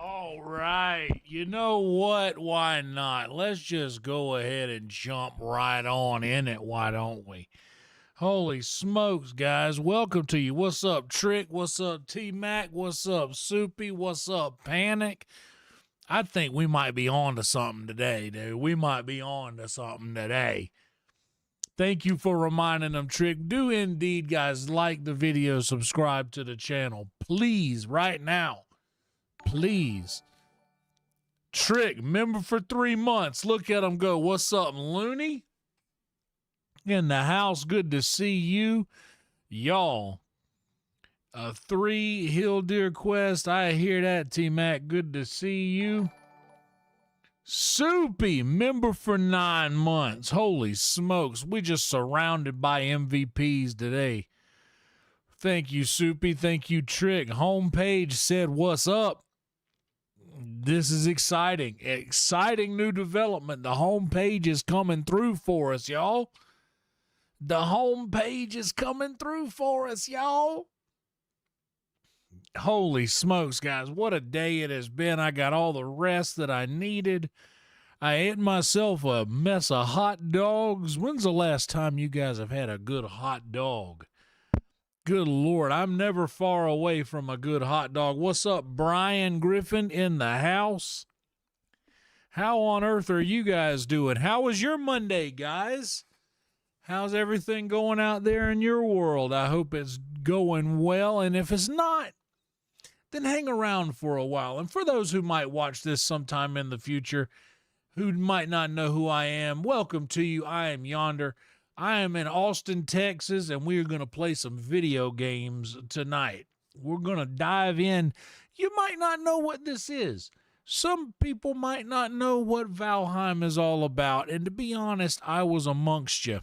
All right. You know what? Why not? Let's just go ahead and jump right on in it. Why don't we? Holy smokes, guys. Welcome to you. What's up, Trick? What's up, T-Mac? What's up, Soupy? What's up, Panic? I think we might be on to something today, dude. We might be on to something today. Thank you for reminding them, Trick. Do indeed, guys, like the video, subscribe to the channel. Please, right now. Please. Trick, member for 3 months. Look at him go. What's up, Looney? In the house. Good to see you. Y'all. 3 Hill Deer Quest. I hear that, T-Mac. Good to see you. Soupy, member for 9 months. Holy smokes. We just surrounded by MVPs today. Thank you, Soupy. Thank you, Trick. Homepage said, what's up? This is exciting. Exciting new development. The homepage is coming through for us, y'all. The homepage is coming through for us, y'all. Holy smokes, guys. What a day it has been. I got all the rest that I needed. I ate myself a mess of hot dogs. When's the last time you guys have had a good hot dog? Good Lord, I'm never far away from a good hot dog. What's up, Brian Griffin in the house? How on earth are you guys doing? How was your Monday, guys? How's everything going out there in your world? I hope it's going well, and if it's not, then hang around for a while. And for those who might watch this sometime in the future, who might not know who I am, welcome to you. I am Yonder. I am in Austin, Texas, and we are going to play some video games tonight. We're going to dive in. You might not know what this is. Some people might not know what Valheim is all about. And to be honest, I was amongst you.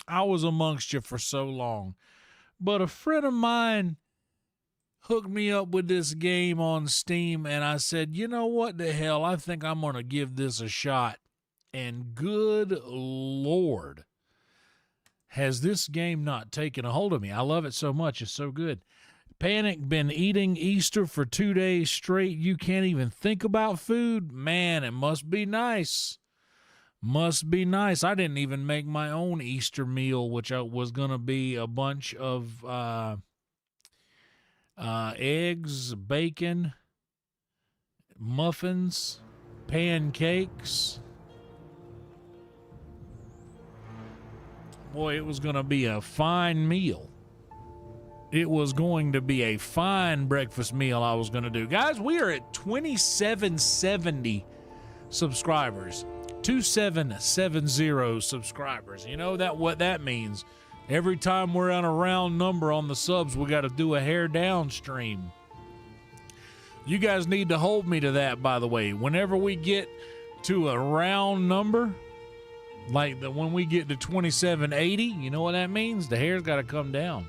I was amongst you for so long. But a friend of mine hooked me up with this game on Steam, and I said, you know what the hell? I think I'm going to give this a shot. And good Lord, has this game not taken a hold of me? I love it so much. It's so good. Panic been eating Easter for 2 days straight. You can't even think about food? Man, it must be nice. Must be nice. I didn't even make my own Easter meal, which was going to be a bunch of eggs, bacon, muffins, pancakes. Boy, it was going to be a fine meal. It was going to be a fine breakfast meal I was going to do. Guys, we are at 2770 subscribers. 2770 subscribers. You know what that means? Every time we're on a round number on the subs, we got to do a hair down stream. You guys need to hold me to that, by the way. Whenever we get to a round number, like when we get to 2780, you know what that means? The hair's got to come down.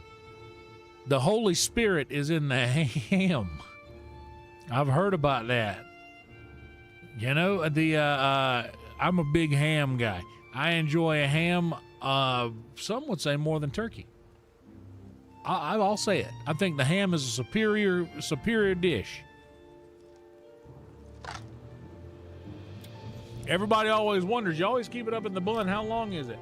The Holy Spirit is in the ham. I've heard about that. You know, I'm a big ham guy. I enjoy a ham, some would say more than turkey. I'll say it. I think the ham is a superior dish. Everybody always wonders, you always keep it up in the bun. How long is it?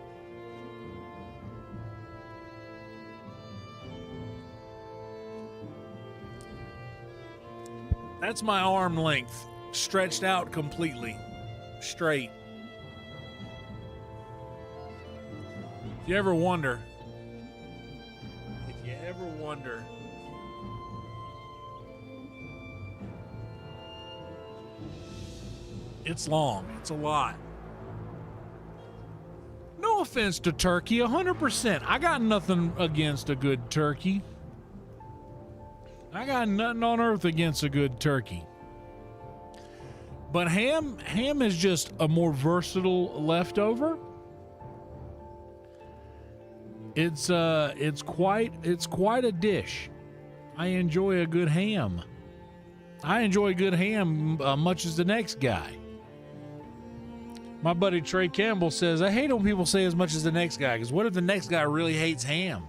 That's my arm length, stretched out completely, straight. If you ever wonder, it's long. It's a lot. No offense to turkey, 100%. I got nothing against a good turkey. I got nothing on earth against a good turkey. But ham is just a more versatile leftover. It's quite a dish. I enjoy a good ham. I enjoy good ham much as the next guy. My buddy Trey Campbell says, I hate when people say as much as the next guy, because what if the next guy really hates ham?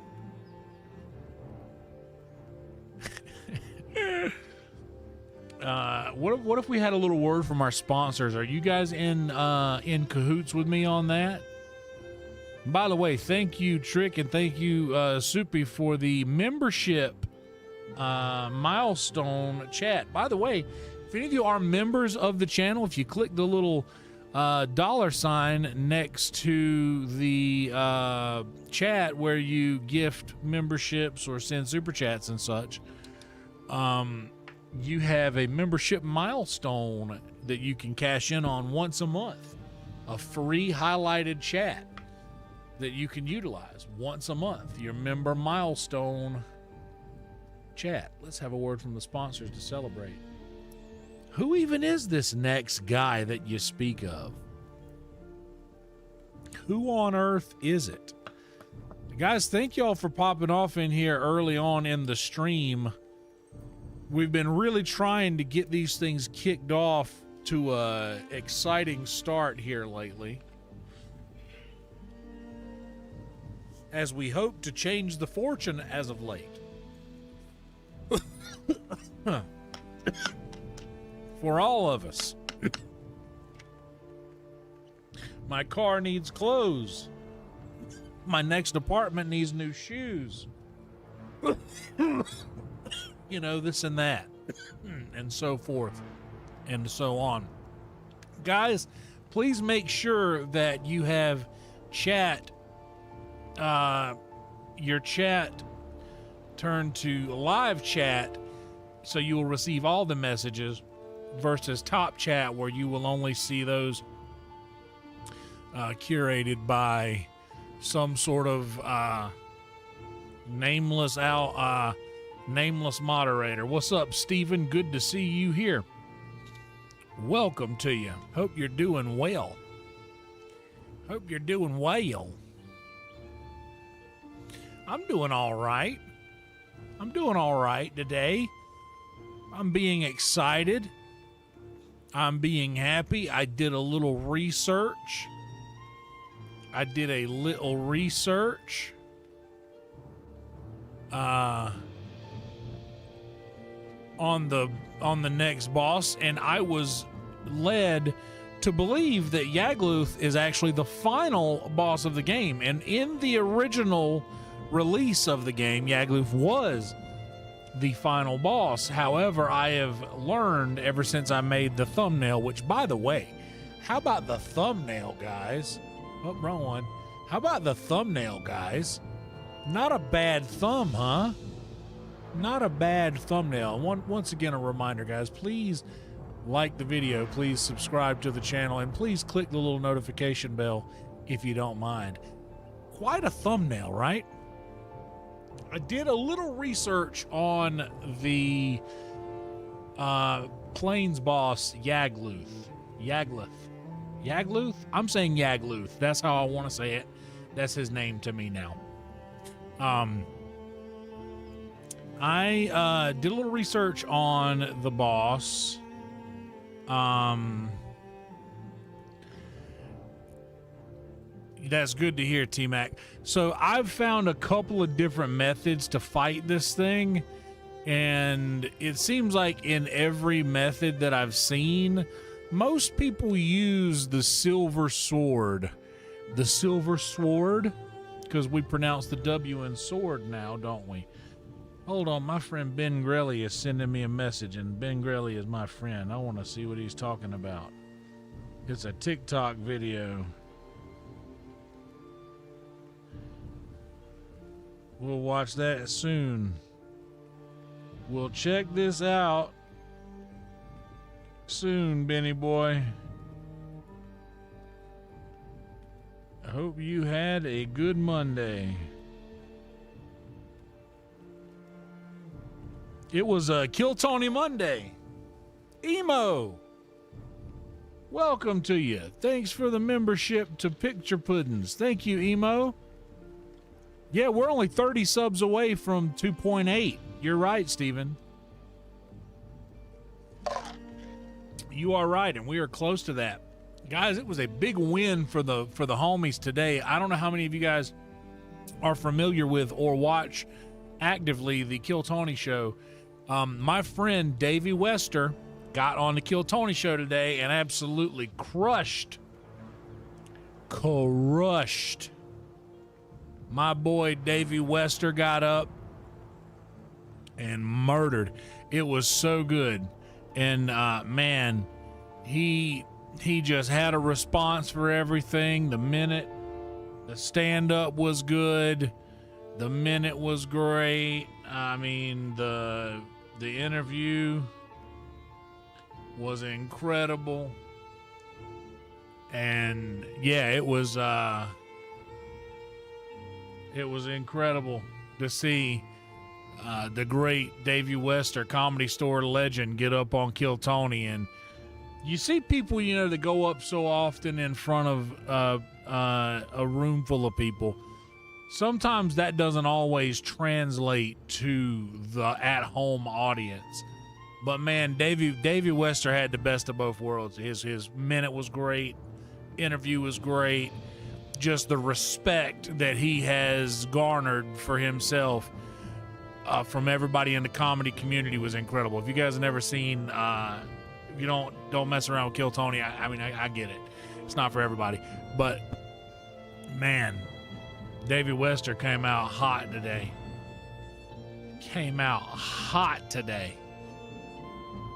What if we had a little word from our sponsors? Are you guys in cahoots with me on that? By the way, thank you, Trick, and thank you, Soupy, for the membership milestone chat. By the way, if any of you are members of the channel, if you click the little $ next to the chat where you gift memberships or send super chats and such, you have a membership milestone that you can cash in on once a month. A free highlighted chat that you can utilize once a month. Your member milestone chat. Let's have a word from the sponsors to celebrate. Who even is this next guy that you speak of? Who on earth is it? Guys, thank y'all for popping off in here early on in the stream. We've been really trying to get these things kicked off to a exciting start here lately, as we hope to change the fortune as of late. For all of us. My car needs clothes. My next apartment needs new shoes. You know, this and that. And so forth. And so on. Guys, please make sure that you have chat, your chat turned to live chat, so you will receive all the messages, versus top chat, where you will only see those curated by some sort of nameless moderator. What's up, Steven? Good to see you here. Welcome to you. Hope you're doing well. Hope you're doing well. I'm doing all right. I'm doing all right today. I'm being excited. I'm being happy. I did a little research. On the next boss, and I was led to believe that YAGLUTH is actually the final boss of the game. And in the original release of the game, YAGLUTH was the final boss. However, I have learned ever since I made the thumbnail, which, by the way, how about the thumbnail, guys? Oh, wrong one. How about the thumbnail, guys? Not a bad thumb, huh? Not a bad thumbnail. Once again, a reminder, guys, please like the video, please subscribe to the channel, and please click the little notification bell if you don't mind. Quite a thumbnail, right? I did a little research on the Plains boss, YAGLUTH. YAGLUTH? I'm saying YAGLUTH. That's how I want to say it. That's his name to me now. I did a little research on the boss. That's good to hear, T-Mac. So I've found a couple of different methods to fight this thing, and it seems like in every method that I've seen, most people use the silver sword. The silver sword? Because we pronounce the W in sword now, don't we? Hold on, my friend Ben Grelly is sending me a message, and Ben Grelly is my friend. I want to see what he's talking about. It's a TikTok video. We'll watch that soon. We'll check this out soon, Benny boy. I hope you had a good Monday. It was a Kill Tony Monday. Emo, welcome to you. Thanks for the membership to Picture Puddins. Thank you, Emo. Yeah, we're only 30 subs away from 2.8. You're right, Steven. You are right, and we are close to that. Guys, it was a big win for the homies today. I don't know how many of you guys are familiar with or watch actively the Kill Tony show. My friend Davey Wester, got on the Kill Tony show today and absolutely crushed my boy Davey Wester. Got up and murdered. It was so good. And man, he just had a response for everything. The minute, the stand-up was good, the minute was great. I mean, the interview was incredible. And yeah, it was incredible to see the great Davey Wester, Comedy Store legend, get up on Kill Tony. And you see people, you know, that go up so often in front of a room full of people. Sometimes that doesn't always translate to the at-home audience. But man, Davey Wester had the best of both worlds. His minute was great, interview was great. Just the respect that he has garnered for himself from everybody in the comedy community was incredible. If you guys have never seen, if you don't mess around with Kill Tony, I get it. It's not for everybody. But man, Davey Wester came out hot today.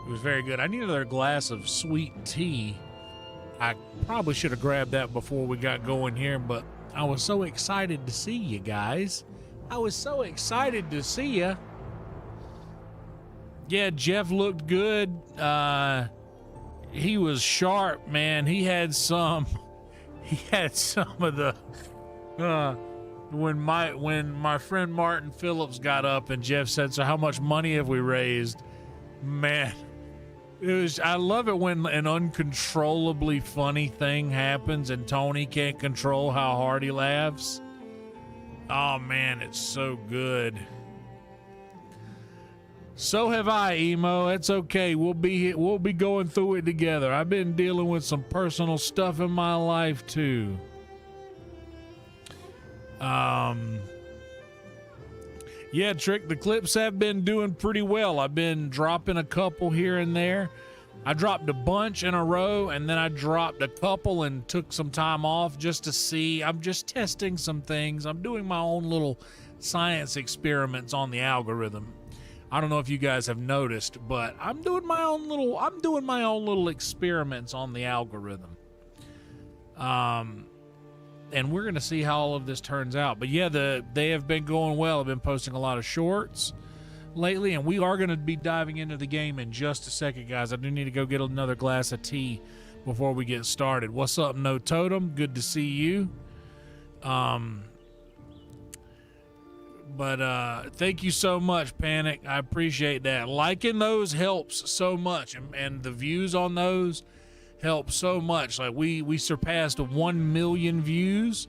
It was very good. I need another glass of sweet tea. I probably should have grabbed that before we got going here, but I was so excited to see you guys. I was so excited to see you. Yeah, Jeff looked good. He was sharp, man. He had some of the when my friend Martin Phillips got up and Jeff said, "So how much money have we raised?" Man, I love it when an uncontrollably funny thing happens and Tony can't control how hard he laughs. Oh man, it's so good. So have I, Emo. It's okay. We'll be going through it together. I've been dealing with some personal stuff in my life too. Yeah, Trick, the clips have been doing pretty well. I've been dropping a couple here and there. I dropped a bunch in a row, and then I dropped a couple and took some time off just to see. I'm just testing some things. I'm doing my own little science experiments on the algorithm. I don't know if you guys have noticed, but I'm doing my own little experiments on the algorithm. And we're going to see how all of this turns out. But yeah, they have been going well. I've been posting a lot of shorts lately, and we are going to be diving into the game in just a second, guys. I do need to go get another glass of tea before we get started. What's up, No Totem? Good to see you. But thank you so much, Panic. I appreciate that. Liking those helps so much, and the views on those help so much. Like we surpassed 1 million views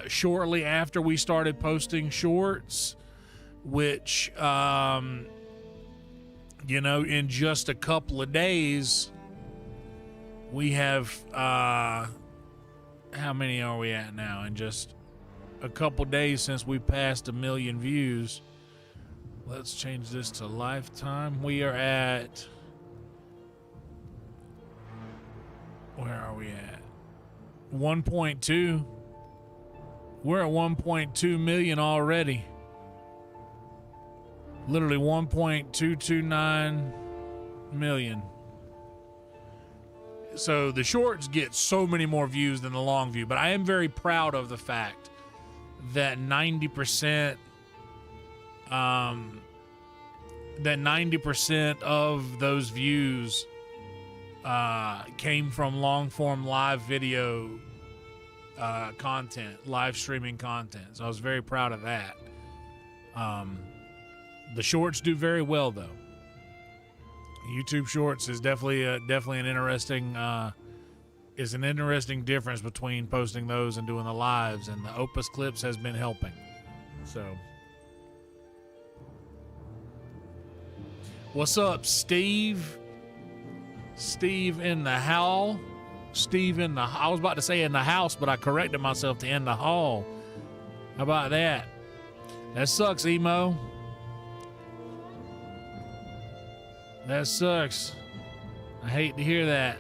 shortly after we started posting shorts, which you know, in just a couple of days we have how many are we at now? In just a couple days since we passed 1 million views. Let's change this to lifetime. We are at, where are we at? 1.2. We're at 1.2 million already. Literally 1.229 million. So the shorts get so many more views than the long view, but I am very proud of the fact that 90% of those views came from long form live video content, live streaming content. So I was very proud of that. The shorts do very well though. YouTube Shorts is definitely an interesting difference between posting those and doing the lives, and the Opus Clips has been helping. So what's up, Steve? Steve in the hall. I was about to say in the house, but I corrected myself to in the hall. How about that? That sucks, Emo. That sucks. I hate to hear that.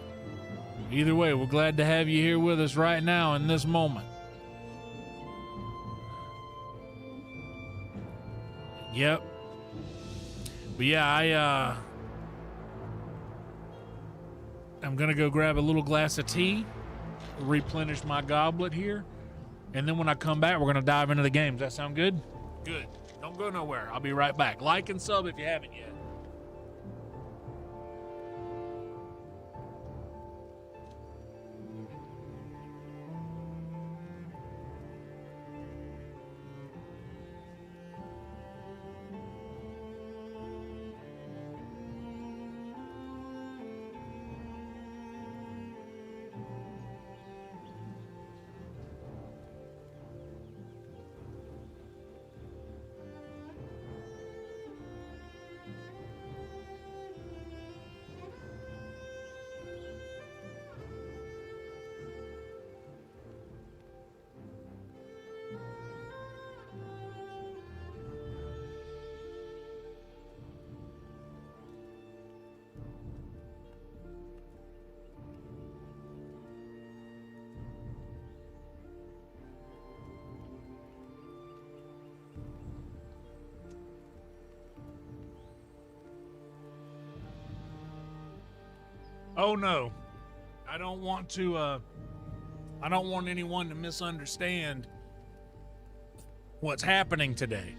Either way, we're glad to have you here with us right now in this moment. Yep. But yeah, I'm gonna go grab a little glass of tea, replenish my goblet here, and then when I come back, we're gonna dive into the games. That sound good? Good. Don't go nowhere. I'll be right back. Like and sub if you haven't yet. Oh no, I don't want to, I don't want anyone to misunderstand what's happening today.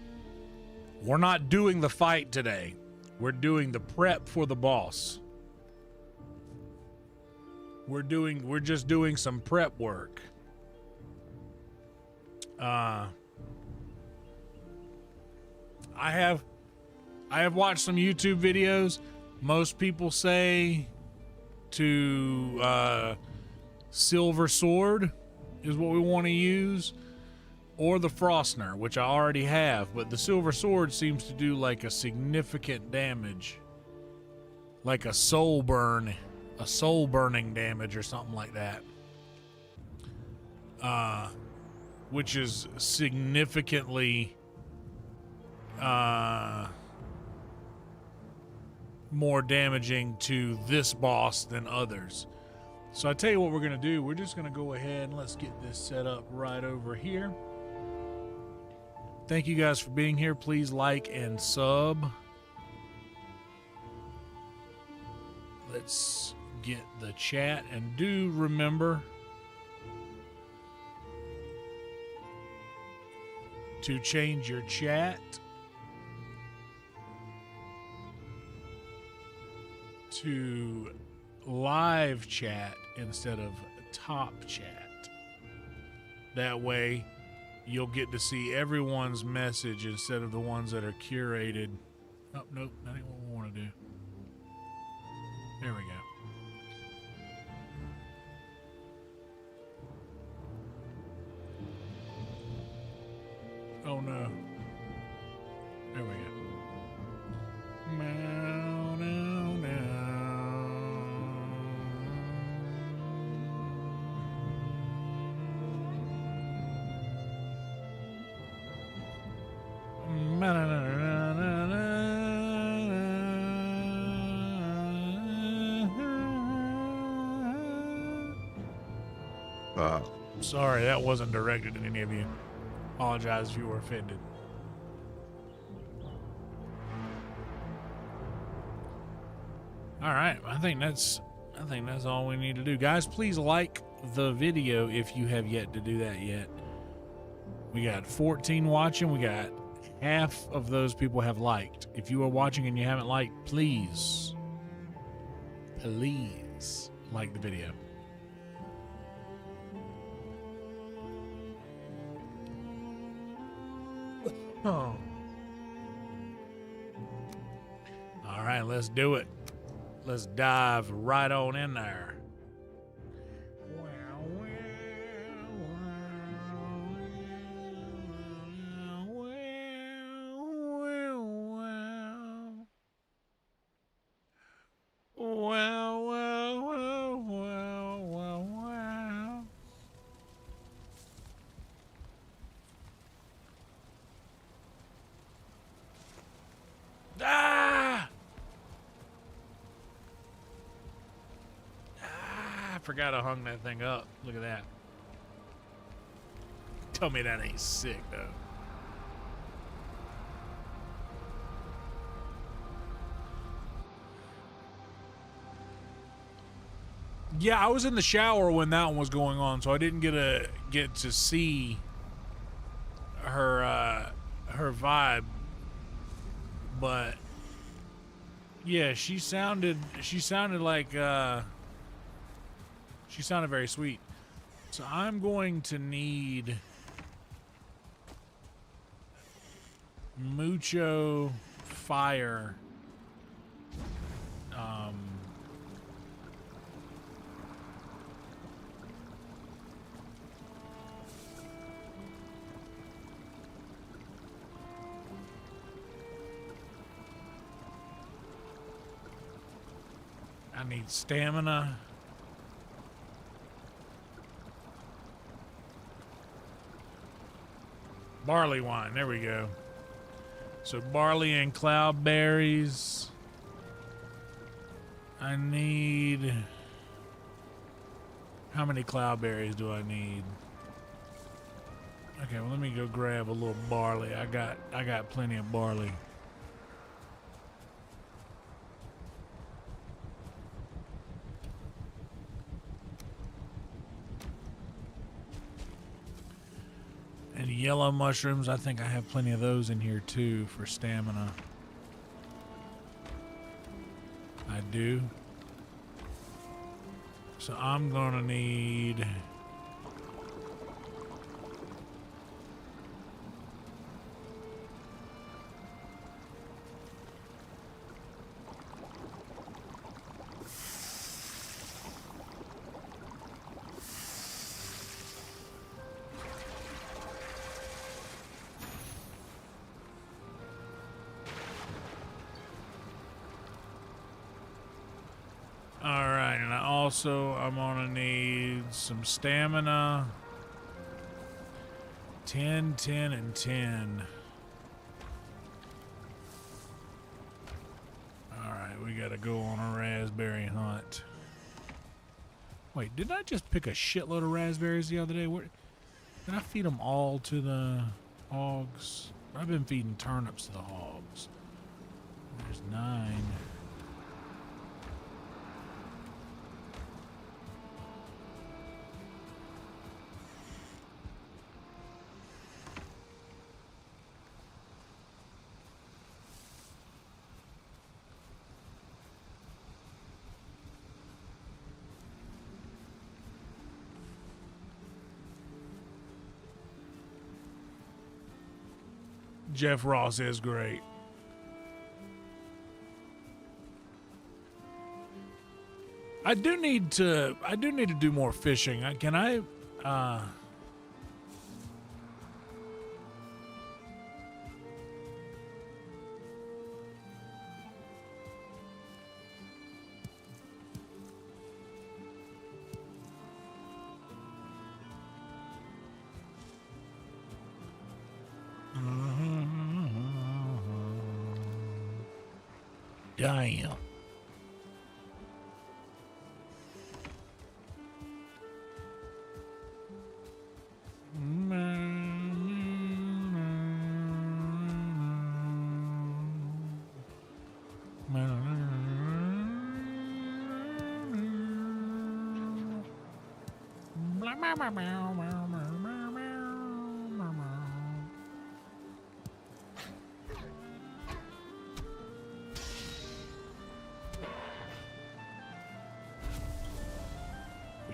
We're not doing the fight today. We're doing the prep for the boss. We're just doing some prep work. I have watched some YouTube videos. Most people say to silver sword is what we want to use, or the Frostner, which I already have, but the silver sword seems to do like a significant damage, like a soul burning damage or something like that, which is significantly more damaging to this boss than others. So I tell you what we're gonna do. We're just gonna go ahead and let's get this set up right over here. Thank you guys for being here. Please like and sub. Let's get the chat, and do remember to change your chat to live chat instead of top chat. That way you'll get to see everyone's message instead of the ones that are curated. Oh, nope, that ain't what we want to do. There we go. Oh no. There we go. Meow, no, no. Sorry, that wasn't directed at any of you. Apologize if you were offended. All right, I think that's all we need to do. Guys, please like the video if you have yet to do that yet. We got 14 watching. We got half of those people have liked. If you are watching and you haven't liked, please like the video. Oh. All right, let's do it. Let's dive right on in there. forgot I hung that thing up. Look at that. Tell me that ain't sick, though. Yeah, I was in the shower when that one was going on, so I didn't get to see her her vibe. But yeah, she sounded like she sounded very sweet. So I'm going to need mucho fire. I need stamina. Barley wine, there we go. So barley and cloudberries. I need... How many cloudberries do I need? Okay, well let me go grab a little barley. I got plenty of barley. And yellow mushrooms, I think I have plenty of those in here too for stamina. I do. So I'm gonna need... Alright, and I'm gonna need some stamina. 10, 10, and 10. Alright, we gotta go on a raspberry hunt. Wait, didn't I just pick a shitload of raspberries the other day? Where, did I feed them all to the hogs? I've been feeding turnips to the hogs. There's 9. Jeff Ross is great. I do need to do more fishing. Can I Damn.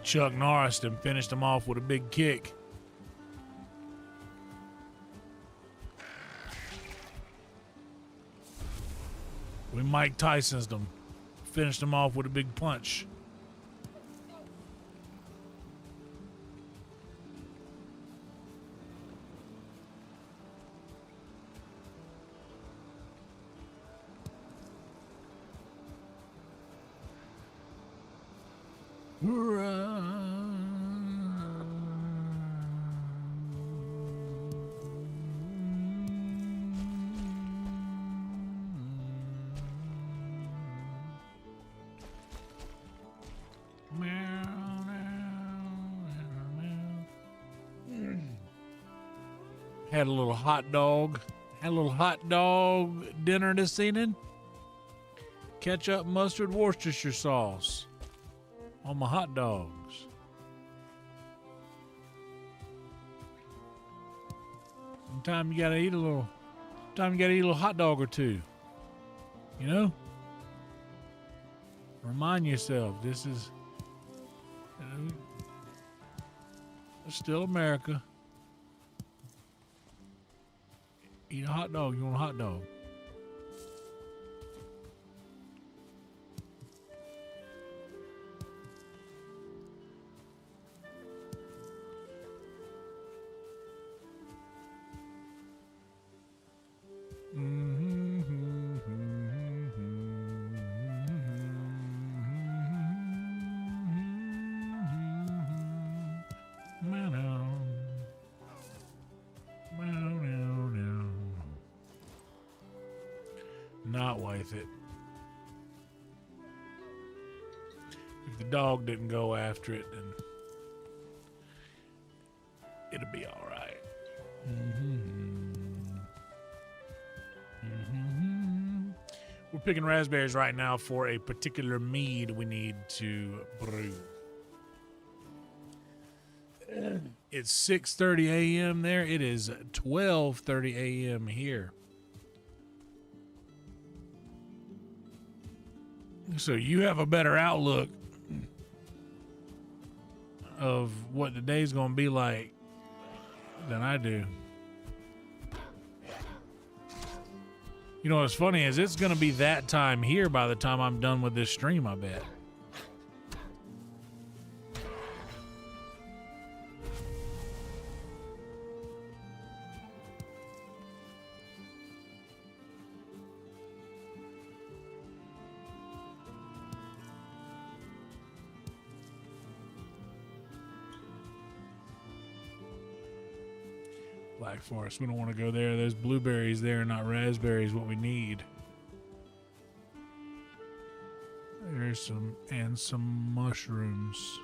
Chuck Norris and finished him off with a big kick. We Mike Tyson's them. Finished him off with a big punch. Had a little hot dog. Had a little hot dog dinner this evening. Ketchup, mustard, Worcestershire sauce on my hot dogs. Sometimes you gotta eat a little. Sometimes you gotta eat a little hot dog or two. You know. Remind yourself, this is still America. Eat a hot dog. You want a hot dog? Not worth it. If the dog didn't go after it, then it'll be all right. We're picking raspberries right now for a particular mead we need to brew. It's 6:30 a.m. there. It is 12:30 a.m. here. So you have a better outlook of what the day's going to be like than I do. You know what's funny is it's going to be that time here by the time I'm done with this stream, I bet. Black Forest, we don't want to go there. There's blueberries there, not raspberries, what we need. There's some mushrooms.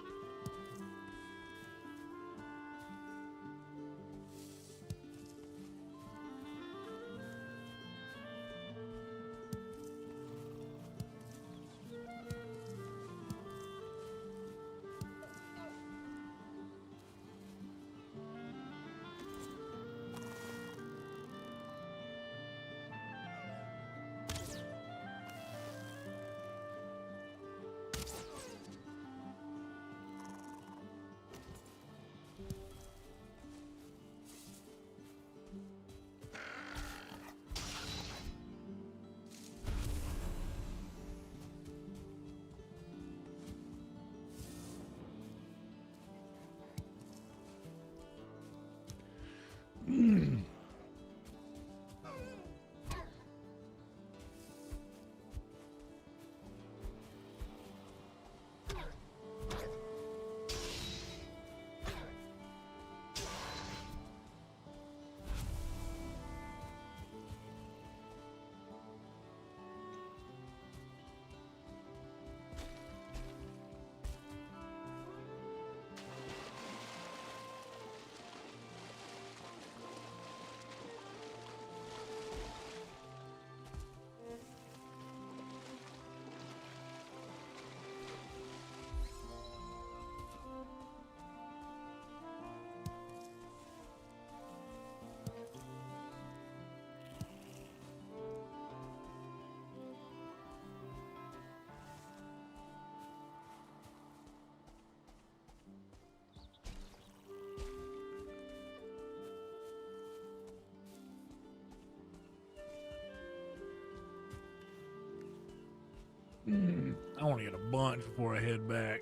I want to get a bunch before I head back.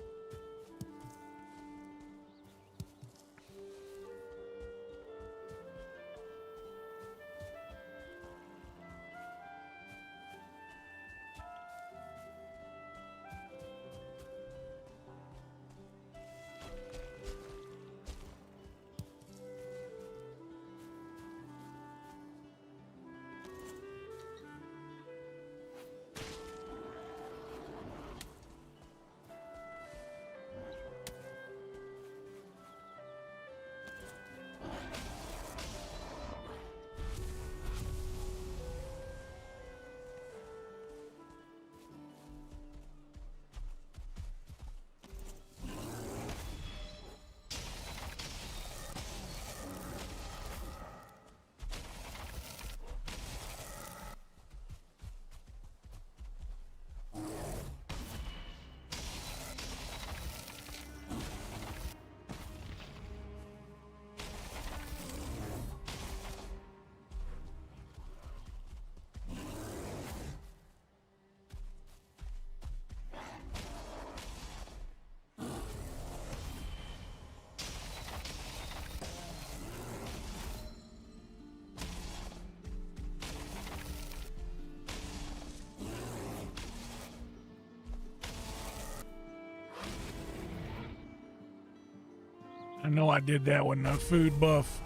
I know I did that with no food buff.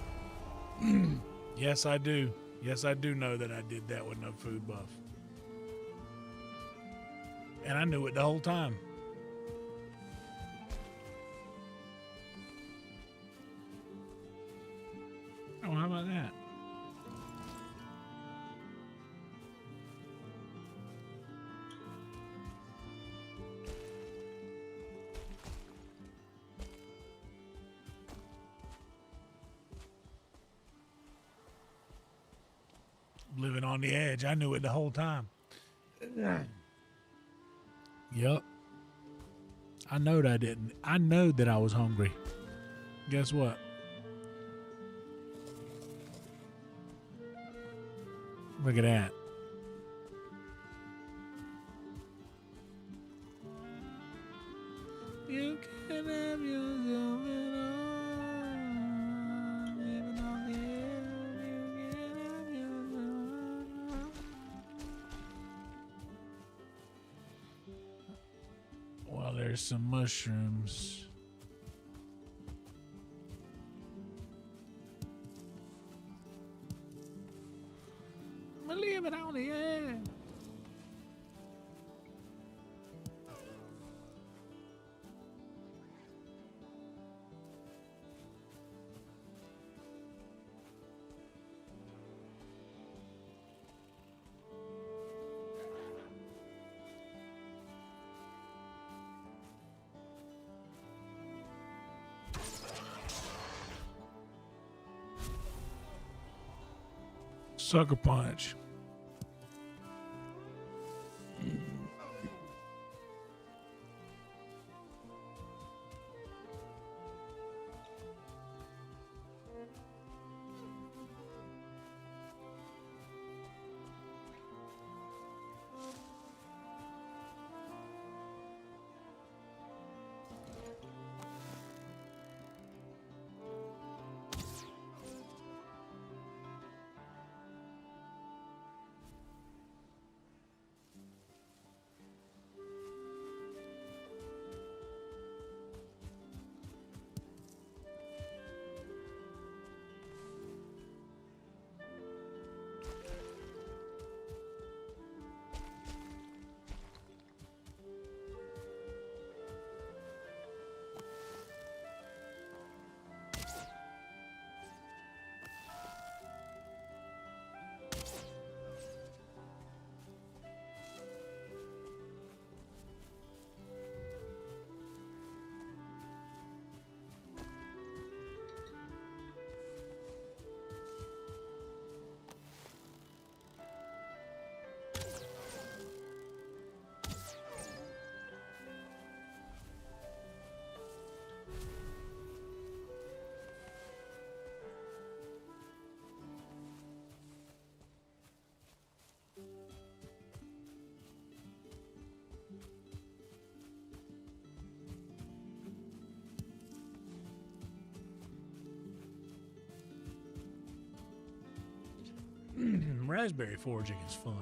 Yes, I do. Yes, I do know that I did that with no food buff. And I knew it the whole time. Oh, how about that? Living on the edge. I knew it the whole time. Yep. I know that I didn't. I know that I was hungry. Guess what? Look at that. You can have yourself at all. Living on the edge. You can have yourself. Well, there's some mushrooms. I'm living on the edge. Sucker punch. Raspberry foraging is fun.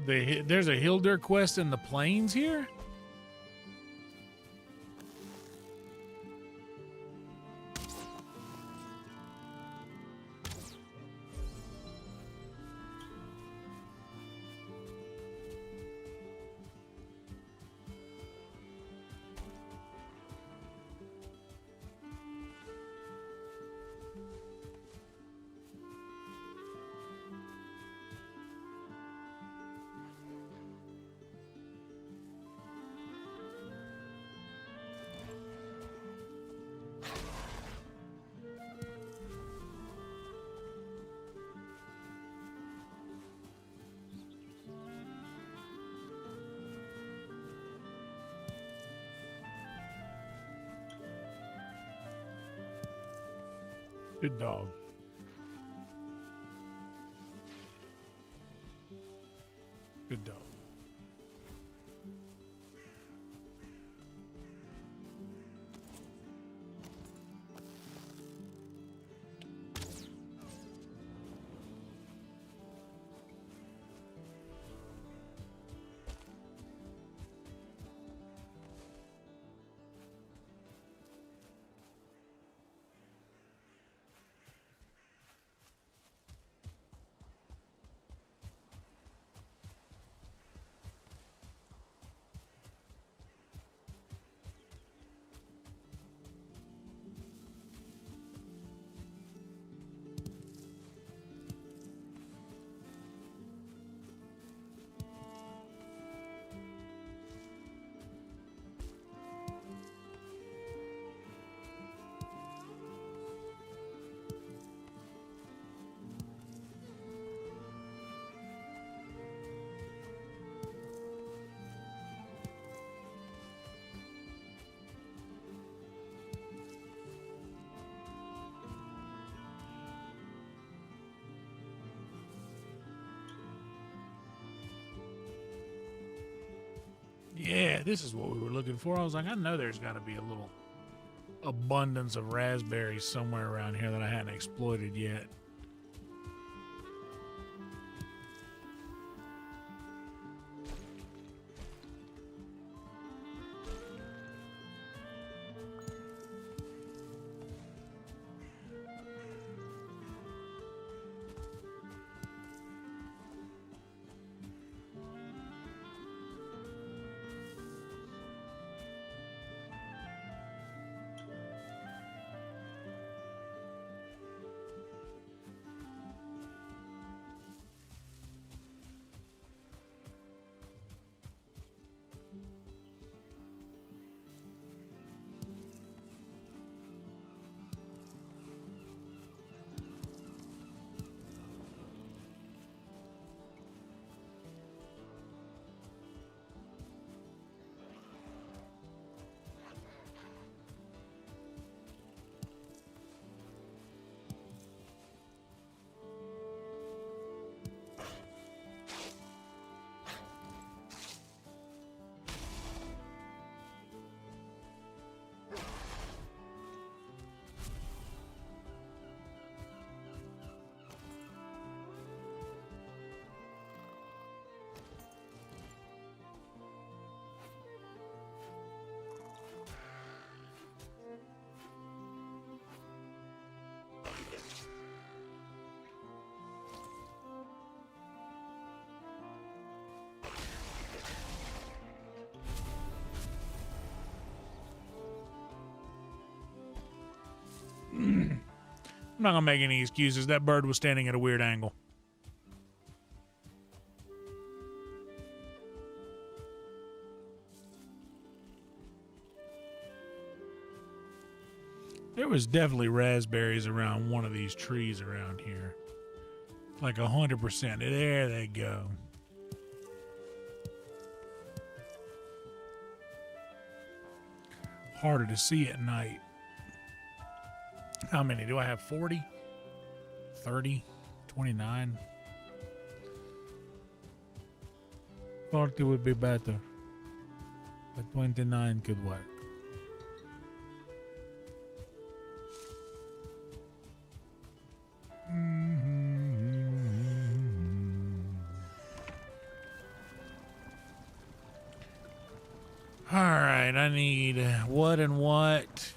There's a Hildur quest in the plains here? Good dog. Good dog. Yeah, this is what we were looking for. I was like, I know there's got to be a little abundance of raspberries somewhere around here that I hadn't exploited yet. I'm not gonna make any excuses. That bird was standing at a weird angle. There was definitely raspberries around one of these trees around here. Like 100%. There they go. Harder to see at night. How many? Do I have 40? 30? 29? 40 would be better. But 29 could work. All right, I need what and what.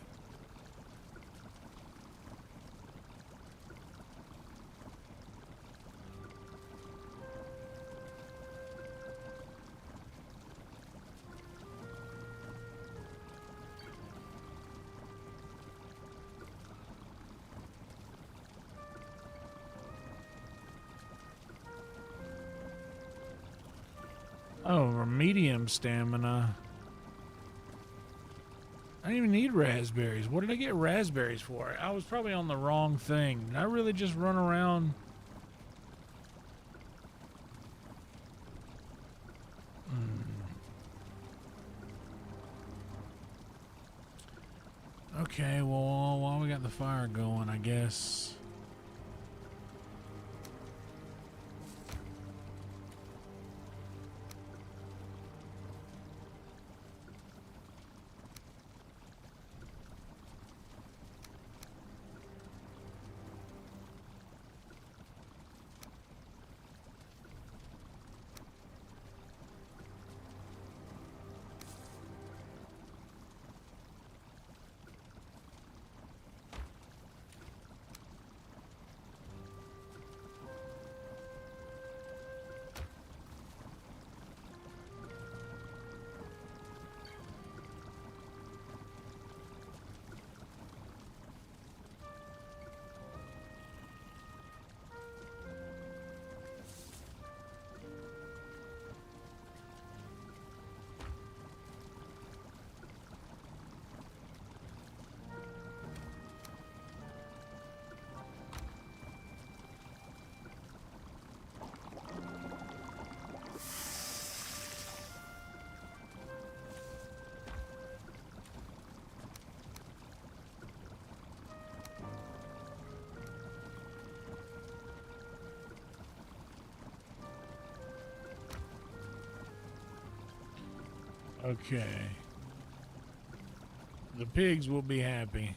Oh, medium stamina. I didn't even need raspberries. What did I get raspberries for? I was probably on the wrong thing. Did I really just run around? Okay, well, while we got the fire going, I guess. Okay. The pigs will be happy.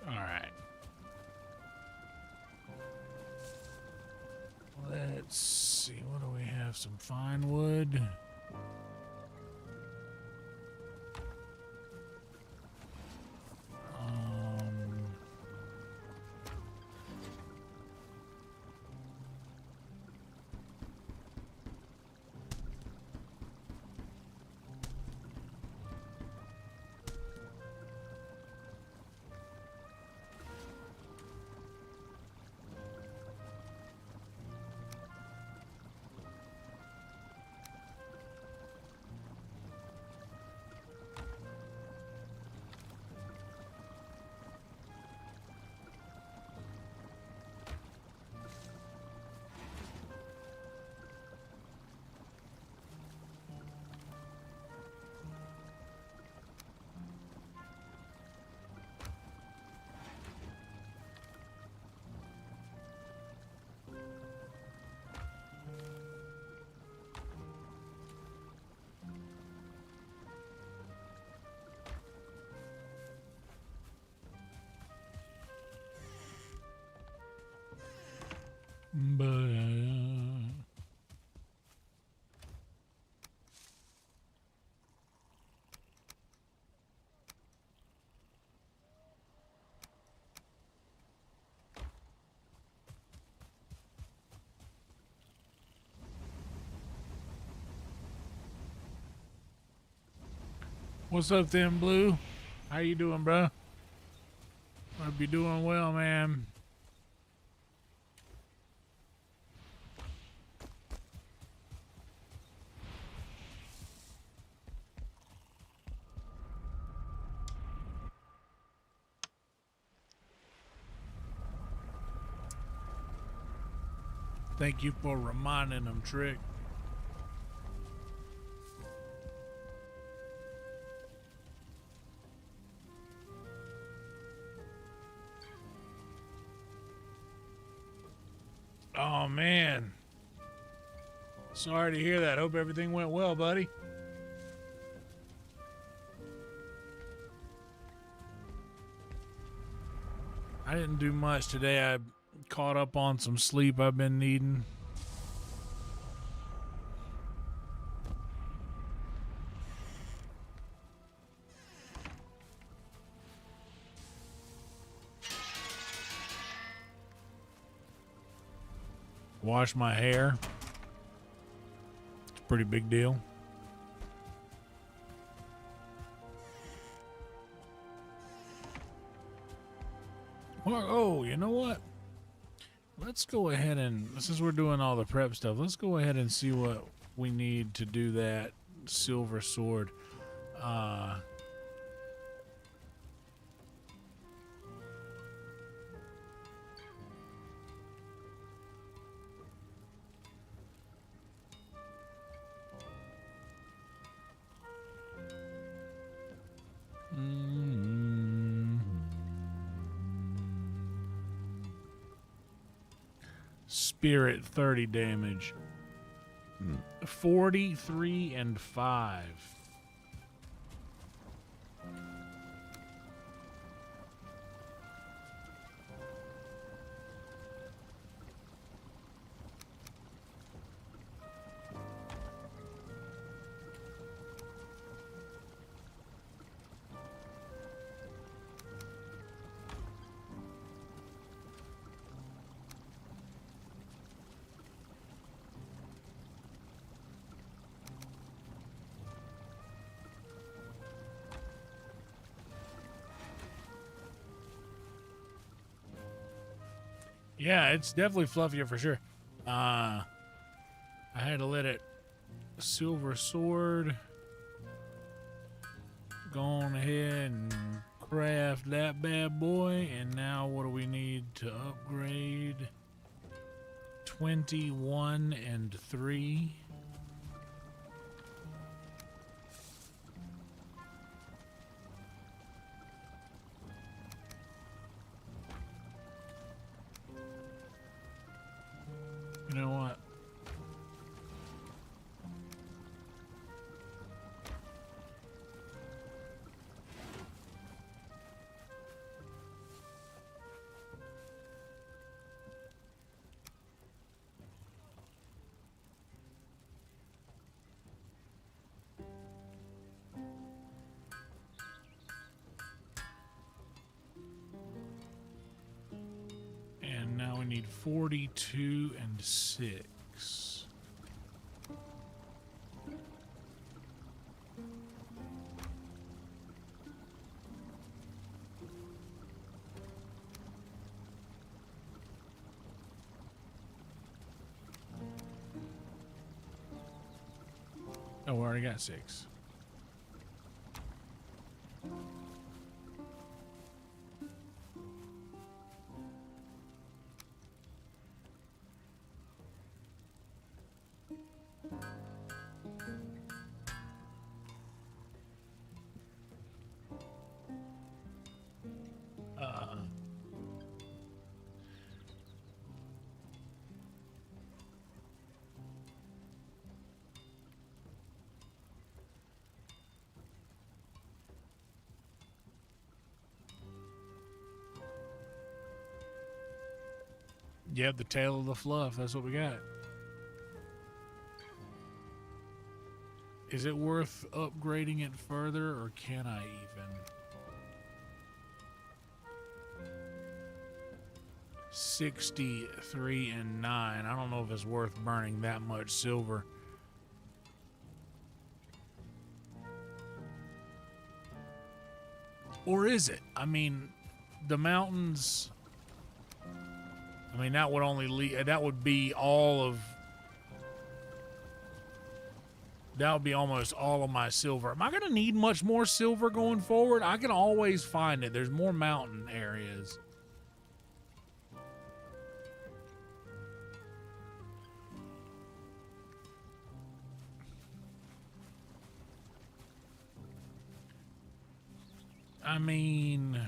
All right. Let's see. What do we have? Some fine wood. What's up, Thin Blue? How you doing, bro? Hope you're doing well, man. Thank you for reminding them, Trick. Oh, man. Sorry to hear that. Hope everything went well, buddy. I didn't do much today. I caught up on some sleep I've been needing. Wash my hair. It's a pretty big deal. Well, oh, you know what? Let's go ahead and, since we're doing all the prep stuff, let's go ahead and see what we need to do that silver sword. Spirit 30 damage. 43 and 5. Yeah, it's definitely fluffier for sure. I had to let it silver sword. Go on ahead and craft that bad boy. And now what do we need to upgrade? 21 and 3. You know what? And now we need 42 and 6. Oh, we already got 6. Yep, the tail of the fluff. That's what we got. Is it worth upgrading it further, or can I even? 63 and 9. I don't know if it's worth burning that much silver. Or is it? I mean, the mountains... I mean, that would only lead... That would be all of... That would be almost all of my silver. Am I going to need much more silver going forward? I can always find it. There's more mountain areas. I mean...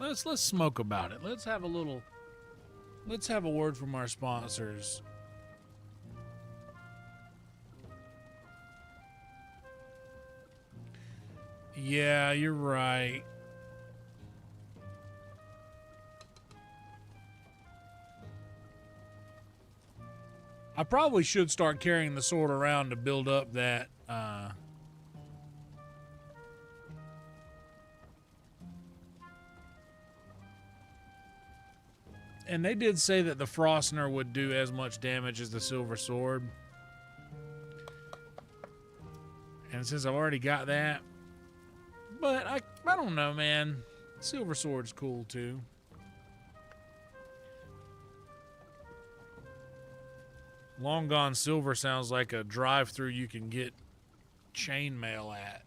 Let's smoke about it. Let's have a little... Let's have a word from our sponsors. Yeah, you're right. I probably should start carrying the sword around to build up that, and they did say that the Frostner would do as much damage as the silver sword. And since I've already got that, but I don't know, man. Silver sword's cool too. Long Gone Silver sounds like a drive-through you can get chainmail at.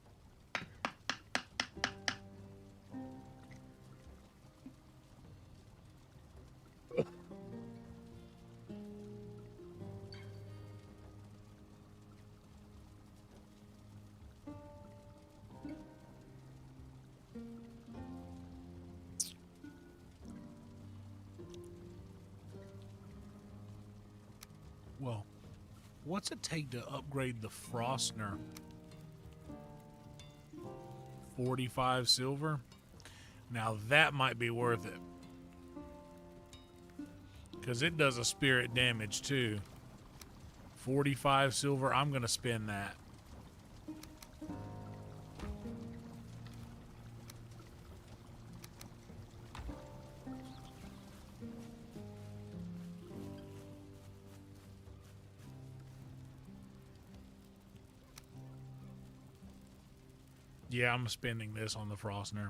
Well, what's it take to upgrade the Frostner? 45 silver? Now that might be worth it. Because it does a spirit damage too. 45 silver, I'm going to spend that. Yeah, I'm spending this on the Frostner.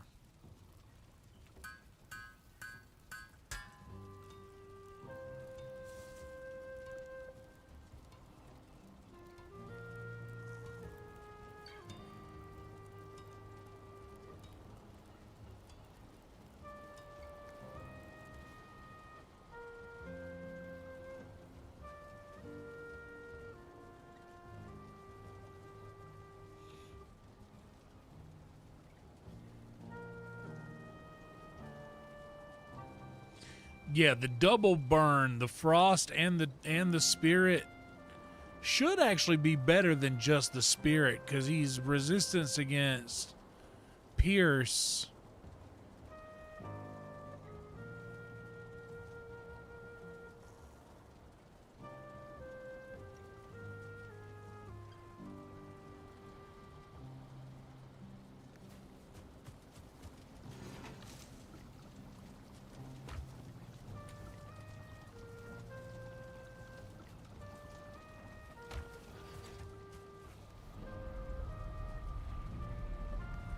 Yeah, the double burn, the frost and the spirit should actually be better than just the spirit, because he's resistance against pierce.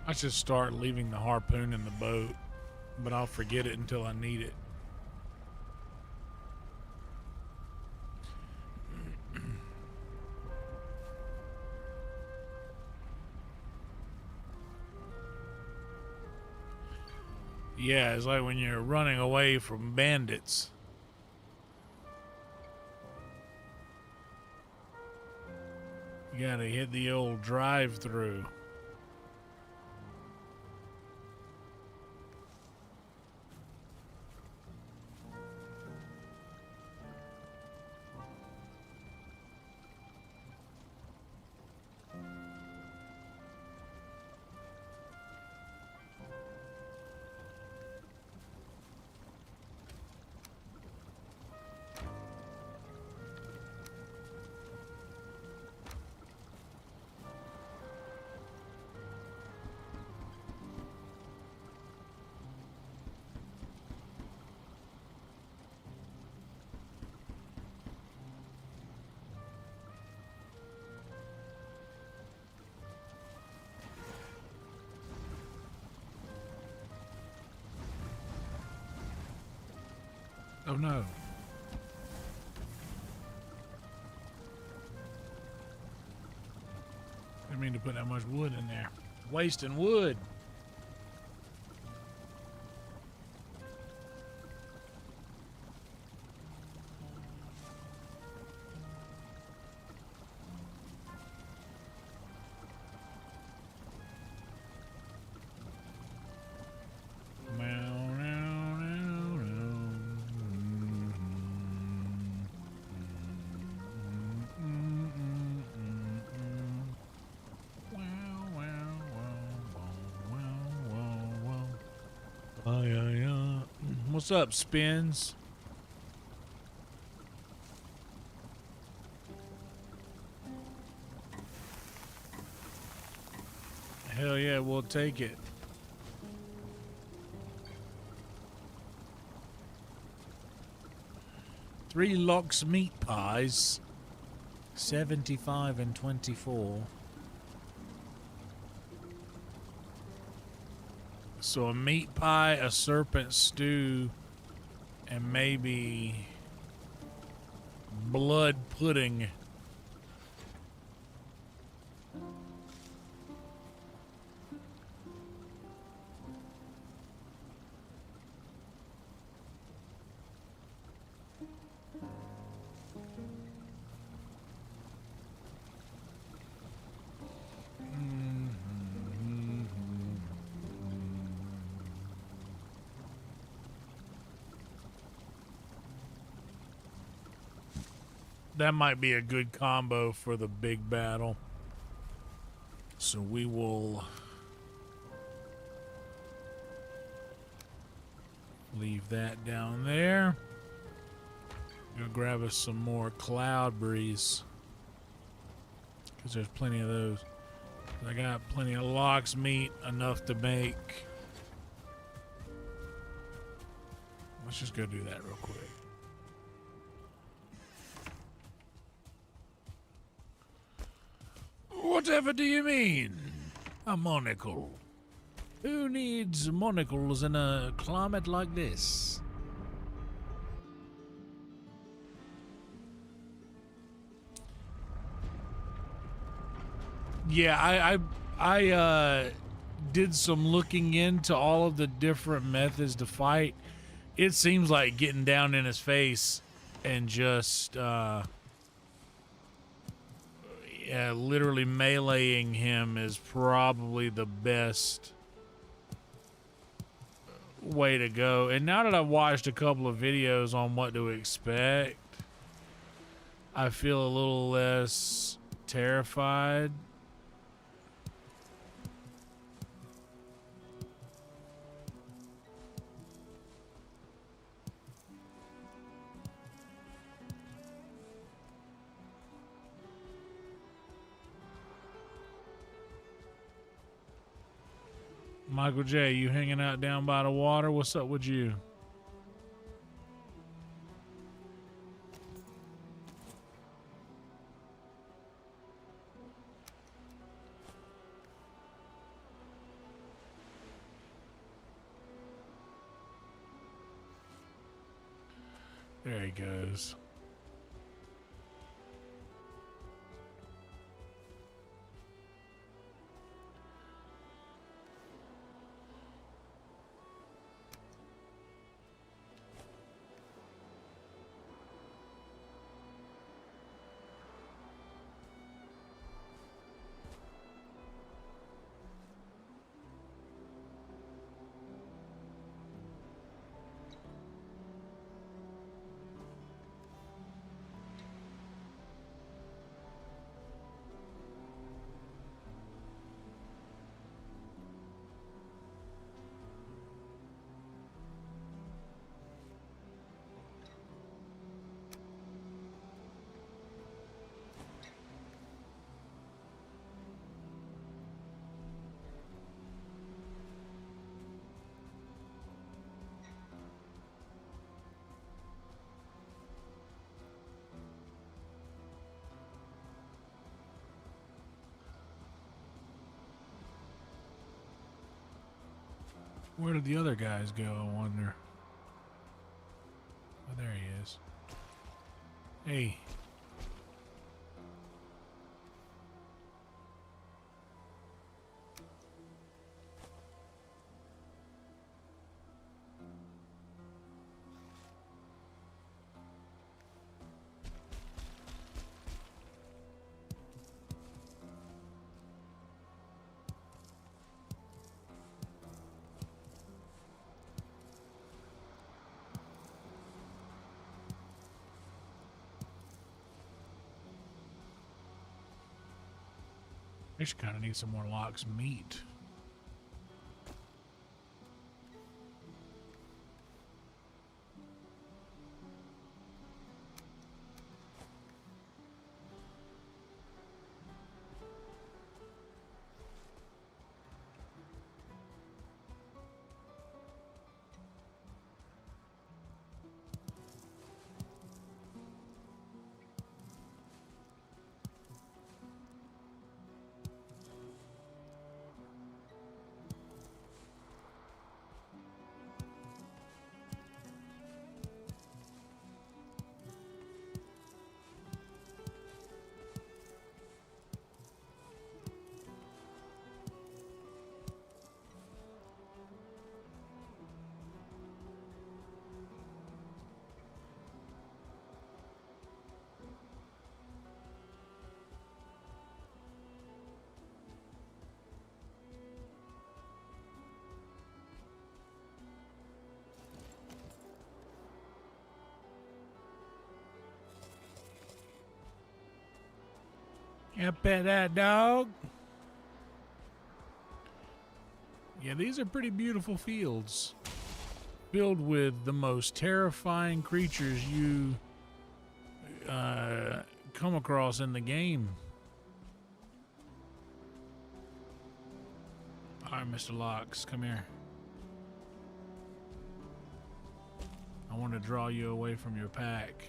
I should start leaving the harpoon in the boat, but I'll forget it until I need it. Yeah, it's like when you're running away from bandits. You gotta hit the old drive-through. Oh no. Didn't mean to put that much wood in there. Wasting wood. What's up, Spins? Hell yeah, we'll take it. Three lox meat pies. 75 and 24. So a meat pie, a serpent stew, and maybe blood pudding. That might be a good combo for the big battle. So we will leave that down there. Go grab us some more cloud breeze, because there's plenty of those. I got plenty of lox meat, enough to make. Let's just go do that real quick. Whatever do you mean? A monocle. Who needs monocles in a climate like this? Yeah, I did some looking into all of the different methods to fight. It seems like getting down in his face and just yeah, literally meleeing him is probably the best way to go. And now that I've watched a couple of videos on what to expect, I feel a little less terrified. Michael J., you hanging out down by the water? What's up with you? There he goes. Where did the other guys go, I wonder? Oh, there he is. Hey. I just kind of need some more Locke's meat. Yeah, pet that dog. Yeah, these are pretty beautiful fields. Filled with the most terrifying creatures you come across in the game. All right, Mr. Locks, come here. I want to draw you away from your pack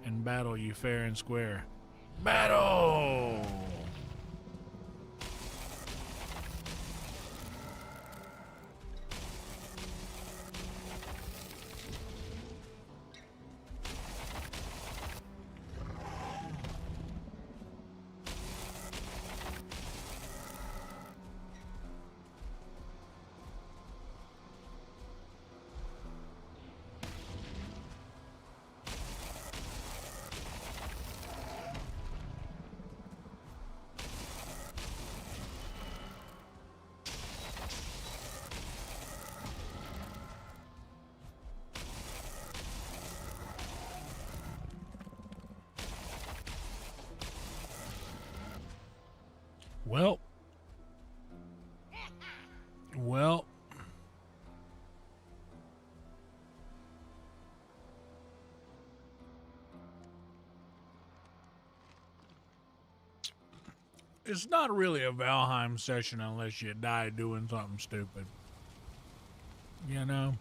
and battle you fair and square. Battle! Well. Well. It's not really a Valheim session unless you die doing something stupid. You know?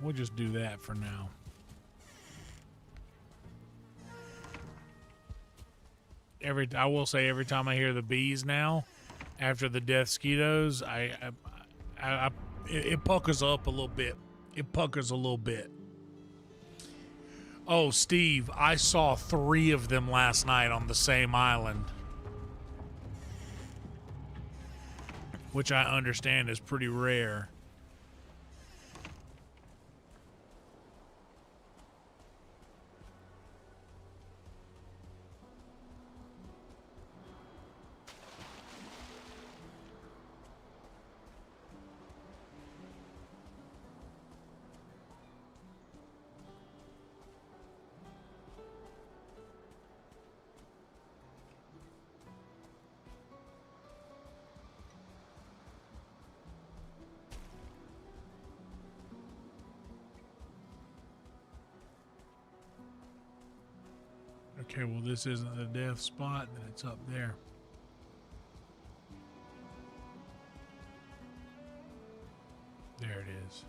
We'll just do that for now. I will say every time I hear the bees now, after the death skeetos, it puckers up a little bit. It puckers a little bit. Oh, Steve, I saw 3 of them last night on the same island, which I understand is pretty rare. Okay, well, this isn't the death spot, then it's up there. There it is.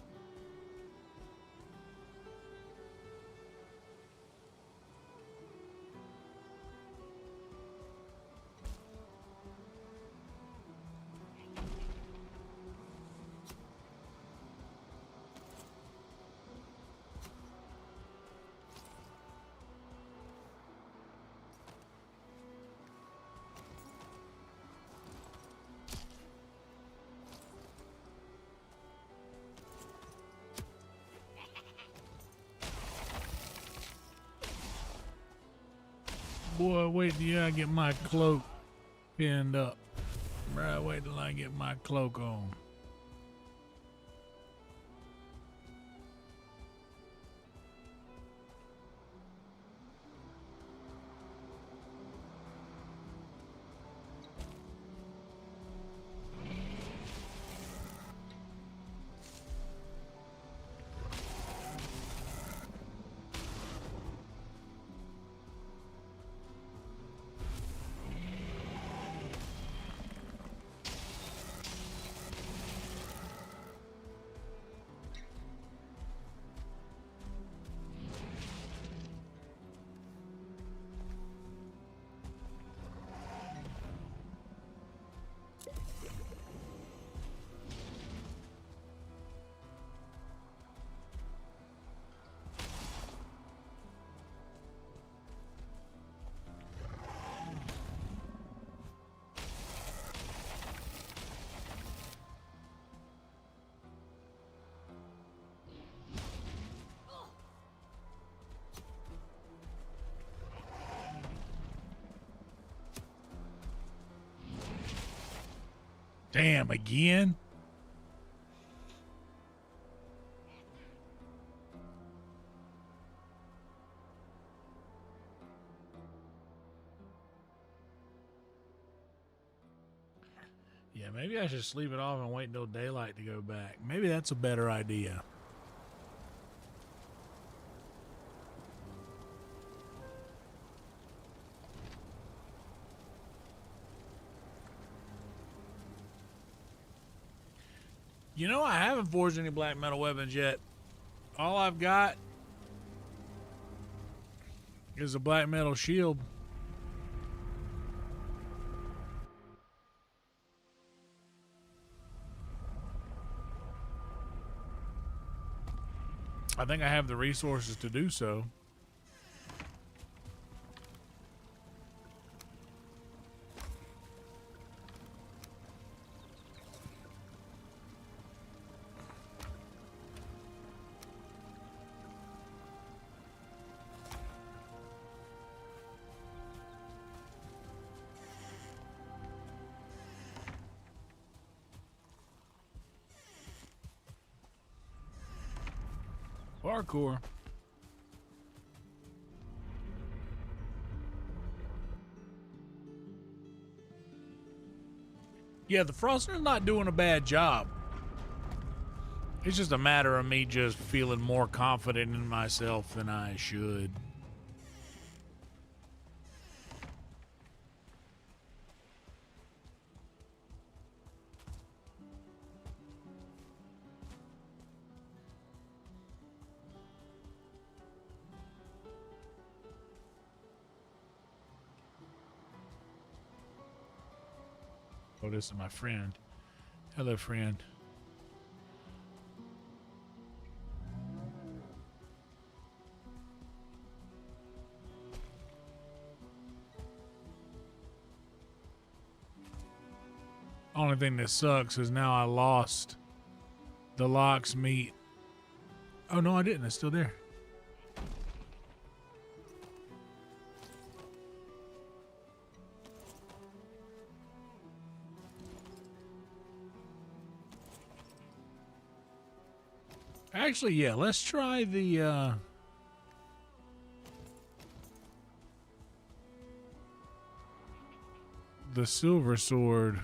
Boy, wait till I get my cloak pinned up. Right, wait till I get my cloak on. Damn, again? Yeah, maybe I should sleep it off and wait until daylight to go back. Maybe that's a better idea. You know, I haven't forged any black metal weapons yet. All I've got is a black metal shield. I think I have the resources to do so. Parkour. Yeah, the Froster's not doing a bad job. It's just a matter of me just feeling more confident in myself than I should. Oh, this is my friend. Hello, friend. Only thing that sucks is now I lost the lock's meat. Oh, no, I didn't. It's still there. Actually, yeah, let's try the silver sword.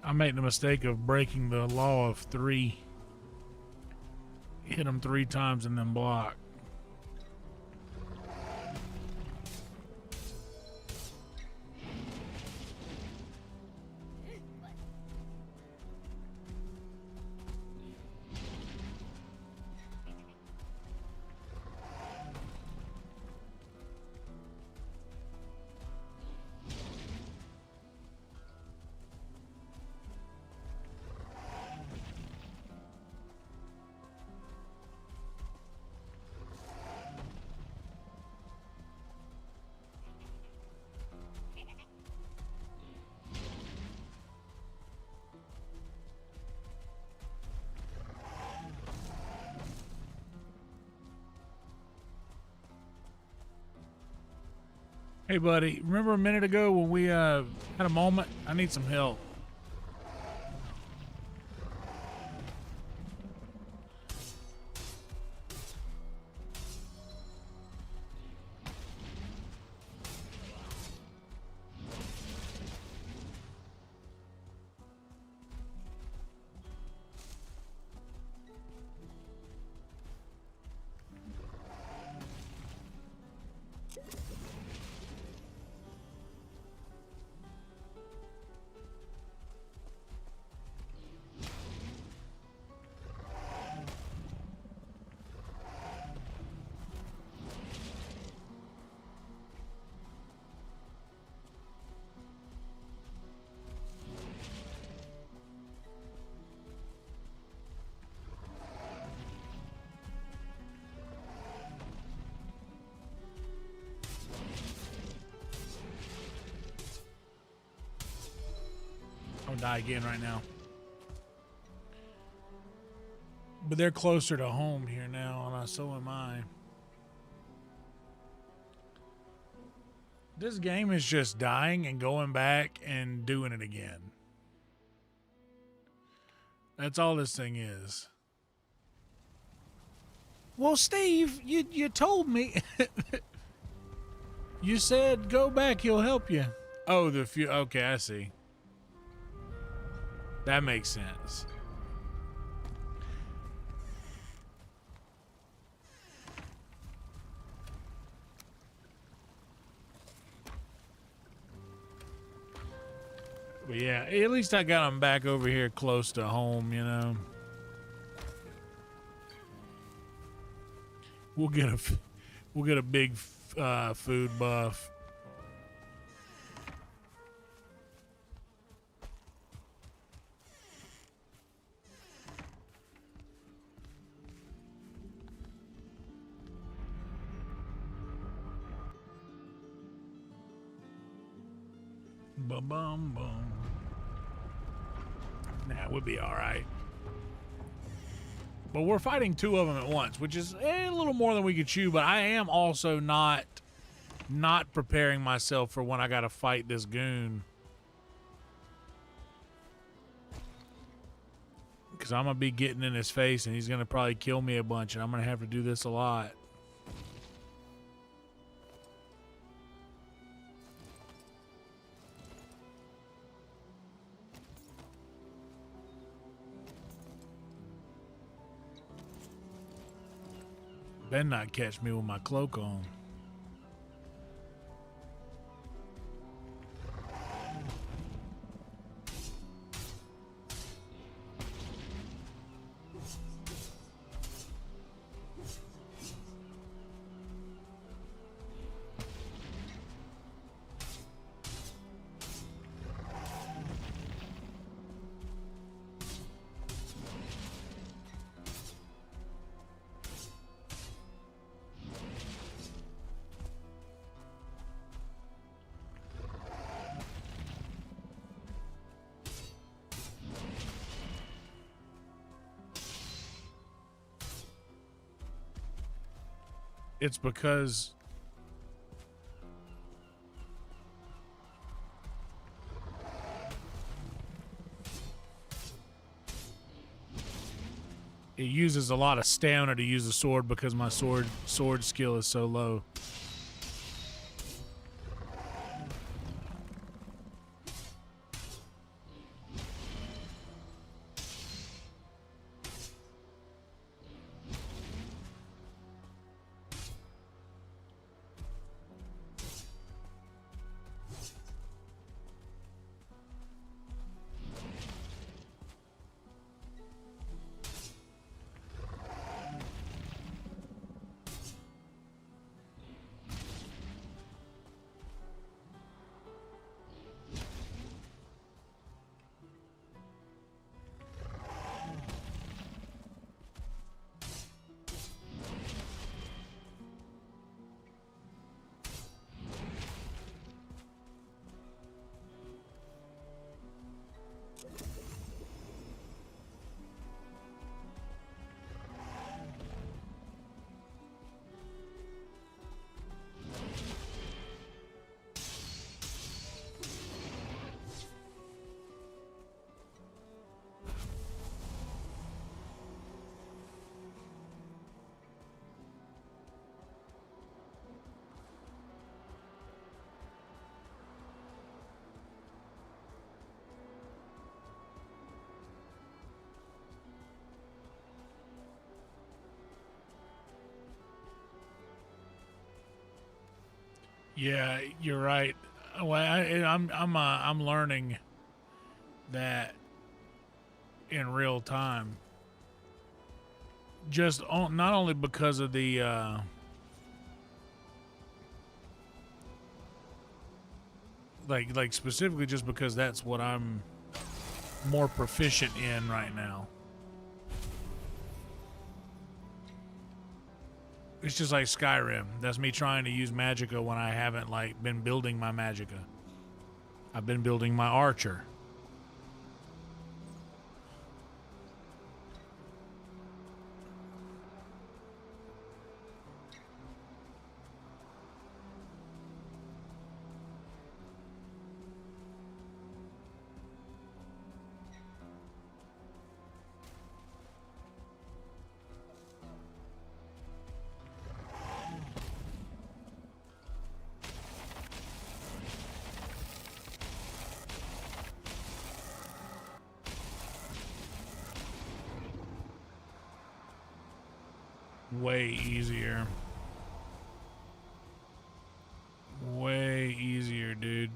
I made the mistake of breaking the law of 3. Hit them 3 times and then block. Hey, buddy, remember a minute ago when we had a moment? I need some help. I'll die again right now. But they're closer to home here now, and so am I. This game is just dying and going back and doing it again. That's all this thing is. Well, Steve, you told me. You said go back, he'll help you. Oh, okay, I see. That makes sense. But yeah, at least I got them back over here close to home, you know. We'll get a big food buff. Bum bum. Nah, we'll be all right. But we're fighting two of them at once, which is a little more than we could chew. But I am also not preparing myself for when I got to fight this goon, because I'm gonna be getting in his face, and he's gonna probably kill me a bunch, and I'm gonna have to do this a lot. Better not catch me with my cloak on. It's because it uses a lot of stamina to use the sword, because my sword skill is so low. Yeah, you're right. Well, I'm learning that in real time. Just not only because of the like specifically just because that's what I'm more proficient in right now. It's just like Skyrim. That's me trying to use magicka when I haven't like been building my magicka. I've been building my archer. way easier. Way easier, dude.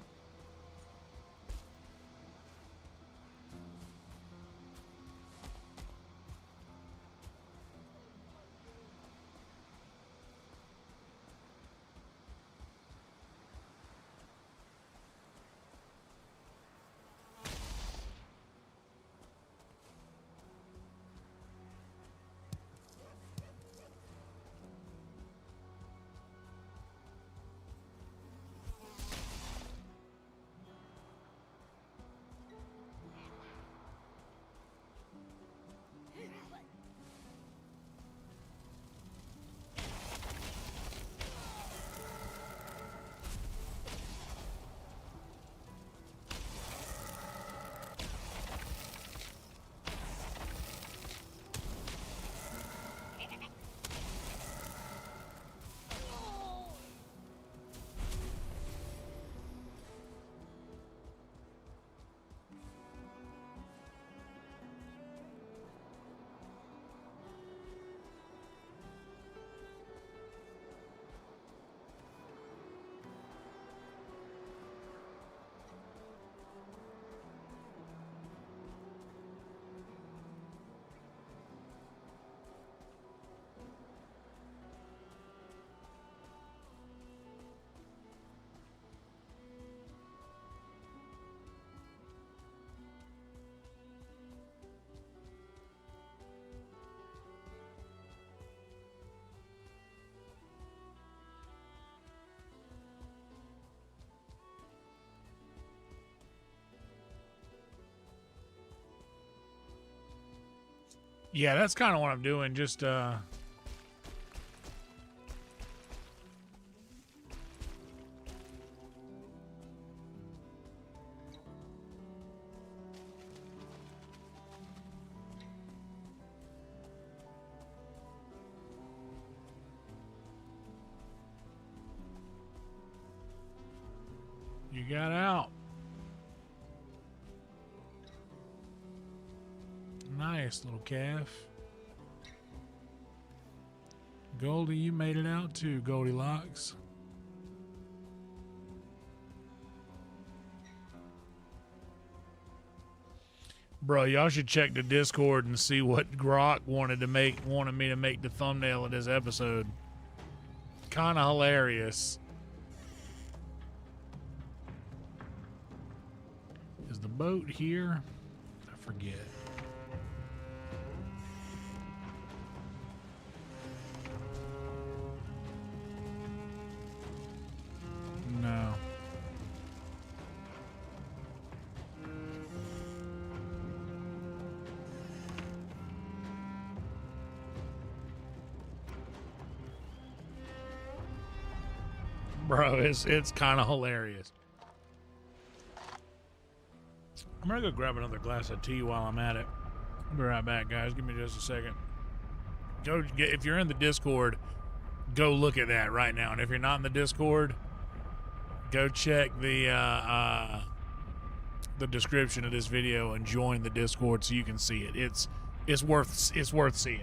Yeah, that's kind of what I'm doing. Just, you got out. Nice little calf. Goldie, you made it out too, Goldilocks. Bro, y'all should check the Discord and see what Grok wanted me to make the thumbnail of this episode. Kind of hilarious. Is the boat here? I forget. No. Bro, it's kind of hilarious. I'm gonna go grab another glass of tea while I'm at it. I'll be right back, guys. Give me just a second. If you're in the Discord, go look at that right now. And if you're not in the Discord, go check the description of this video and join the Discord so you can see it. It's worth seeing.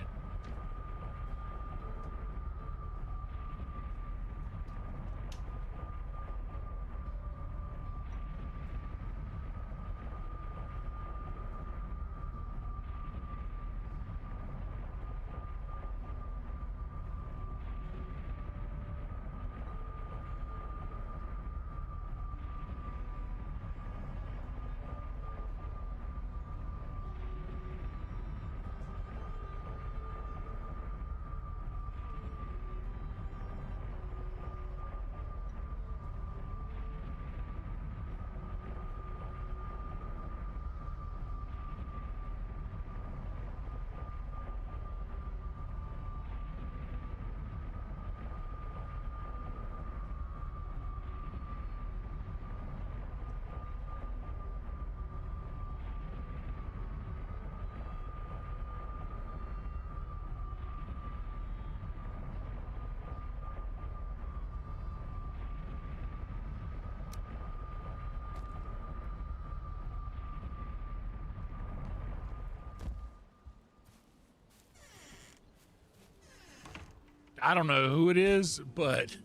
I don't know who it is, but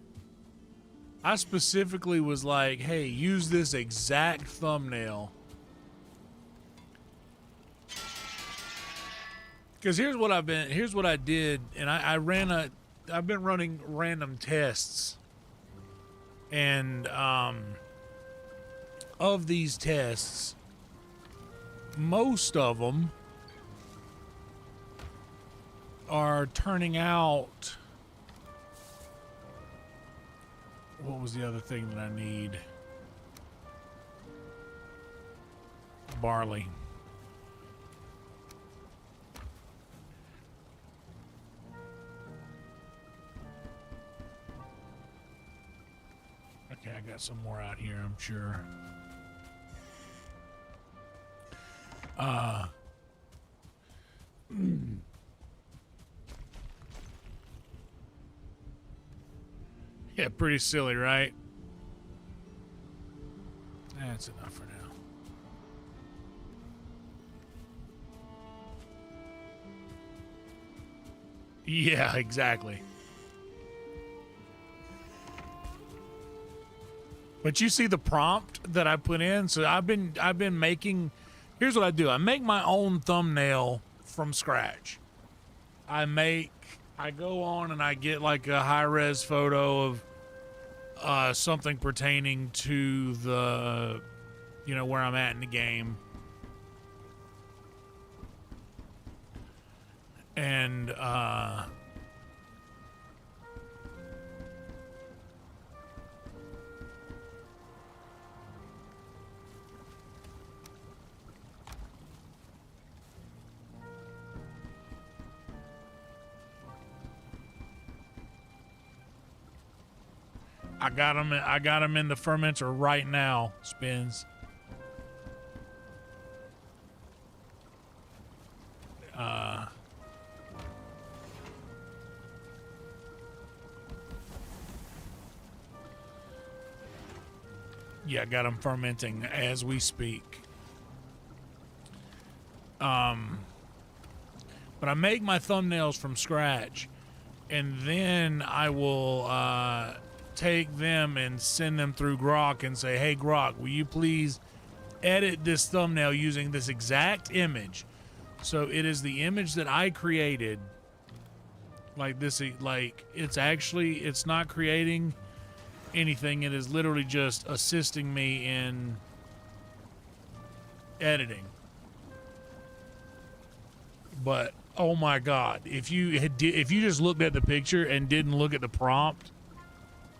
I specifically was like, hey, use this exact thumbnail. Because here's what I did, and I've been running random tests. And of these tests, most of them are turning out. What was the other thing that I need? Barley. Okay, I got some more out here, I'm sure. Yeah, pretty silly, right? That's enough for now. Yeah, exactly. But you see the prompt that I put in? So I've been making, here's what I do. I make my own thumbnail from scratch. I go on and I get like a high-res photo of something pertaining to the, where I'm at in the game. And I got them in the fermenter right now, Spins. Yeah, I got them fermenting as we speak. But I make my thumbnails from scratch, and then I will take them and send them through Grok and say, hey, Grok, will you please edit this thumbnail using this exact image? So it is the image that I created. Like this, like it's not creating anything. It is literally just assisting me in editing. But oh my God, if you just looked at the picture and didn't look at the prompt,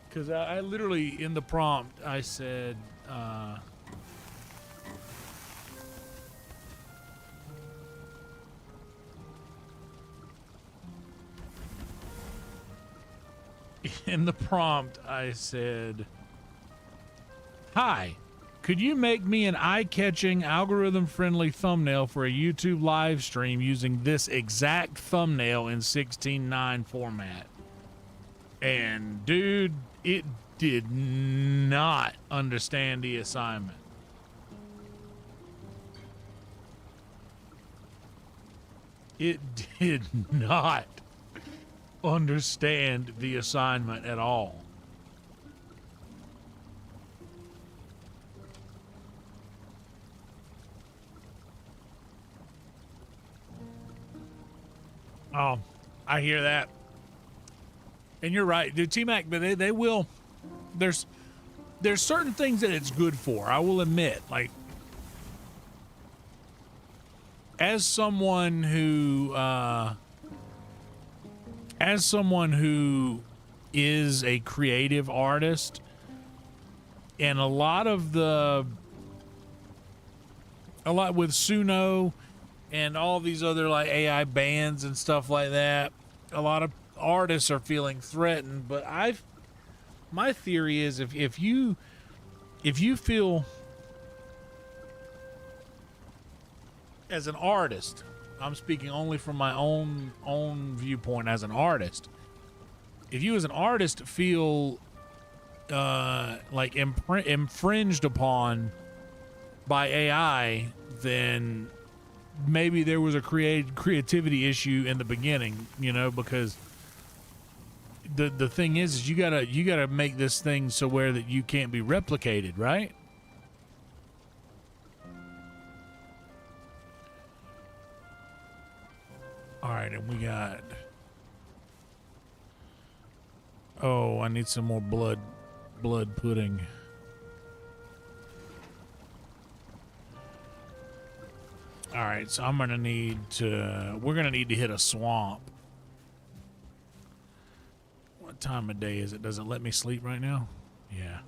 because I literally in the prompt I said in the prompt I said, hi, could you make me an eye-catching, algorithm-friendly thumbnail for a YouTube live stream using this exact thumbnail in 16:9 format? And dude, it did not understand the assignment. It did not understand the assignment at all. Oh, I hear that. And you're right, dude. T-Mac, but they will. There's certain things that it's good for. I will admit, like, as someone who is a creative artist, and a lot with Suno and all these other like AI bands and stuff like that, a lot of artists are feeling threatened. But my theory is if you feel as an artist, I'm speaking only from my own viewpoint as an artist. If you as an artist feel like infringed upon by AI, then maybe there was a creativity issue in the beginning, because the thing is you gotta make this thing so where that you can't be replicated, right? All right, and we got. Oh, I need some more blood pudding. All right, so I'm gonna need to. We're gonna need to hit a swamp. What time of day is it? Does it let me sleep right now? Yeah.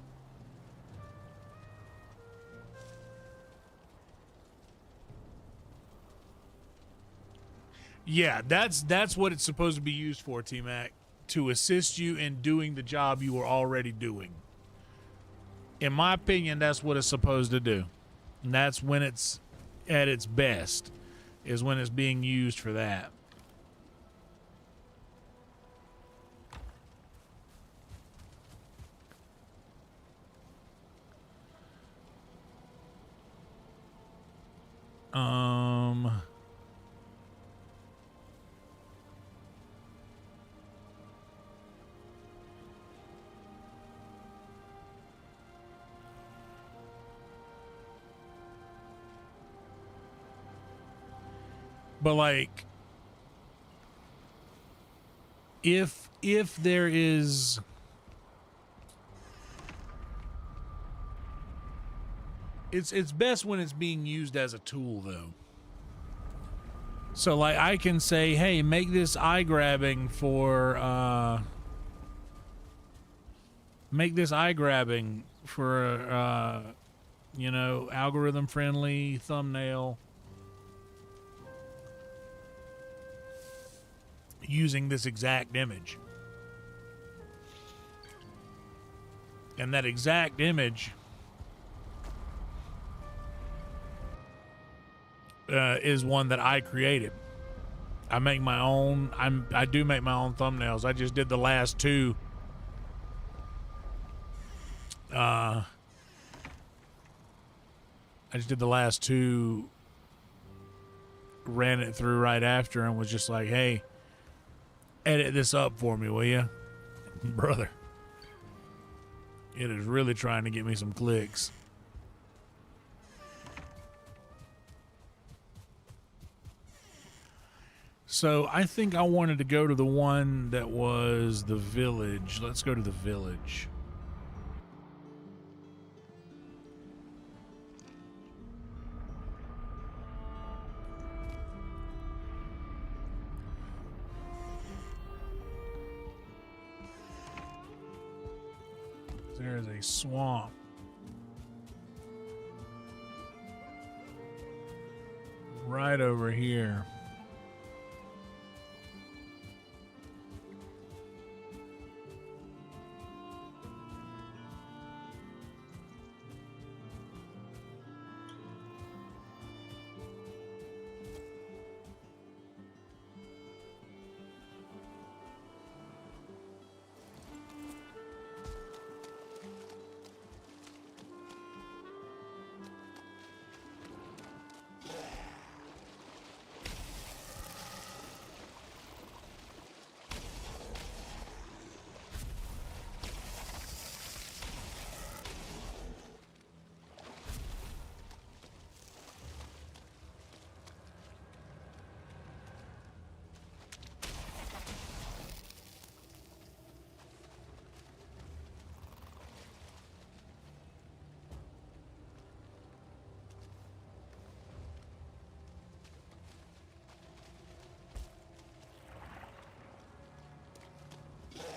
Yeah, that's what it's supposed to be used for, T-Mac, to assist you in doing the job you were already doing. In my opinion, that's what it's supposed to do. And that's when it's at its best, is when it's being used for that. But like, if there is, it's best when it's being used as a tool, though. So like, I can say, hey, make this eye grabbing for you know, algorithm friendly thumbnail using this exact image. And that exact image is one that I created. I make my own. I do make my own thumbnails. I just did the last two. I just did the last two. Ran it through right after and was just like, hey, edit this up for me, will you? Brother, it is really trying to get me some clicks. So I think I wanted to go to the one that was the village. Let's go to the village. There is a swamp right over here.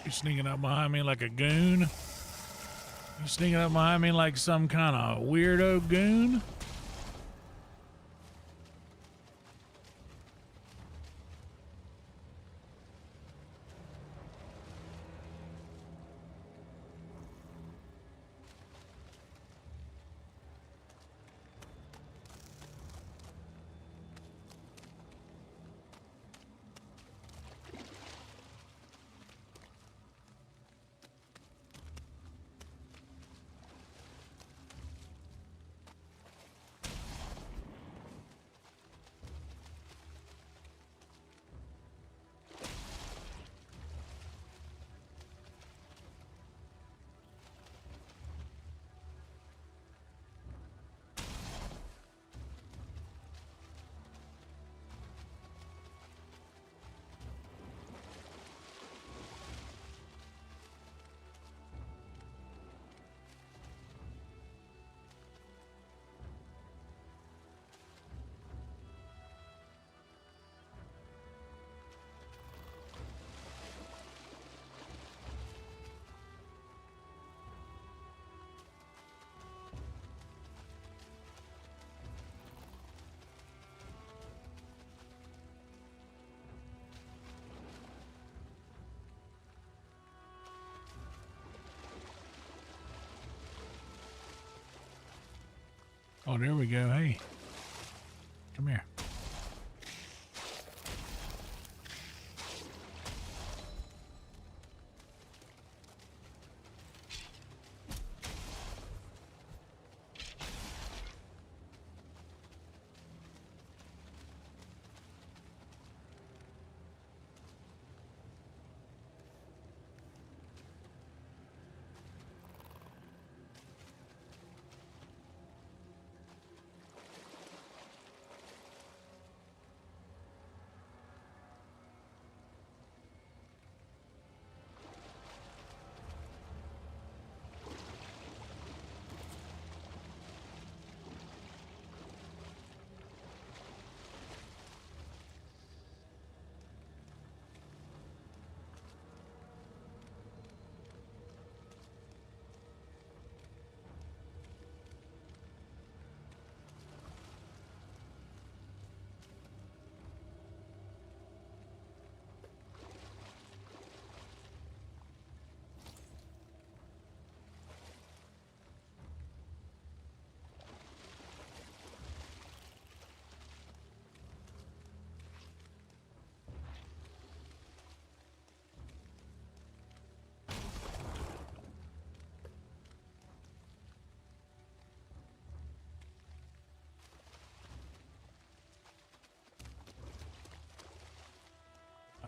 You sneaking up behind me like a goon? You sneaking up behind me like some kind of weirdo goon? Oh, there we go. Hey, come here.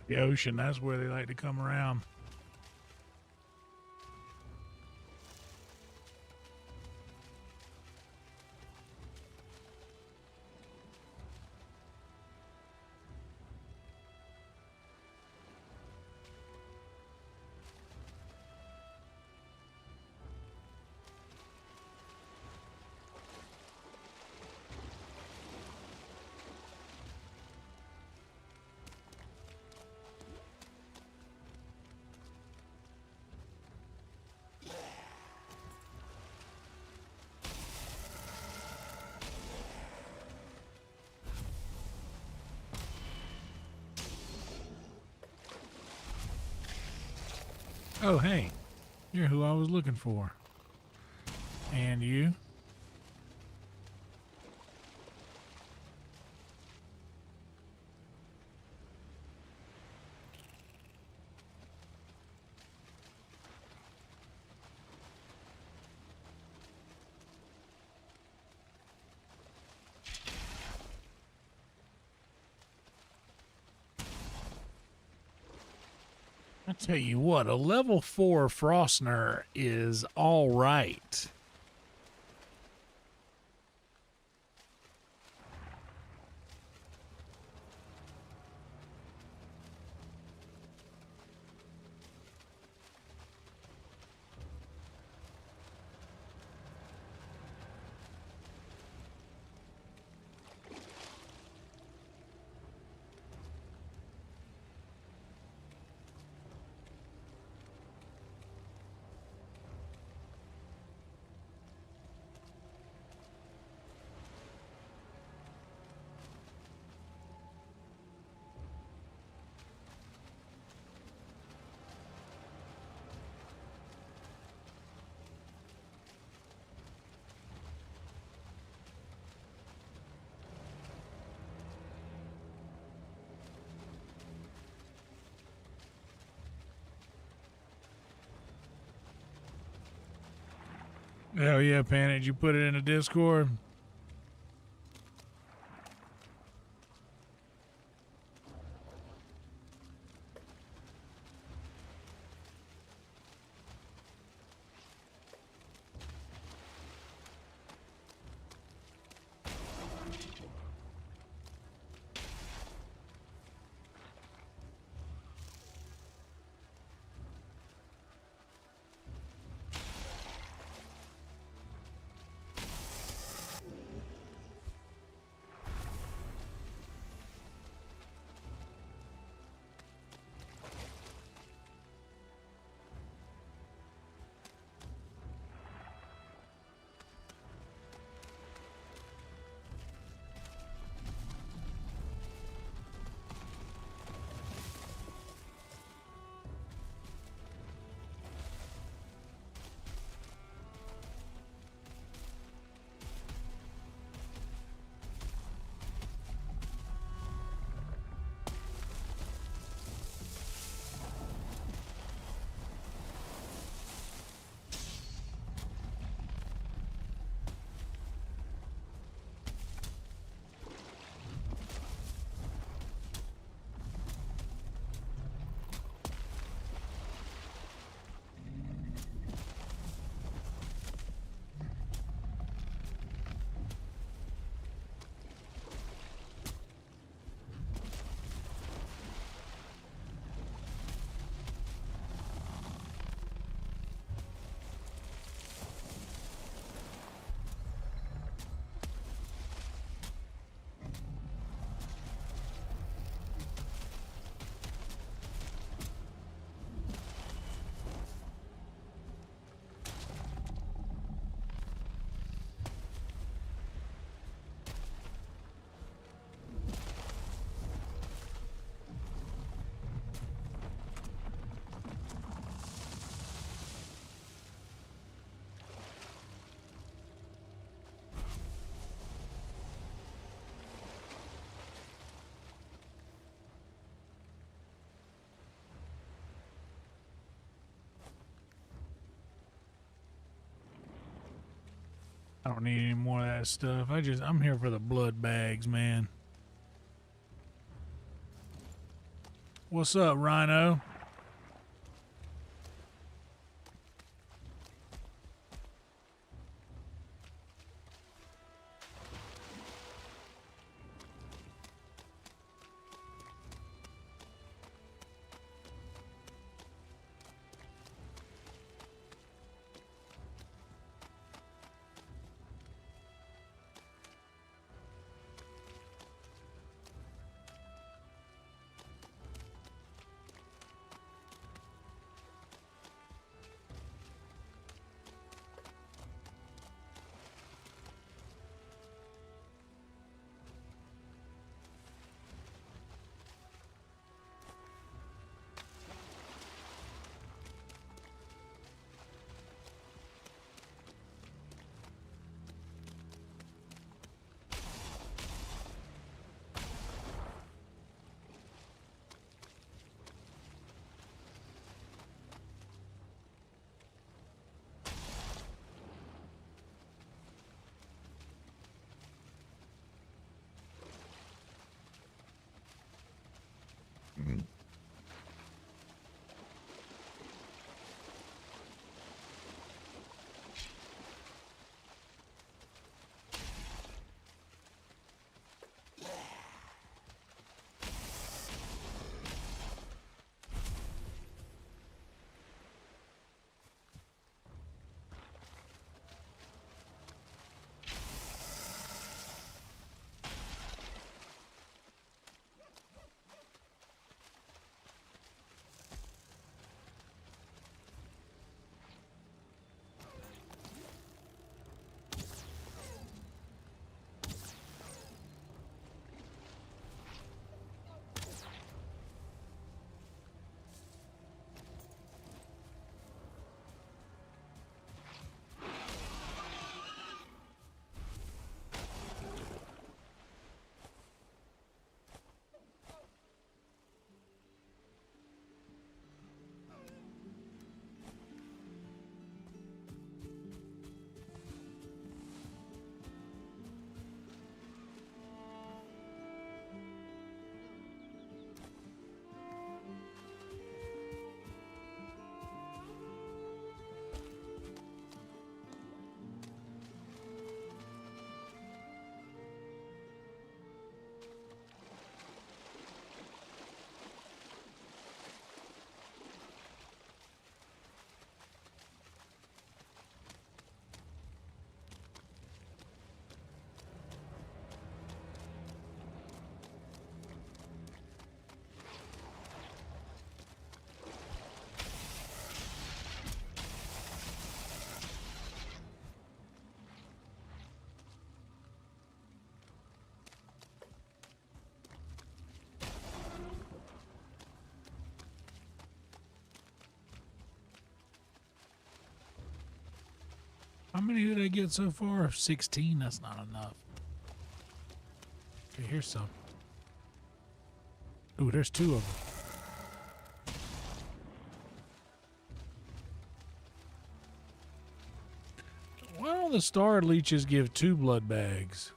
The ocean, that's where they like to come around. Oh, hey, you're who I was looking for. And you? I tell you what, a level 4 Frostner is all right. Hell yeah, Pan, did you put it in the Discord? I don't need any more of that stuff. I'm here for the blood bags, man. What's up, Rhino? How many did I get so far? 16? That's not enough. Okay, here's some. Ooh, there's 2 of them. Why don't the star leeches give 2 blood bags?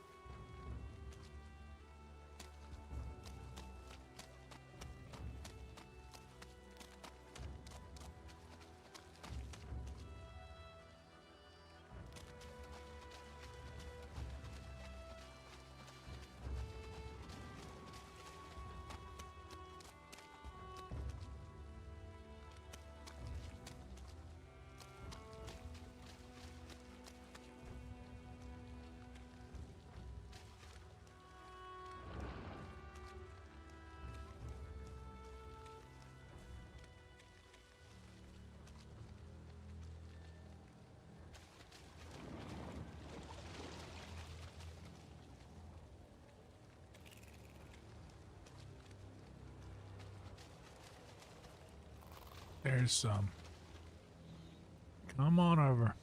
There's some. Come on over.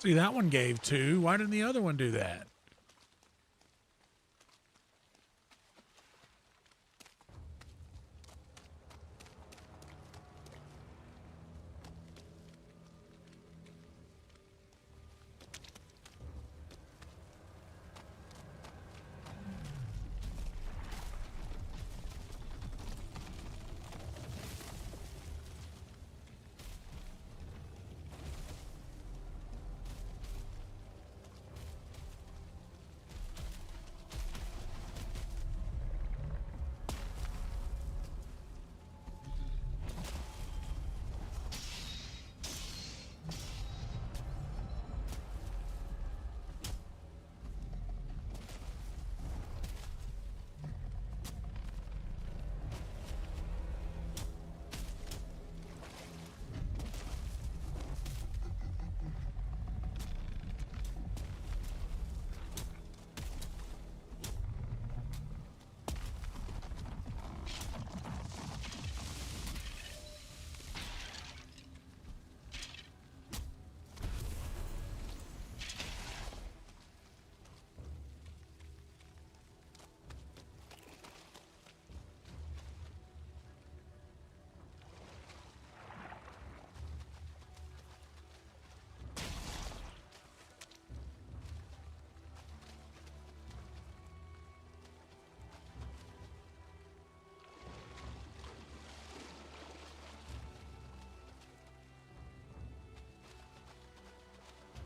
See, that one gave 2. Why didn't the other one do that?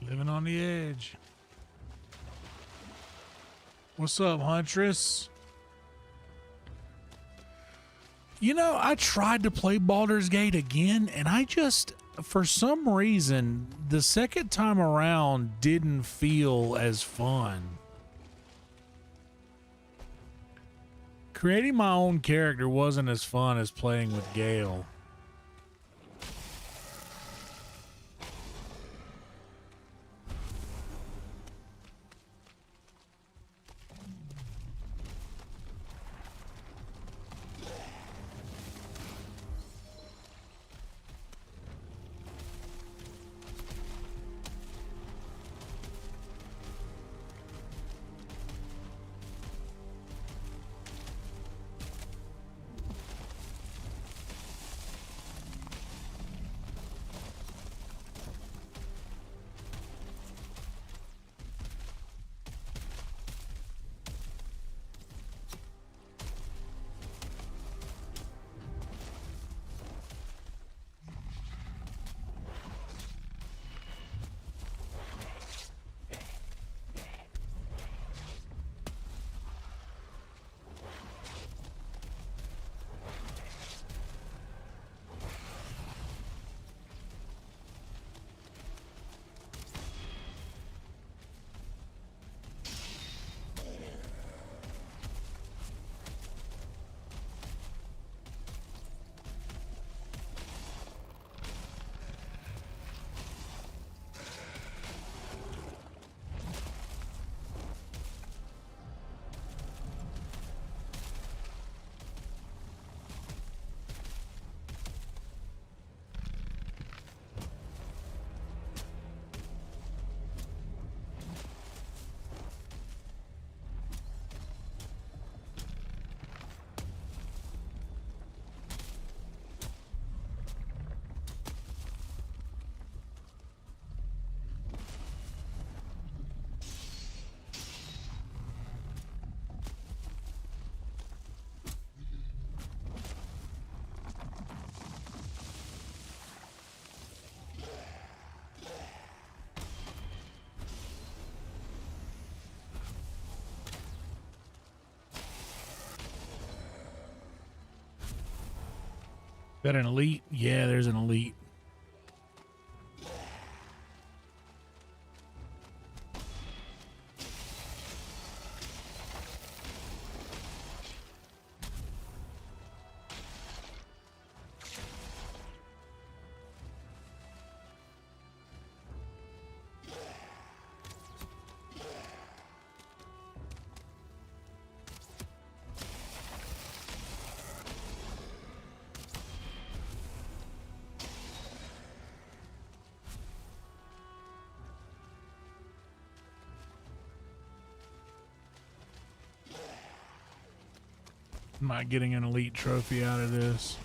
Living on the edge. What's up, Huntress? You know, I tried to play Baldur's Gate again, and I just, for some reason, the second time around didn't feel as fun. Creating my own character wasn't as fun as playing with Gale. Got an elite? Yeah, there's an elite. I'm not getting an elite trophy out of this.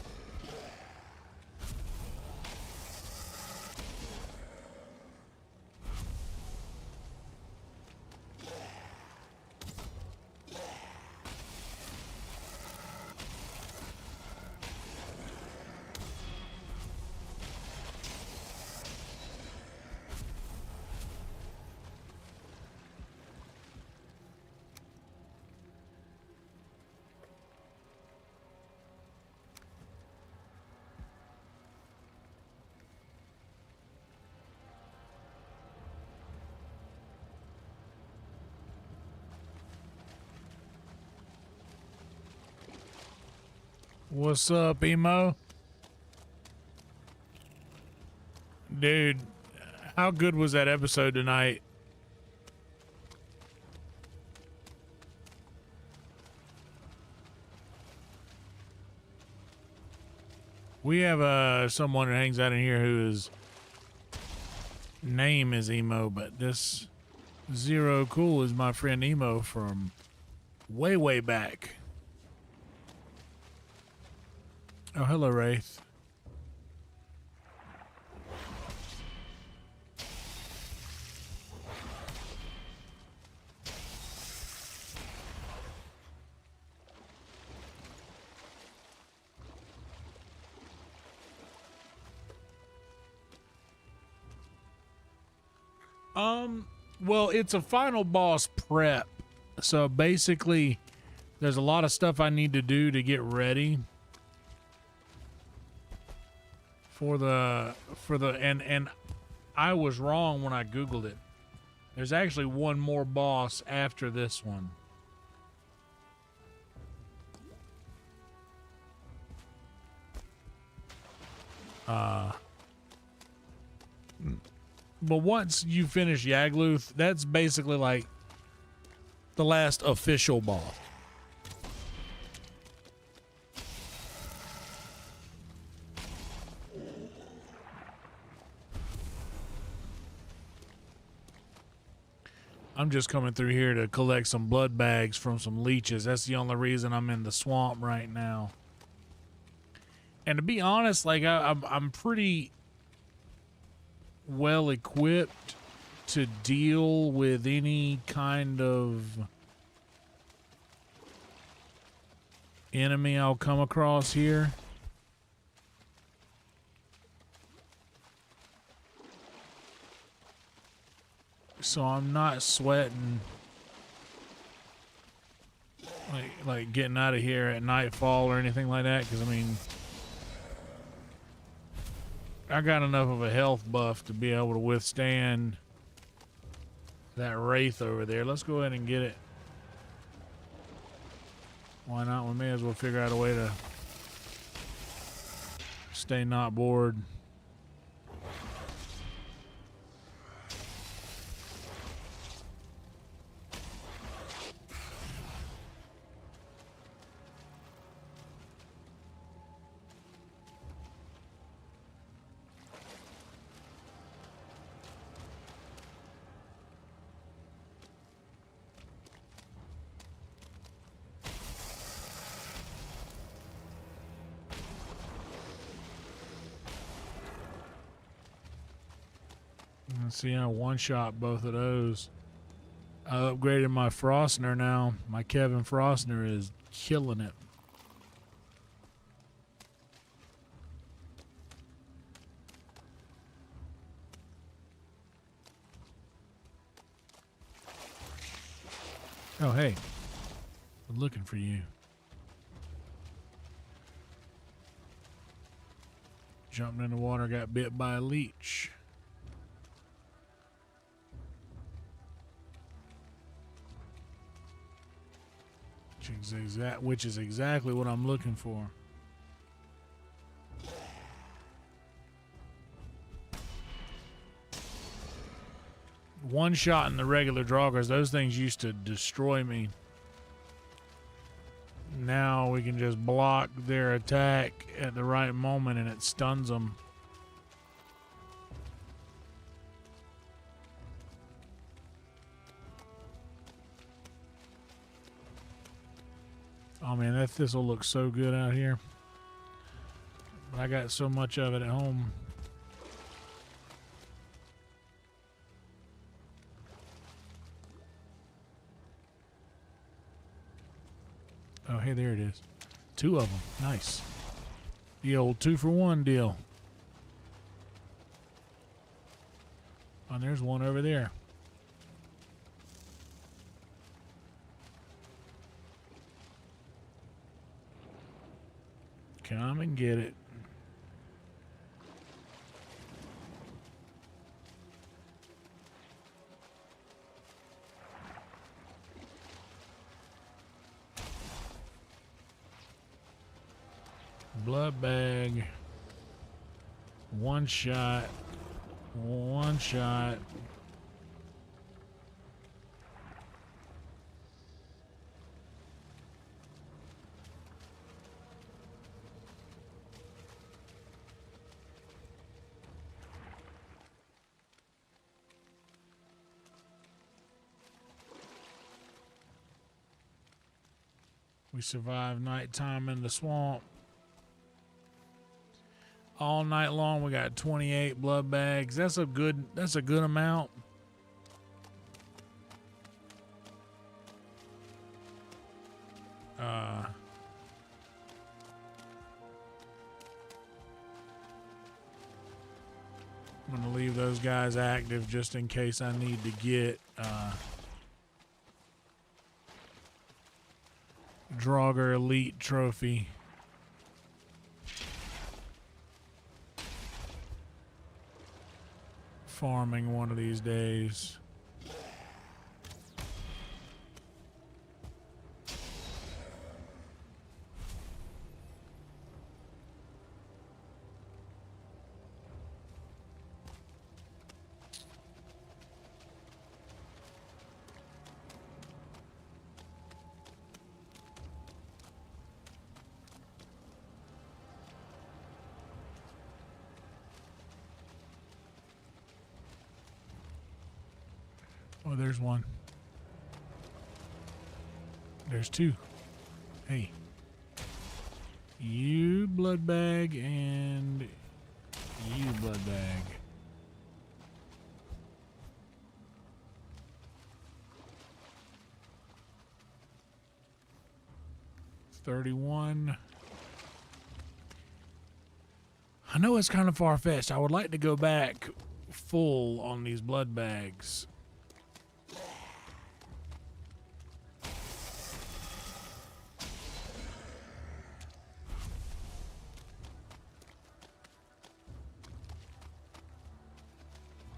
What's up, emo? Dude, how good was that episode tonight? We have someone who hangs out in here whose name is emo, but this Zero Cool is my friend emo from way, way back. Oh, hello, Wraith. Well, it's a final boss prep. So basically, there's a lot of stuff I need to do to get ready for the and I was wrong when I Googled it. There's actually one more boss after this one. But once you finish YAGLUTH, that's basically like the last official boss. I'm just coming through here to collect some blood bags from some leeches. That's the only reason I'm in the swamp right now. And to be honest, like I'm pretty well equipped to deal with any kind of enemy I'll come across here. So I'm not sweating like getting out of here at nightfall or anything like that, because I mean, I got enough of a health buff to be able to withstand that Wraith over there. Let's go ahead and get it. Why not? We may as well figure out a way to stay not bored. Let's see, I one-shot both of those. I upgraded my Frostner now. My Kevin Frostner is killing it. Oh, hey. I'm looking for you. Jumped in the water, got bit by a leech. Which is exactly what I'm looking for. One shot in the regular draugrs, those things used to destroy me. Now we can just block their attack at the right moment and it stuns them. Oh man, that thistle looks so good out here. But I got so much of it at home. Oh, hey, there it is. 2 of them. Nice. The old 2-for-1 deal. Oh, and there's one over there. Come and get it. Blood bag. One shot. One shot. We survived nighttime in the swamp. All night long we got 28 blood bags. That's a good amount. I'm gonna leave those guys active just in case I need to get Draugr Elite Trophy. Farming one of these days. Oh, there's one. There's 2. Hey. You blood bag and you blood bag. $31. I know it's kind of far-fetched. I would like to go back full on these blood bags.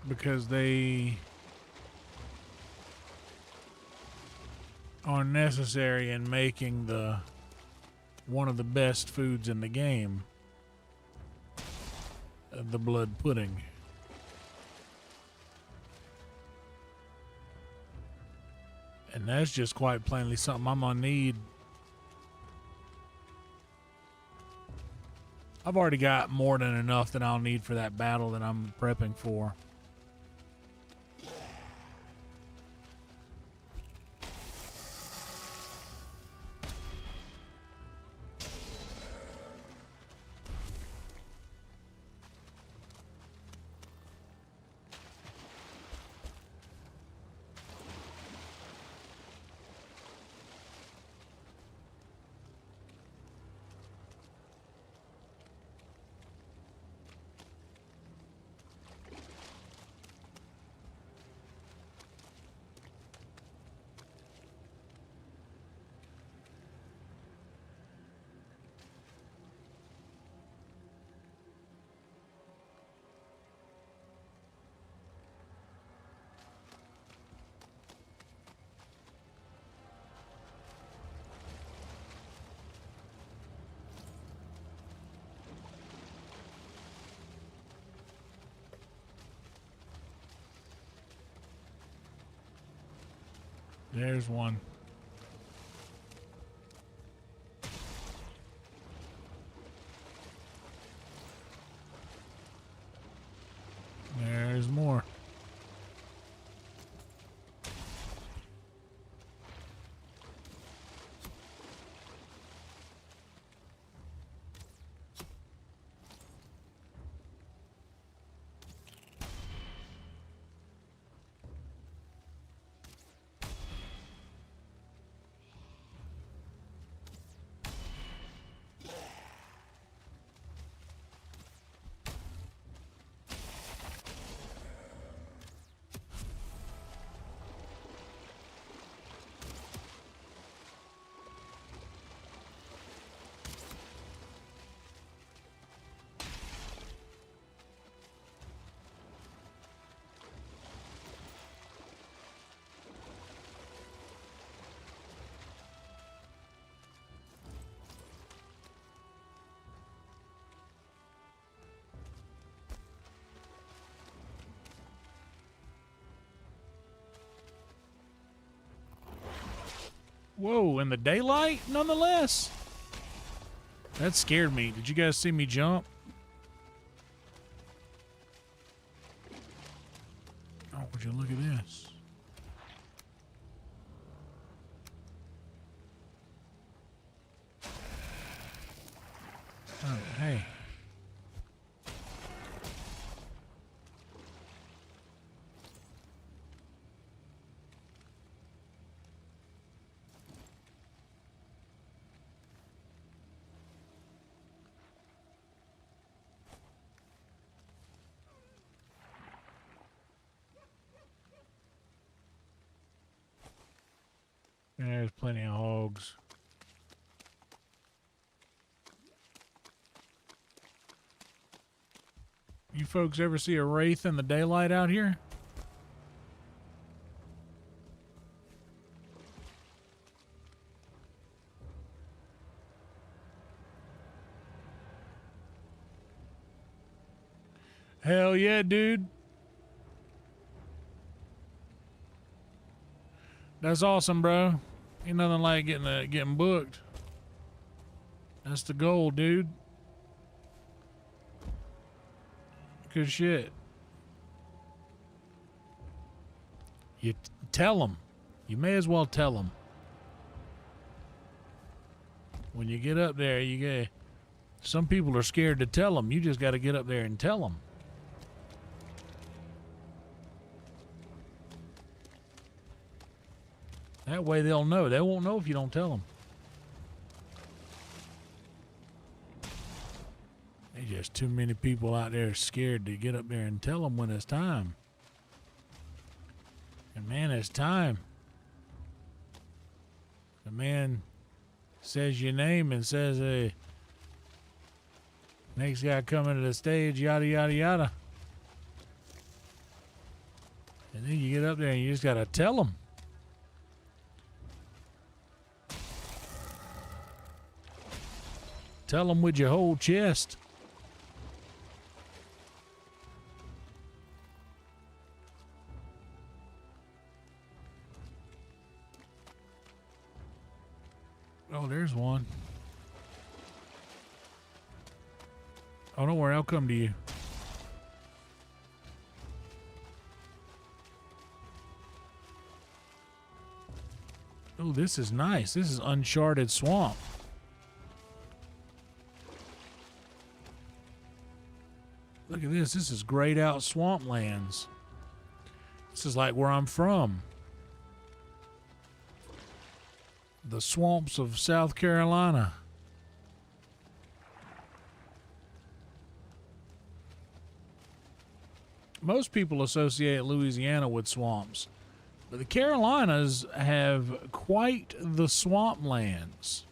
Because they are necessary in making one of the best foods in the game, the blood pudding. And that's just quite plainly something I'm gonna need. I've already got more than enough that I'll need for that battle that I'm prepping for. There's one. There's more. Whoa, in the daylight, nonetheless? That scared me. Did you guys see me jump? Oh, would you look at this? Oh, hey. There's plenty of hogs. You folks ever see a wraith in the daylight out here? Hell yeah, dude. That's awesome, bro. Ain't nothing like getting booked. That's the goal, dude. Good shit. You tell them. You may as well tell them. When you get up there, you get. Some people are scared to tell them. You just got to get up there and tell them. That way they'll know. They won't know if you don't tell them. There's just too many people out there scared to get up there and tell them when it's time. And man, it's time. The man says your name and says, hey, next guy coming to the stage, yada, yada, yada. And then you get up there and you just got to tell them. Tell them with your whole chest. Oh, there's one. Oh, don't worry, I'll come to you. Oh, this is nice. This is uncharted swamp. Look at this. This is grayed out swamplands. This is like where I'm from. The swamps of South Carolina. Most people associate Louisiana with swamps, but the Carolinas have quite the swamplands.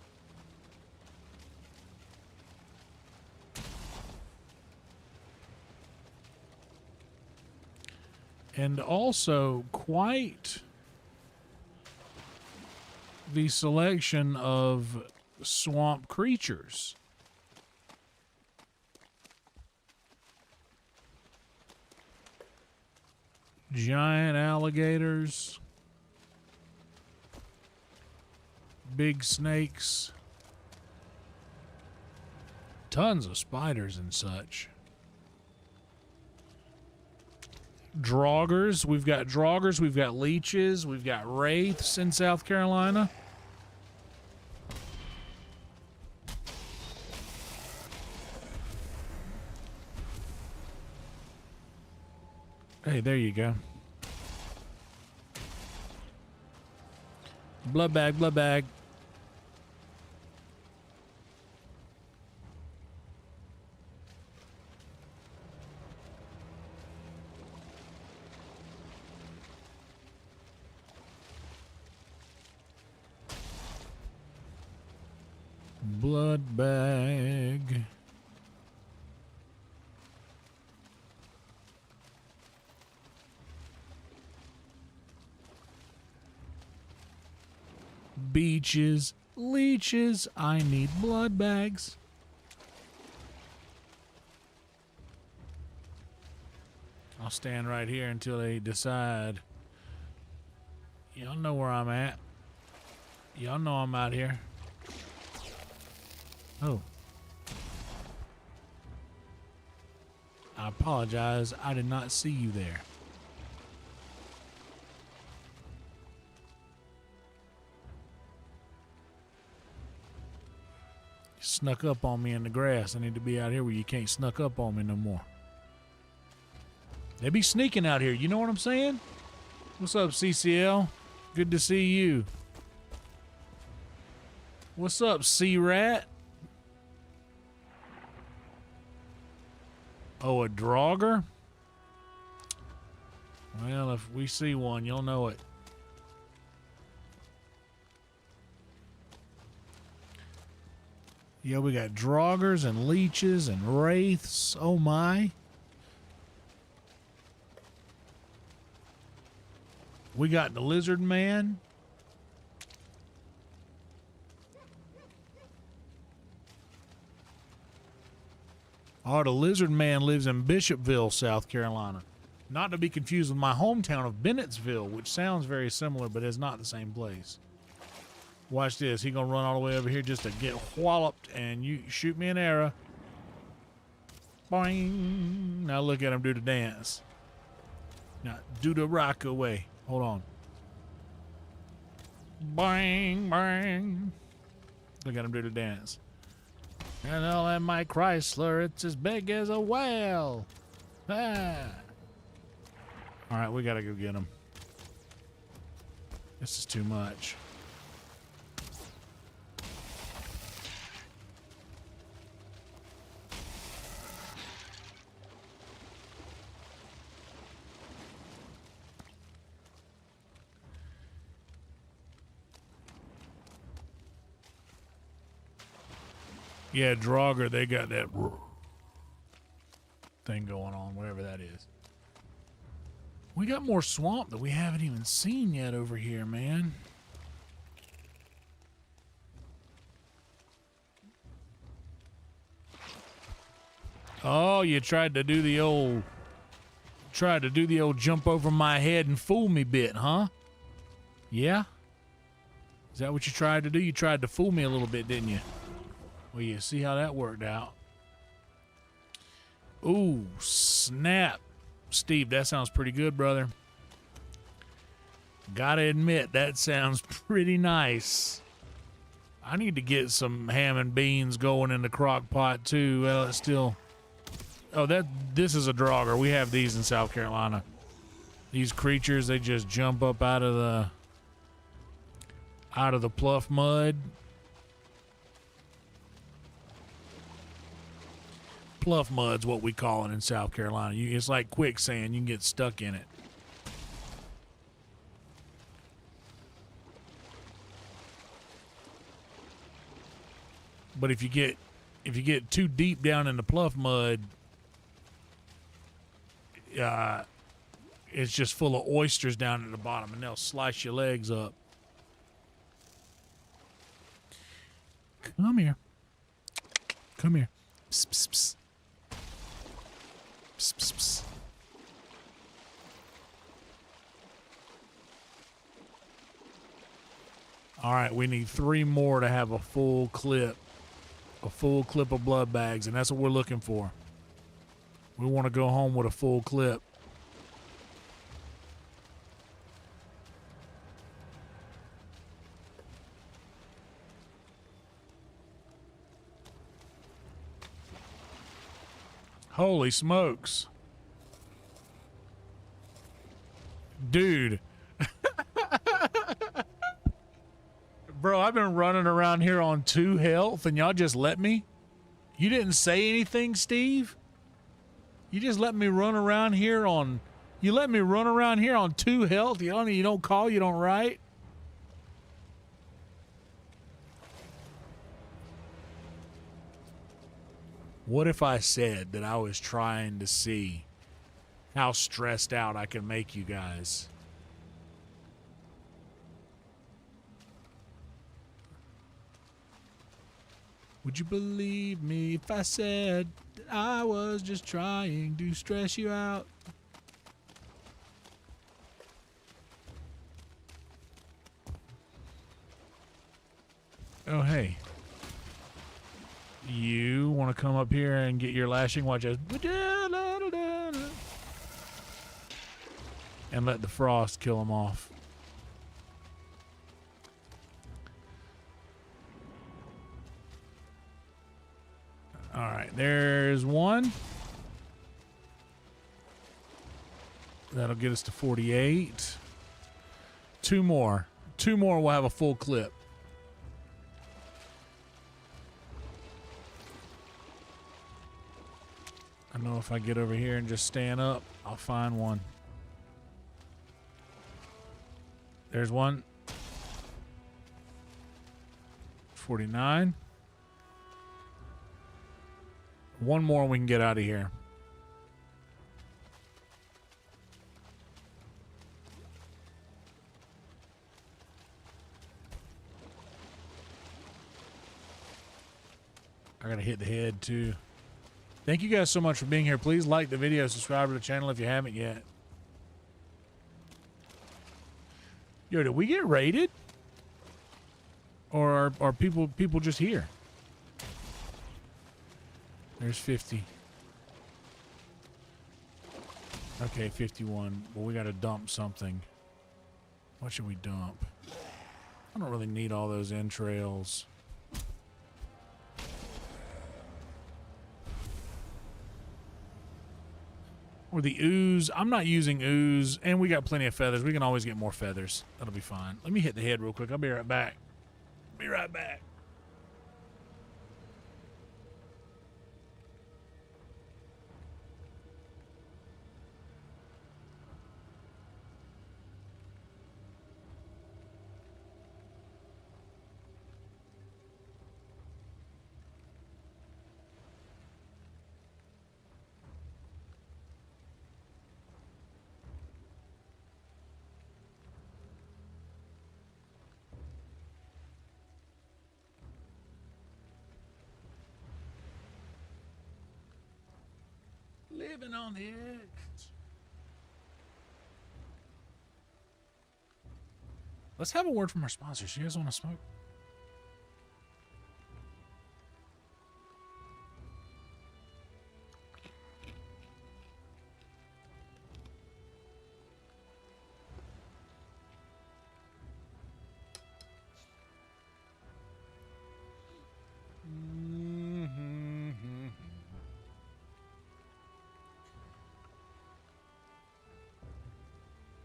And also quite the selection of swamp creatures. Giant alligators, big snakes, tons of spiders and such. Draugrs, we've got leeches, we've got wraiths in South Carolina. Hey, there you go. Blood bag, blood bag. Blood bag. Beaches, leeches, I need blood bags. I'll stand right here until they decide. Y'all know where I'm at. Y'all know I'm out here. Oh. I apologize. I did not see you there. You snuck up on me in the grass. I need to be out here where you can't snuck up on me no more. They be sneaking out here. You know what I'm saying? What's up, CCL? Good to see you. What's up, C-Rat? Oh, a Draugr? Well, if we see one, you'll know it. Yeah, we got Draugrs and leeches and wraiths. Oh my. We got the lizard man. Oh, the lizard man lives in Bishopville, South Carolina. Not to be confused with my hometown of Bennettsville, which sounds very similar, but is not the same place. Watch this. He gonna run all the way over here just to get walloped, and you shoot me an arrow. Boing. Now look at him do the dance. Now do the rock away. Hold on. Bang, bang. Look at him do the dance. And all in my Chrysler, it's as big as a whale. Ah. All right, we gotta go get him. This is too much. Yeah, Draugr, they got that thing going on, whatever that is. We got more swamp that we haven't even seen yet over here, man. Oh, you tried to do the old jump over my head and fool me bit, huh? Yeah? Is that what you tried to do? You tried to fool me a little bit, didn't you? Well, you see how that worked out. Ooh, snap. Steve, that sounds pretty good, brother. Gotta admit, that sounds pretty nice. I need to get some ham and beans going in the crock pot, too. Well, it's still... Oh, this is a Draugr. We have these in South Carolina. These creatures, they just jump up out of the pluff mud. Pluff mud's what we call it in South Carolina. It's like quicksand. You can get stuck in it. But if you get too deep down in the pluff mud, it's just full of oysters down at the bottom, and they'll slice your legs up. Come here. Come here. Psst, psst, psst. Psst, psst, psst. All right, we need 3 more to have a full clip of blood bags, and that's what we're looking for. We want to go home with a full clip. Holy smokes. Dude. Bro, I've been running around here on 2 health and y'all just let me? You didn't say anything, Steve? You just let me run around here on... You let me run around here on 2 health? You don't call, you don't write? What if I said that I was trying to see how stressed out I can make you guys? Would you believe me if I said that I was just trying to stress you out? Oh, hey. You want to come up here and get your lashing? Watch us. And let the frost kill him off. All right, there's one. That'll get us to 48. Two more. Two more, we'll have a full clip. I know if I get over here and just stand up, I'll find one. There's one. 49. One more and we can get out of here. I gotta hit the head too. Thank you guys so much for being here. Please like the video, subscribe to the channel if you haven't yet. Yo, did we get raided? Or are people just here? There's 50. Okay, 51. Well, we gotta dump something. What should we dump? I don't really need all those entrails. Or the ooze. I'm not using ooze, and we got plenty of feathers. We can always get more feathers. That'll be fine. Let me hit the head real quick. I'll be right back. Be right back. Living on the edge. Let's have a word from our sponsors. You guys want to smoke?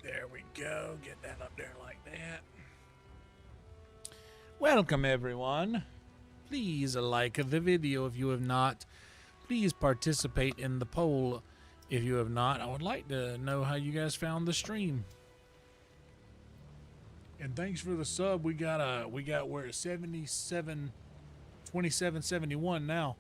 There we go. Get that up there like that. Welcome, everyone. Please like the video if you have not. Please participate in the poll if you have not. I would like to know how you guys found the stream. And thanks for the sub. We got we're at 77, 2771 now.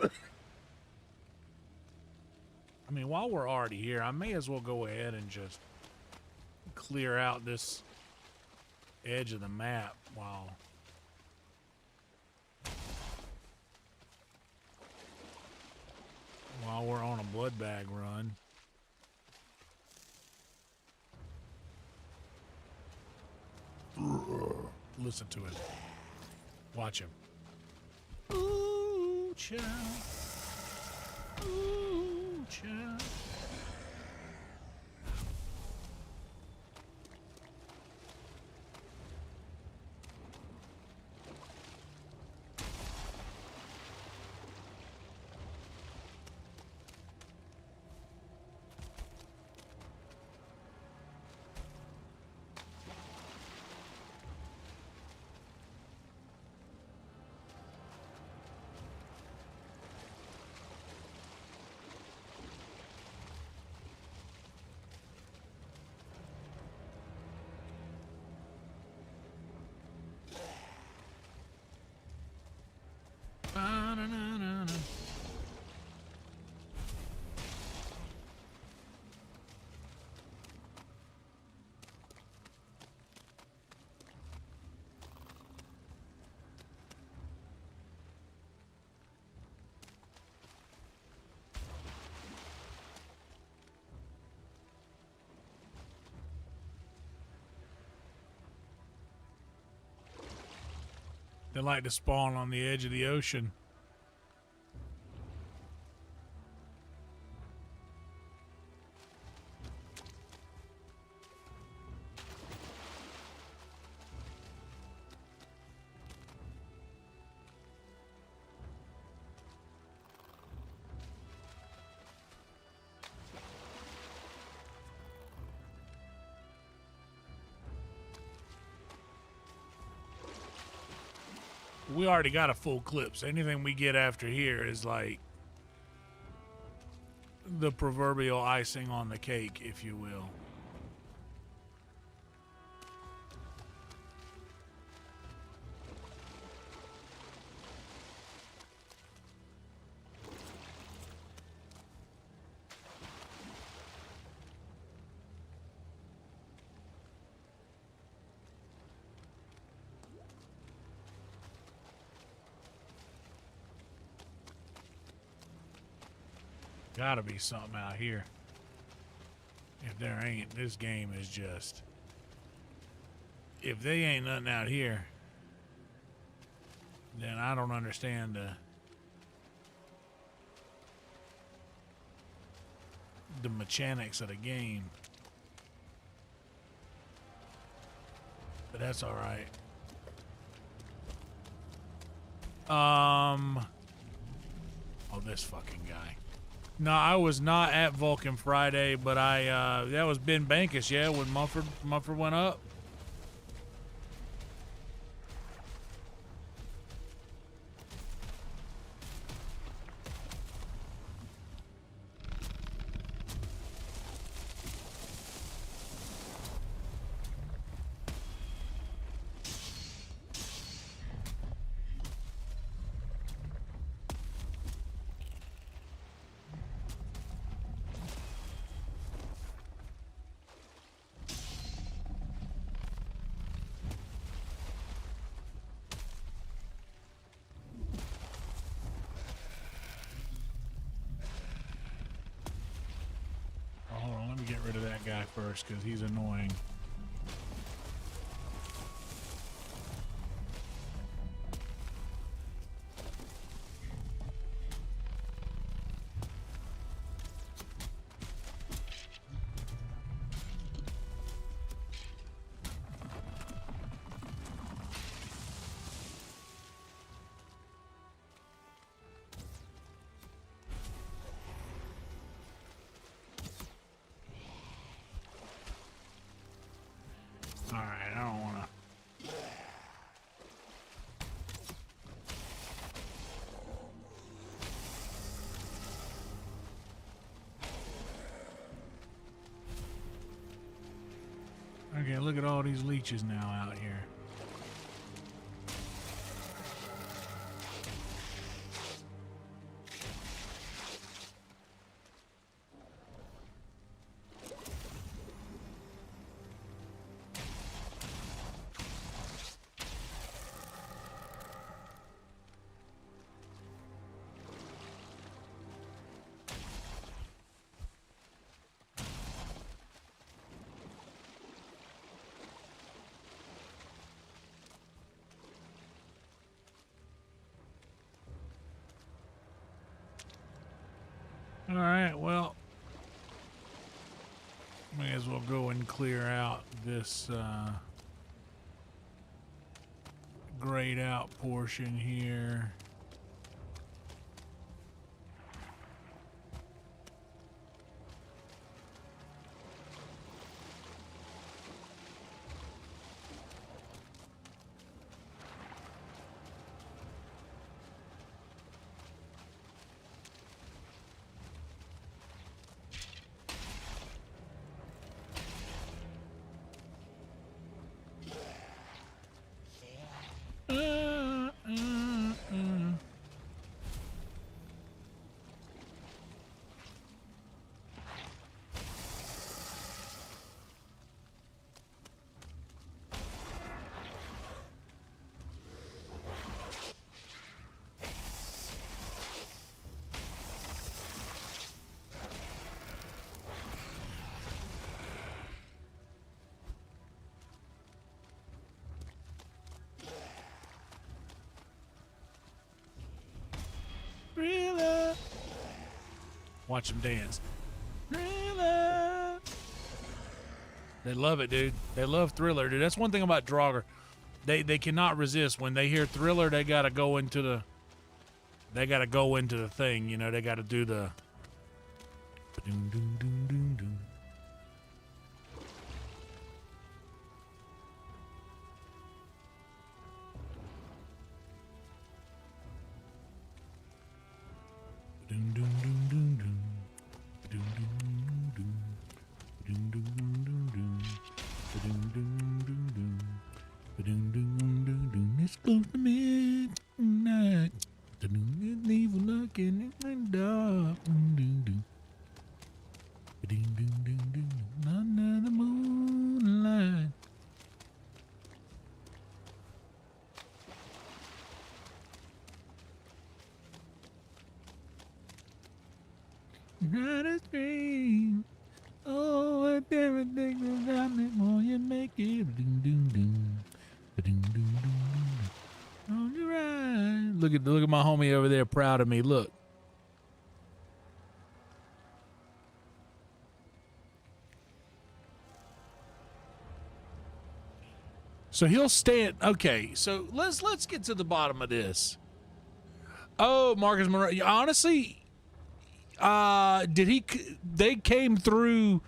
I mean, while we're already here, I may as well go ahead and just clear out this edge of the map while we're on a blood bag run. Listen to it. Watch him. Ooh, child. Ooh, child. They like to spawn on the edge of the ocean. We already got a full clip, so anything we get after here is like the proverbial icing on the cake, if you will. Gotta be something out here. If there ain't, this game is just... If they ain't nothing out here, then I don't understand the mechanics of the game. But that's alright. Oh, this fucking guy. No, I was not at Vulcan Friday, but that was Ben Bankus, yeah, when Mumford went up. Get rid of that guy first because he's annoying. Alright, I don't wanna... Okay, look at all these leeches now out here. Alright, well, may as well go and clear out this grayed out portion here. Watch them dance. Thriller. They love it, dude. They love Thriller, dude. That's one thing about Draugr. They cannot resist. When they hear Thriller, they gotta go into the thing, you know, they gotta do the It's close to midnight. Leave a look in the dark. Under the moonlight. Not a dream. Oh, everything around me, more you make it. On your right. Look at my homie over there, proud of me. Look. So he'll stand. Okay, so let's get to the bottom of this. Oh, Marcus Monroe. Honestly, they came through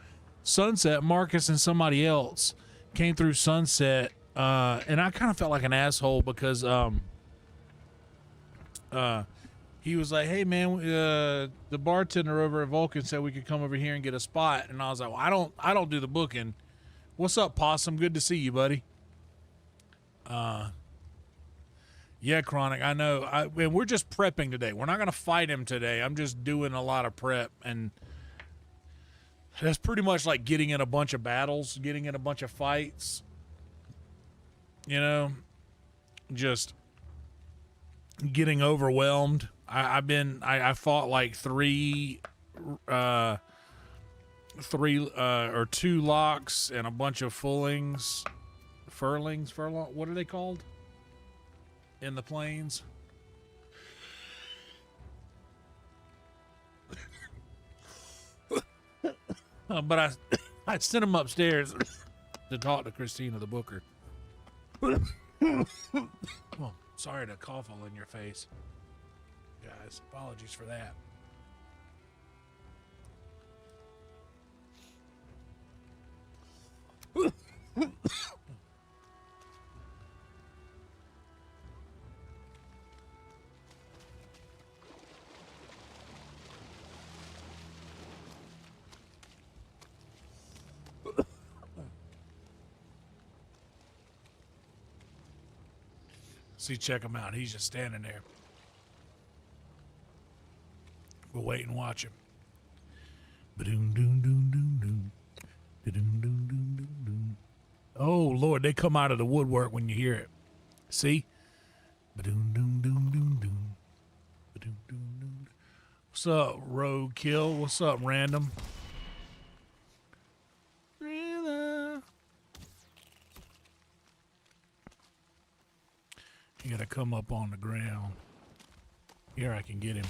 Sunset. Marcus and somebody else came through Sunset, and I kind of felt like an asshole because he was like, "Hey man, the bartender over at Vulcan said we could come over here and get a spot," and I was like, "Well, I don't do the booking. What's up, Possum? Good to see you, buddy." Yeah, Chronic, I know. And we're just prepping today. We're not going to fight him today. I'm just doing a lot of prep, and that's pretty much like getting in a bunch of battles, getting in a bunch of fights. You know, just getting overwhelmed. I fought like three or two locks and a bunch of furlings. What are they called in the plains? But I sent him upstairs to talk to Christina the Booker. Well, sorry to cough all in your face, guys. Apologies for that. See, check him out. He's just standing there. We'll wait and watch him. Oh, Lord, they come out of the woodwork when you hear it. See? What's up, Roadkill? What's up, Random? You gotta come up on the ground. Here, I can get him.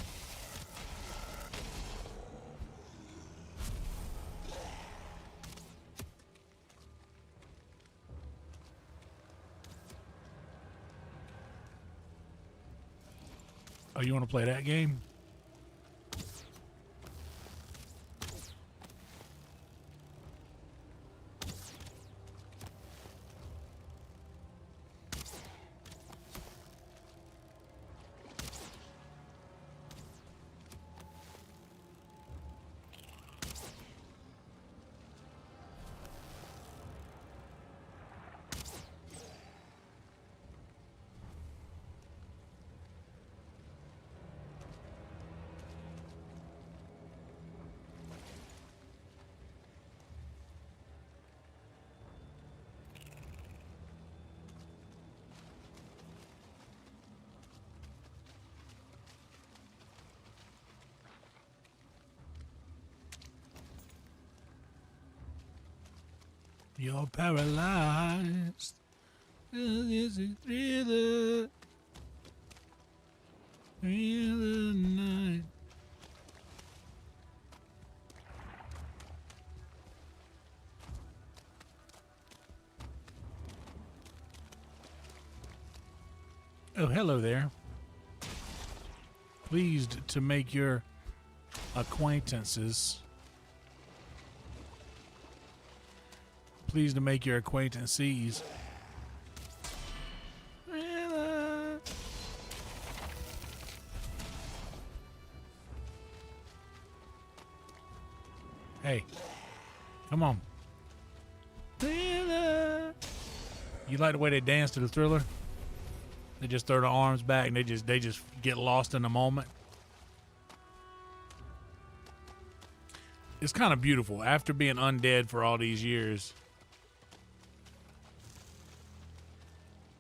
Oh, you want to play that game? You're paralyzed. This is thriller. Thriller night. Oh, hello there. Pleased to make your acquaintances. Pleased to make your acquaintances. Hey, come on. You like the way they dance to the Thriller? They just throw their arms back and they just get lost in the moment. It's kind of beautiful after being undead for all these years.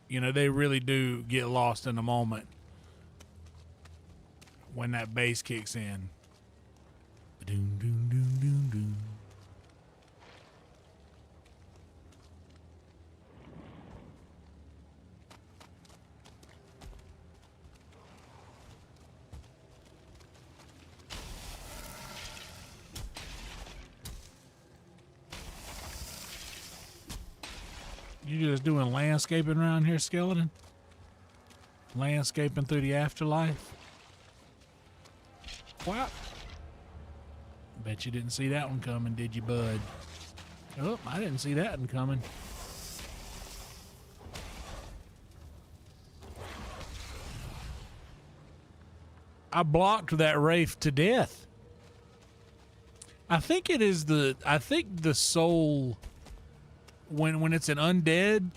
You know, they really do get lost in the moment when that bass kicks in. Doom, doom, doom, doom, doom. You just doing landscaping around here, Skeleton? Landscaping through the afterlife? What? Bet you didn't see that one coming, did you, bud? Oh, I didn't see that one coming. I blocked that wraith to death. I think the soul, when it's an undead,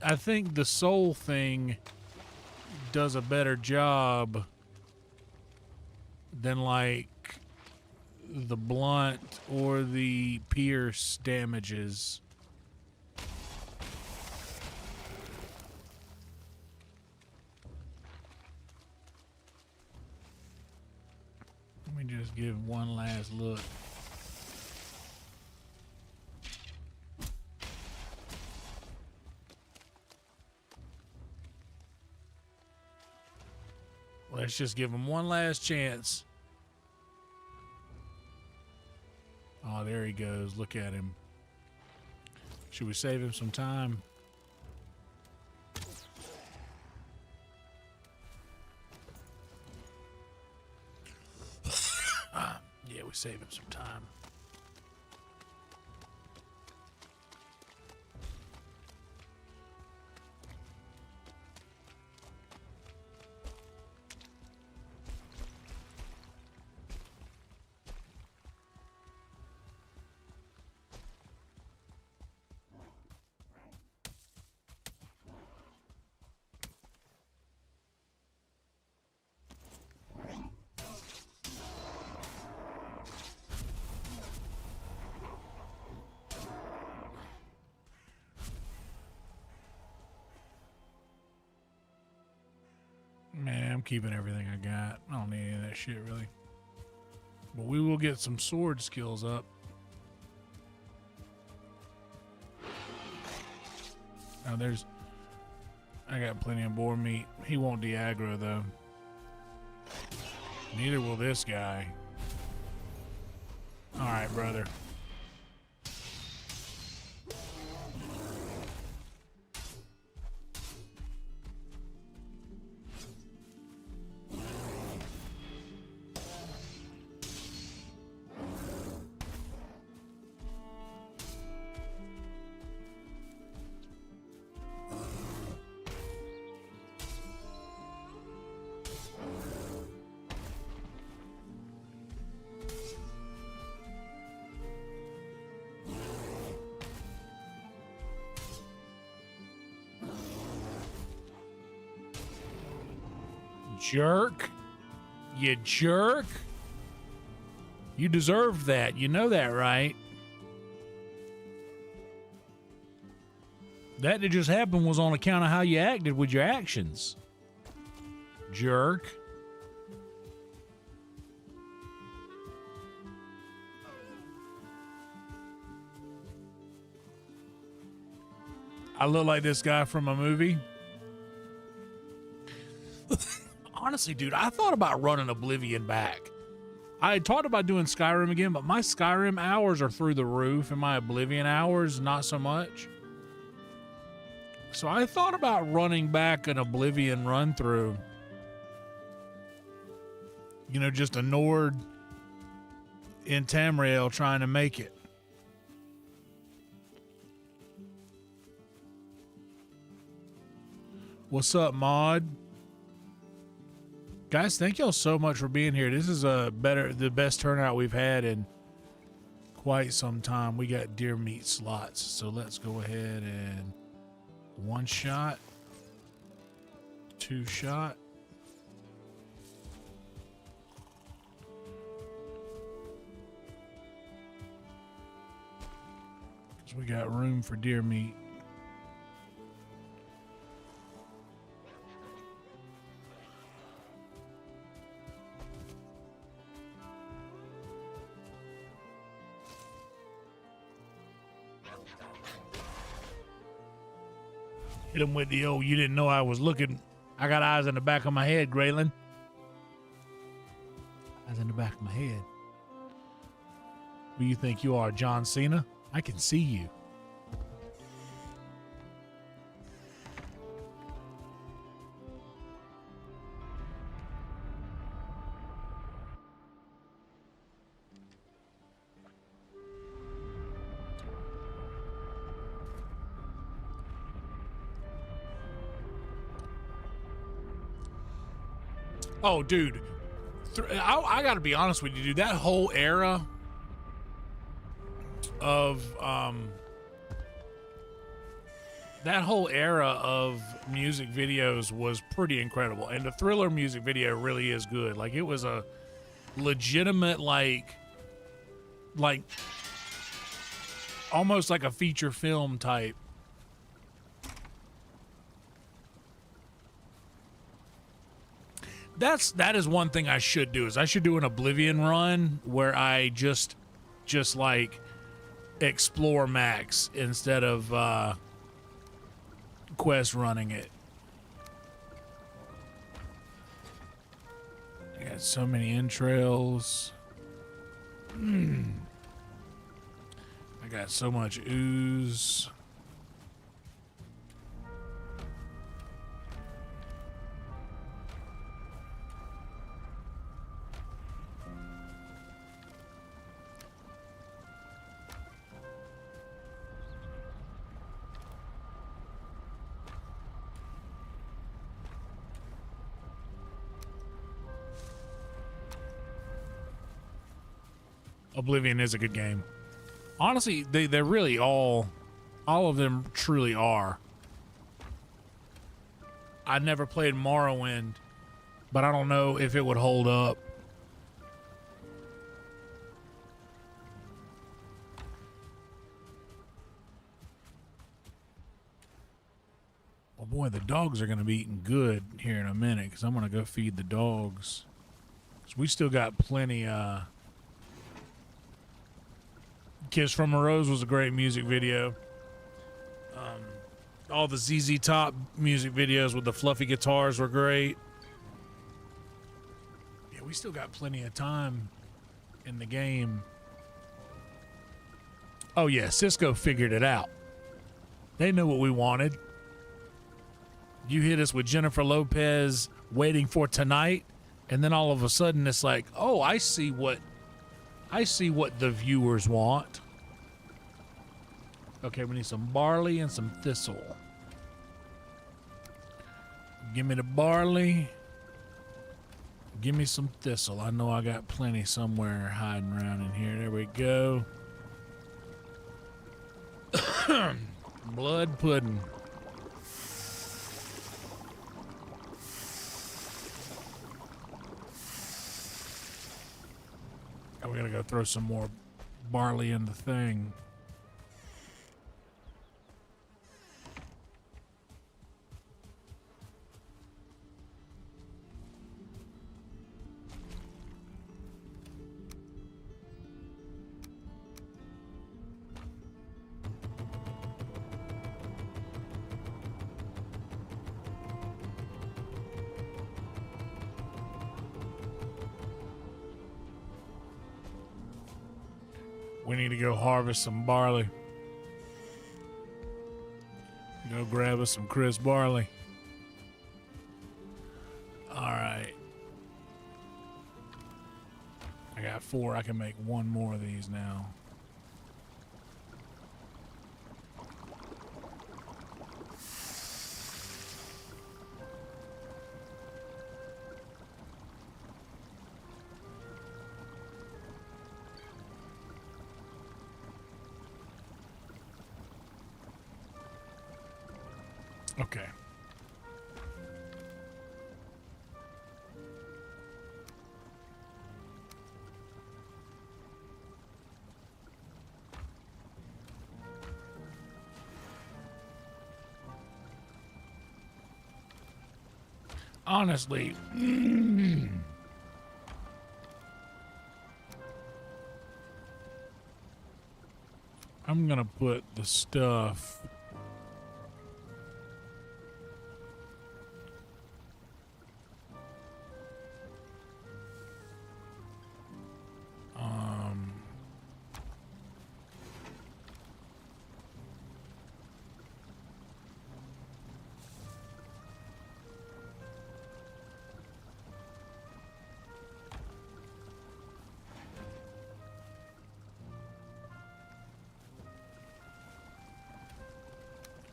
I think the soul thing does a better job than like the blunt or the pierce damages. Let me just give one last look. Let's just give him one last chance. Oh, there he goes. Look at him. Should we save him some time? Yeah, we save him some time. Man, I'm keeping everything I got. I don't need any of that shit, really. But we will get some sword skills up. Now I got plenty of boar meat. He won't de-aggro, though. Neither will this guy. All right, brother. Jerk. You jerk. You deserved that. You know that, right? That just happened was on account of how you acted with your actions. Jerk. I look like this guy from a movie. Honestly, dude, I thought about running Oblivion back. I had talked about doing Skyrim again, but my Skyrim hours are through the roof, and my Oblivion hours, not so much. So I thought about running back an Oblivion run through. You know, just a Nord in Tamriel trying to make it. What's up, Mod? Guys, thank y'all so much for being here. This is the best turnout we've had in quite some time. We got deer meat slots, so let's go ahead and 1 shot, 2 shot. Because we got room for deer meat. Hit him with the old, you didn't know I was looking. I got eyes in the back of my head, Graylin. Eyes in the back of my head. Who you think you are, John Cena? I can see you. Oh, dude. I got to be honest with you, dude. That whole era of music videos was pretty incredible. And the Thriller music video really is good. Like, it was a legitimate, like almost like a feature film type. That is one thing I should do, is I should do an Oblivion run where I just like explore max instead of quest running it. I got so many entrails. I got so much ooze. Oblivion is a good game. Honestly, they're really all of them truly are. I never played Morrowind, but I don't know if it would hold up. Well, boy, the dogs are going to be eating good here in a minute, because I'm going to go feed the dogs. So we still got plenty. Kiss from a Rose was a great music video. All the ZZ Top music videos with the fluffy guitars were great. Yeah, we still got plenty of time in the game. Oh yeah, Cisco figured it out. They knew what we wanted. You hit us with Jennifer Lopez Waiting for Tonight, and then all of a sudden it's like, oh, I see what the viewers want. Okay, we need some barley and some thistle. Give me the barley. Give me some thistle. I know I got plenty somewhere hiding around in here. There we go. Blood pudding. Oh, we gotta go throw some more barley in the thing. We need to go harvest some barley. Go grab us some Chris Barley. All right. I got 4. I can make 1 more of these now. Okay. Honestly, I'm gonna put the stuff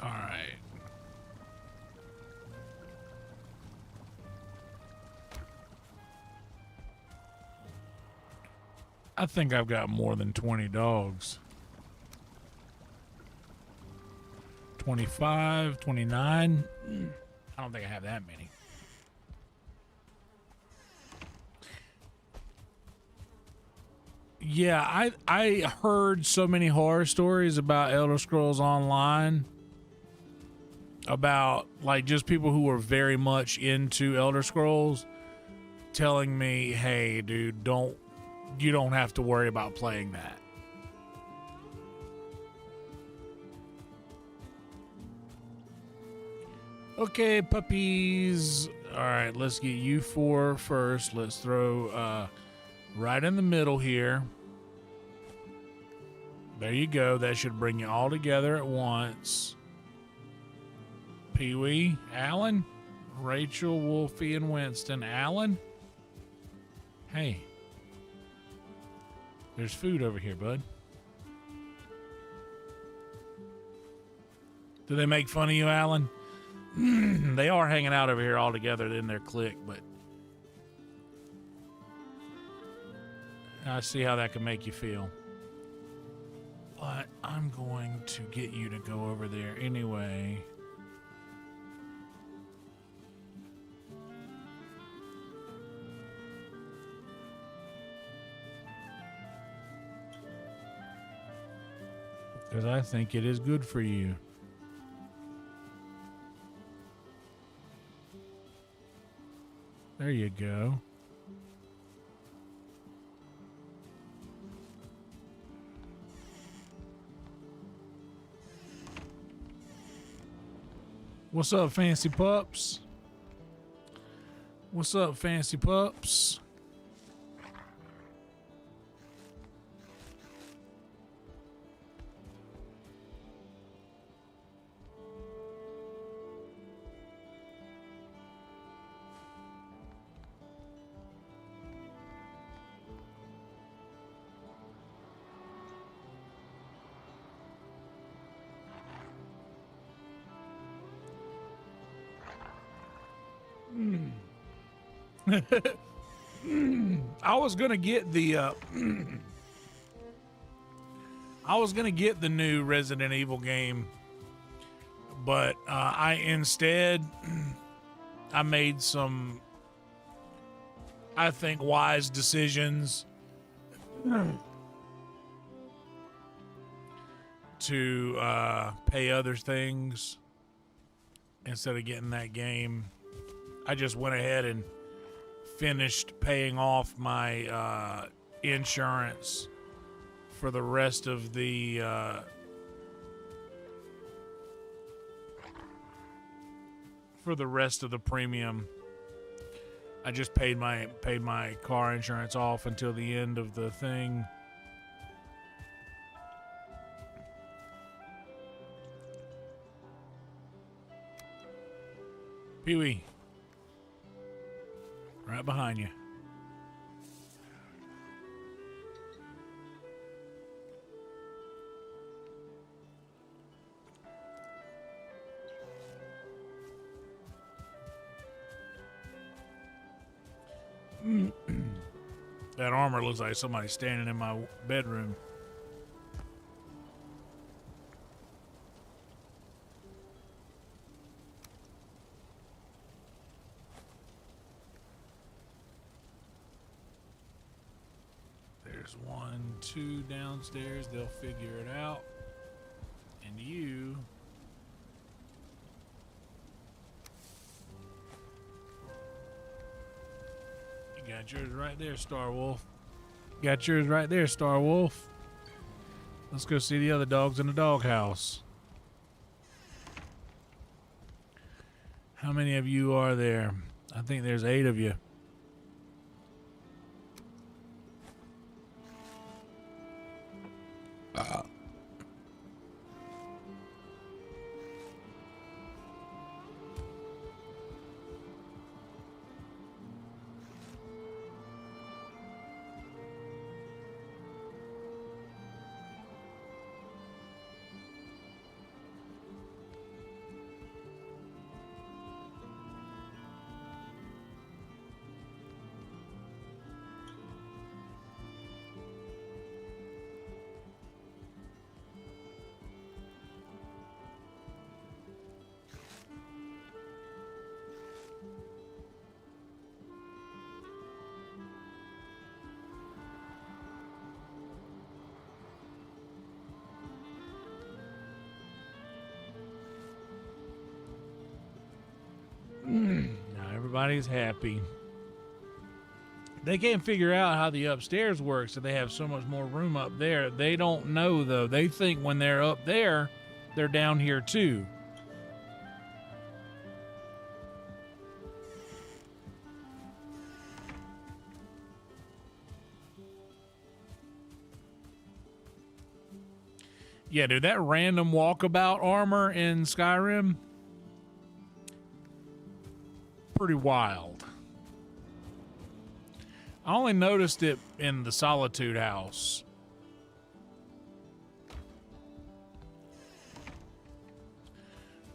all right. I think I've got more than 20 dogs. 25, 29. I don't think I have that many. Yeah, I heard so many horror stories about Elder Scrolls Online, about like just people who were very much into Elder Scrolls telling me, hey dude, you don't have to worry about playing that. Okay, puppies. All right, let's get you 4 first. Let's throw right in the middle here. There you go. That should bring you all together at once. Pee-wee, Alan, Rachel, Wolfie, and Winston. Alan? Hey. There's food over here, bud. Do they make fun of you, Alan? They are hanging out over here all together in their clique, but I see how that can make you feel. But I'm going to get you to go over there anyway. Because I think it is good for you. There you go. What's up, fancy pups? What's up, fancy pups? I was gonna get the I was gonna get the new Resident Evil game, but I instead I made some, I think, wise decisions to pay other things instead of getting that game. I just went ahead and finished paying off my insurance for the rest of the premium. I just paid my car insurance off until the end of the thing. Pee-wee. Right behind you. That armor looks like somebody standing in my bedroom. There's 1, 2 downstairs. They'll figure it out. And you... You got yours right there, Star Wolf. Got yours right there, Star Wolf. Let's go see the other dogs in the doghouse. How many of you are there? I think there's 8 of you. Now everybody's happy. They can't figure out how the upstairs works, so they have so much more room up there. They don't know, though. They think when they're up there, they're down here, too. Yeah, dude, that random walkabout armor in Skyrim, pretty wild. I only noticed it in the Solitude house.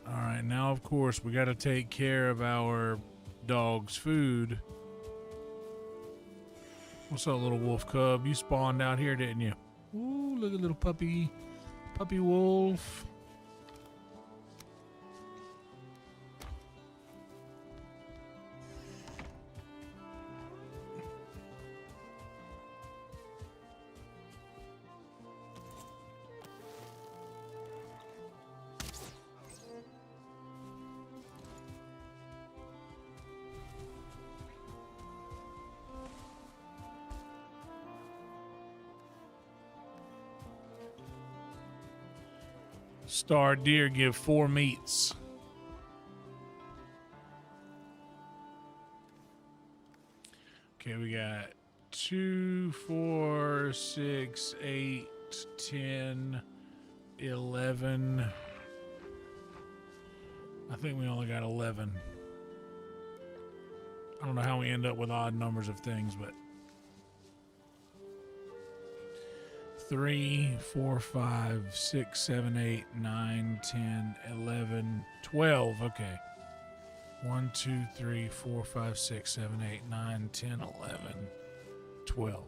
All right, now, of course, we got to take care of our dog's food. What's up, little wolf cub? You spawned out here, didn't you? Ooh, look at little puppy wolf. Star deer give 4 meats. Okay, we got 2, 4, 6, 8, 10, 11. I think we only got 11. I don't know how we end up with odd numbers of things, but 3, 4, 5, 6, 7, 8, 9, 10, 11, 12. Okay. 1, 2, 3, 4, 5, 6, 7, 8, 9, 10, 11, 12.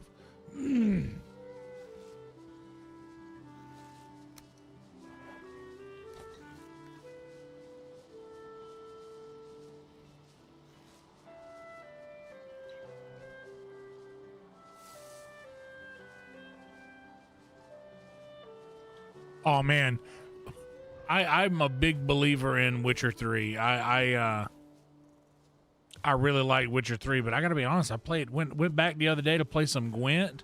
Oh man, I'm a big believer in Witcher 3. I really like Witcher 3, but I gotta be honest, went back the other day to play some Gwent,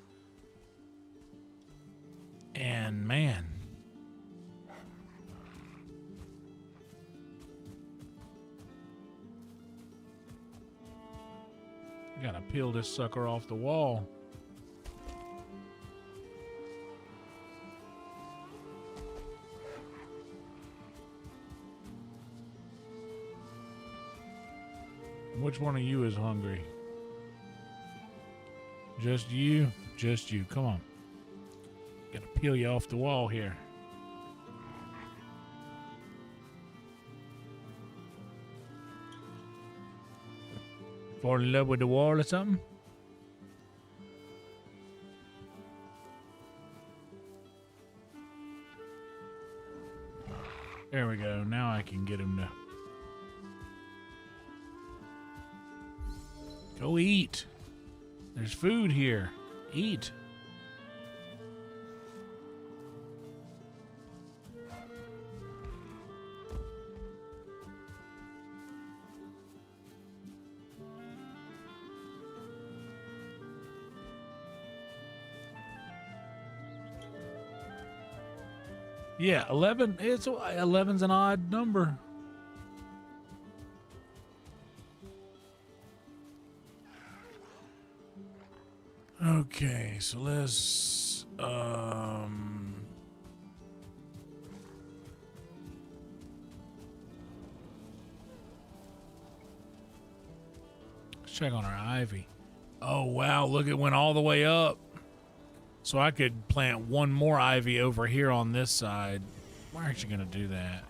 and man, I gotta peel this sucker off the wall. Which one of you is hungry? Just you? Just you. Come on. Gotta peel you off the wall here. Fall in love with the wall or something? There we go. Now I can get him to go eat. There's food here. Eat. Yeah, 11. 11's an odd number. Okay, so let's check on our ivy. Oh wow, look, it went all the way up. So I could plant one more ivy over here on this side. We're actually gonna do that.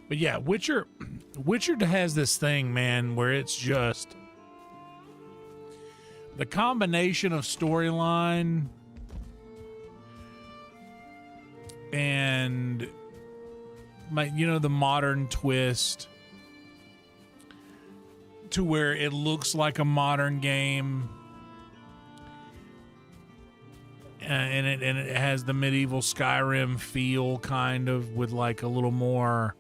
But yeah, Witcher has this thing, man, where it's just the combination of storyline and the modern twist to where it looks like a modern game. And it has the medieval Skyrim feel, kind of, with like a little more.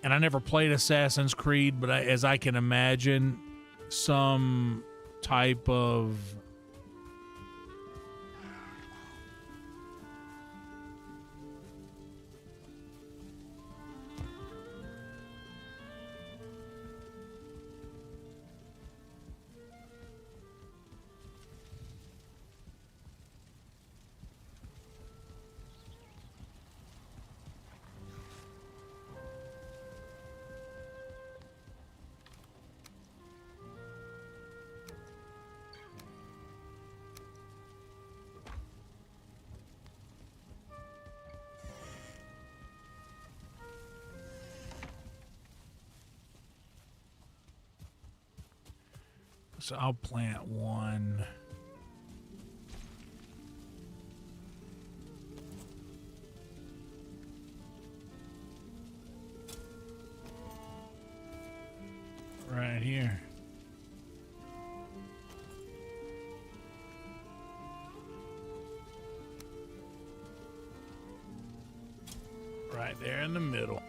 And I never played Assassin's Creed, but as I can imagine, some type of So I'll plant one. Right here. Right there in the middle.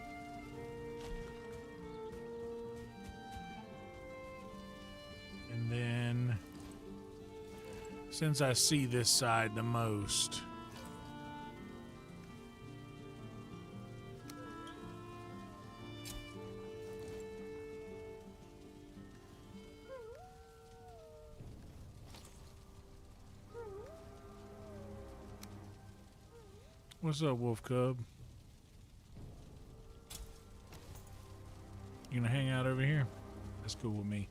And then, since I see this side the most, what's up, Wolf Cub? You gonna hang out over here? That's cool with me.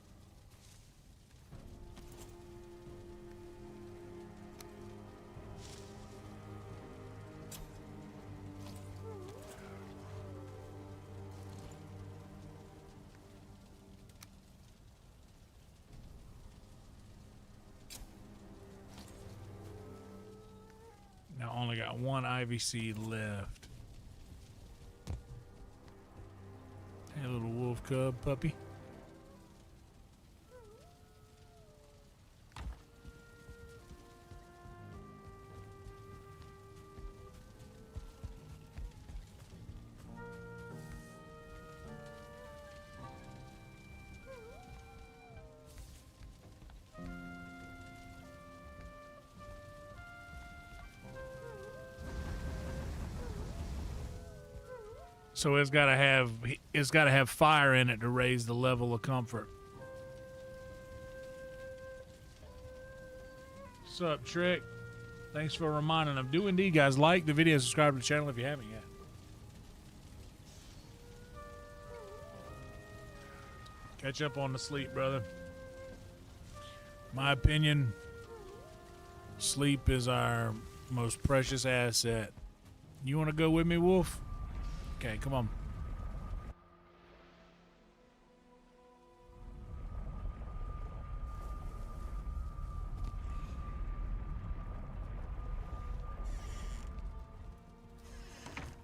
Now I only got one ivy seed left. Hey, little wolf cub puppy. So it's got to have fire in it to raise the level of comfort. What's up, Trick? Thanks for reminding them. Do indeed, guys. Like the video, subscribe to the channel if you haven't yet. Catch up on the sleep, brother. My opinion, sleep is our most precious asset. You want to go with me, Wolf? Okay, come on.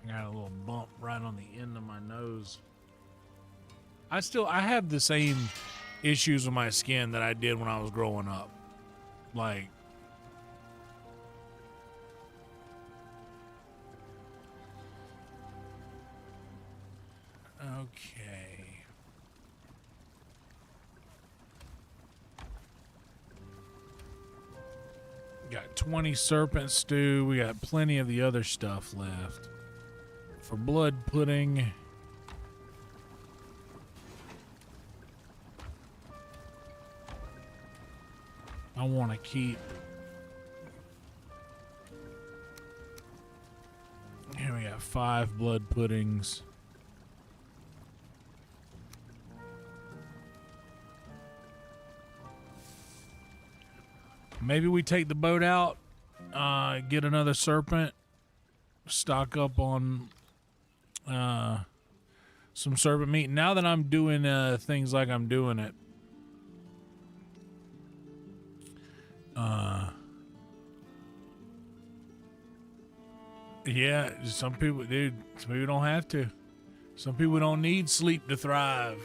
I got a little bump right on the end of my nose. I have the same issues with my skin that I did when I was growing up. Like, okay. Got 20 serpent stew. We got plenty of the other stuff left. For blood pudding. I want to keep. Here we got 5 blood puddings. Maybe we take the boat out, get another serpent, stock up on some serpent meat. Now that I'm doing things like I'm doing it, yeah, some people, dude, some people don't have to. Some people don't need sleep to thrive.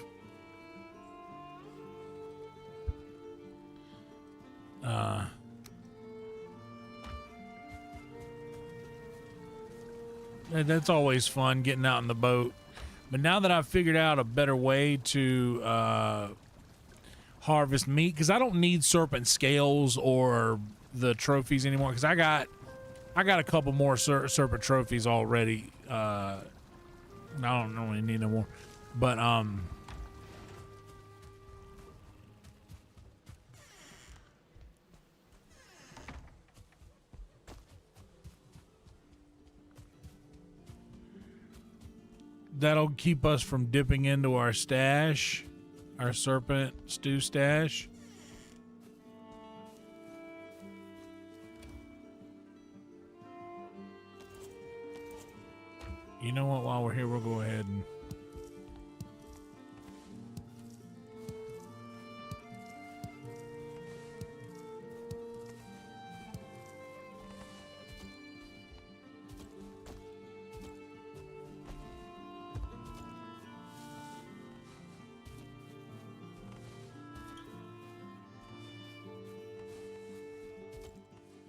That's always fun, getting out in the boat. But now that I've figured out a better way to harvest meat, because I don't need serpent scales or the trophies anymore, because I got a couple more serpent trophies already. I don't really need no more, but that'll keep us from dipping into our stash, our serpent stew stash. You know what? While we're here, we'll go ahead and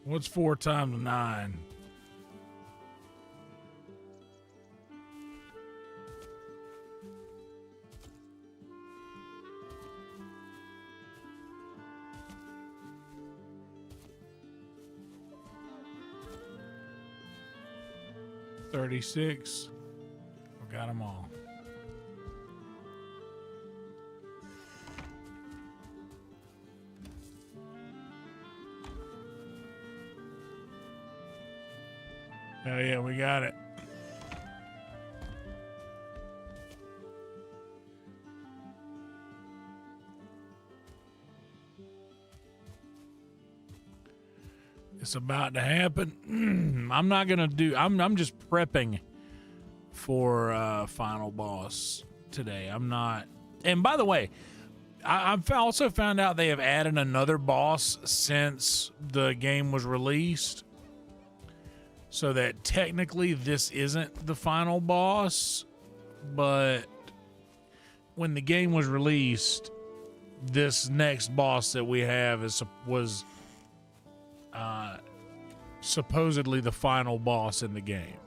what's 4 times 9? $36. We got them all. Oh yeah, we got it. It's about to happen. I'm not gonna do. I'm just prepping for final boss today. I'm not. And by the way, I've also found out they have added another boss since the game was released, so that technically this isn't the final boss. But when the game was released, this next boss that we have was supposedly the final boss in the game.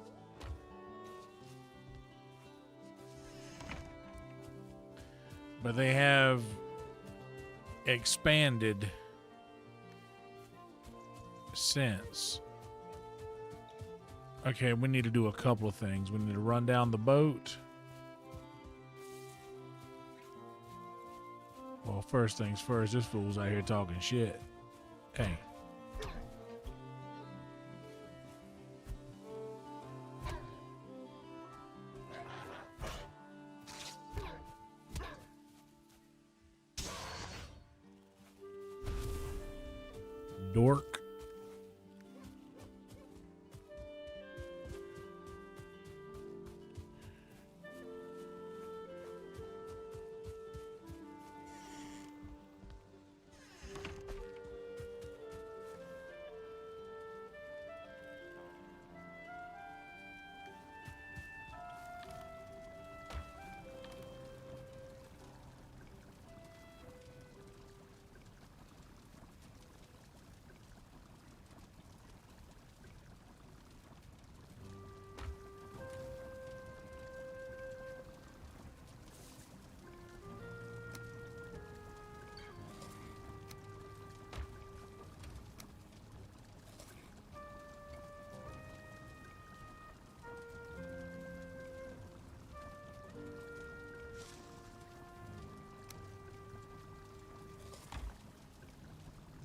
But they have expanded since. Okay, we need to do a couple of things. We need to run down the boat. Well, first things first, this fool's out here talking shit. Hey. Dork.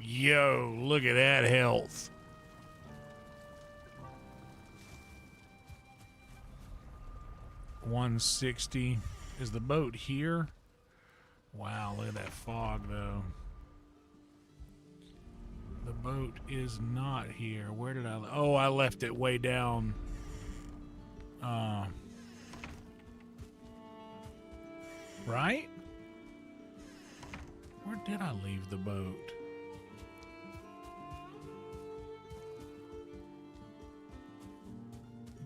Yo, look at that health. $160. Is the boat here? Wow, look at that fog, though. The boat is not here. Where did I... Oh, I left it way down. Right? Where did I leave the boat?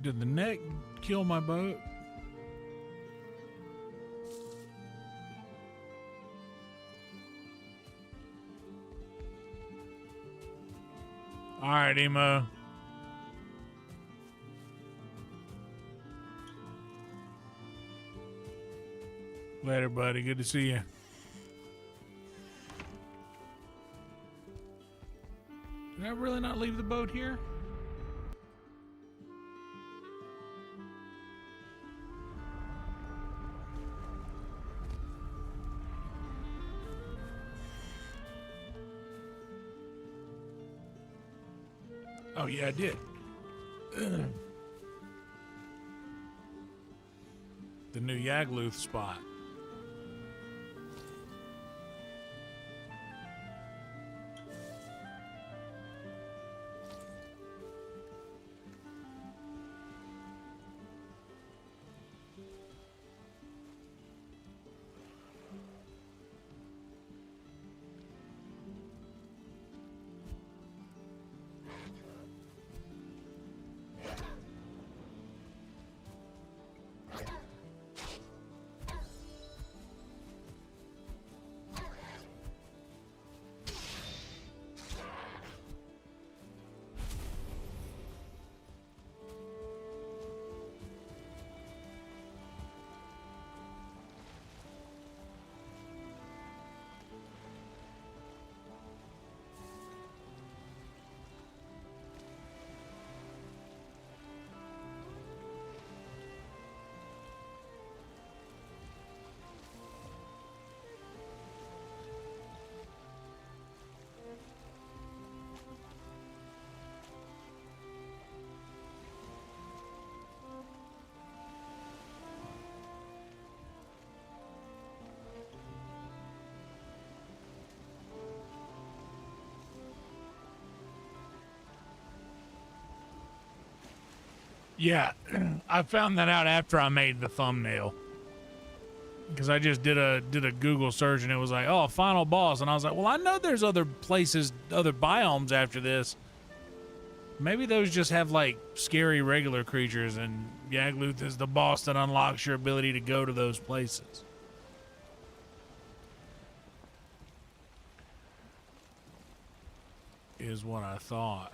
Did the neck kill my boat? All right, Emo. Later, buddy. Good to see you. Did I really not leave the boat here? Oh, yeah, I did. The new YAGLUTH spot. Yeah, I found that out after I made the thumbnail. Because I just did a Google search and it was like, oh, final boss. And I was like, well, I know there's other places, other biomes after this. Maybe those just have like scary regular creatures and YAGLUTH is the boss that unlocks your ability to go to those places. Is what I thought.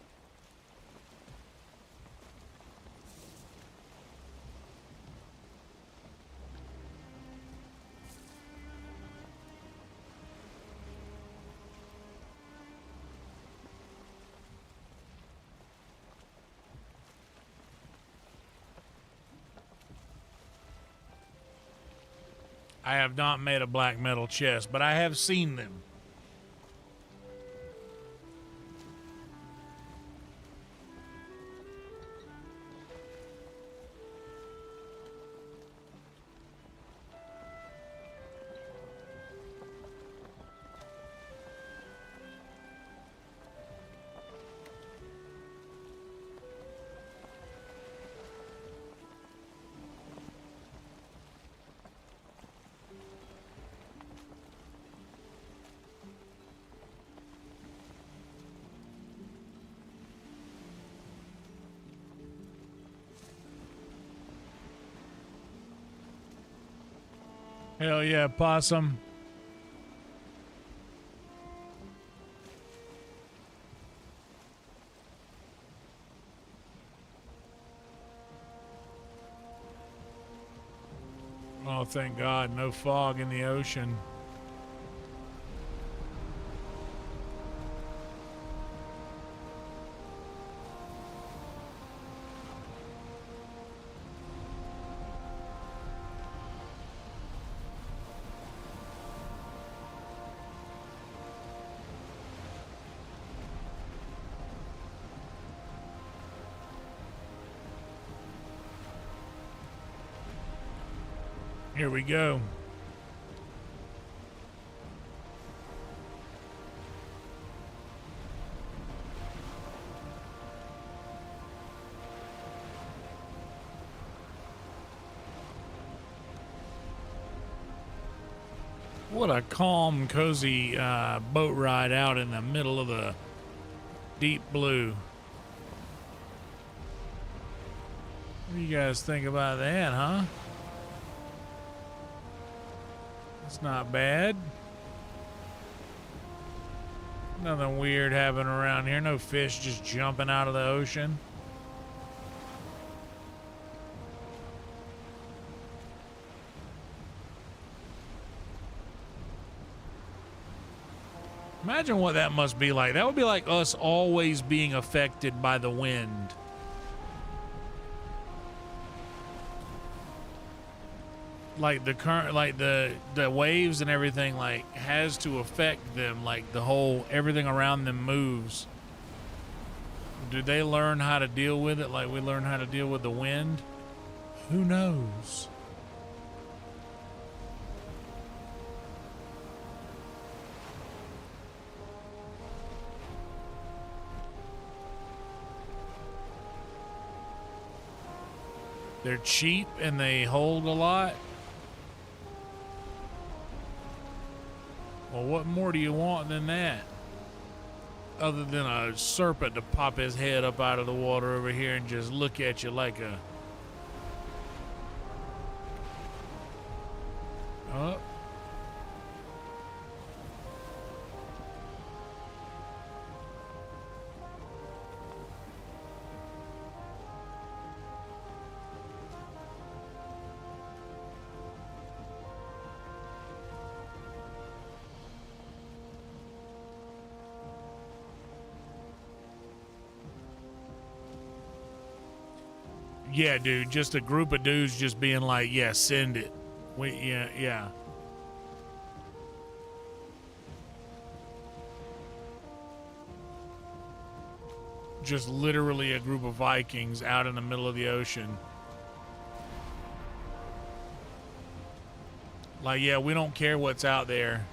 I have not made a black metal chest, but I have seen them. Hell yeah, possum. Oh, thank God, no fog in the ocean. Here we go. What a calm, cozy boat ride out in the middle of the deep blue. What do you guys think about that, huh? It's not bad. Nothing weird happening around here. No fish just jumping out of the ocean. Imagine what that must be like. That would be like us always being affected by the wind. Like the current, like the waves and everything, like has to affect them. Like the whole, everything around them moves. Do they learn how to deal with it like we learn how to deal with the wind? Who knows? They're cheap and they hold a lot. Well, what more do you want than that? Other than a serpent to pop his head up out of the water over here and just look at you like a... Oh. Yeah, dude, just a group of dudes just being like, yeah, send it. Yeah. Just literally a group of Vikings out in the middle of the ocean. Like, yeah, we don't care what's out there.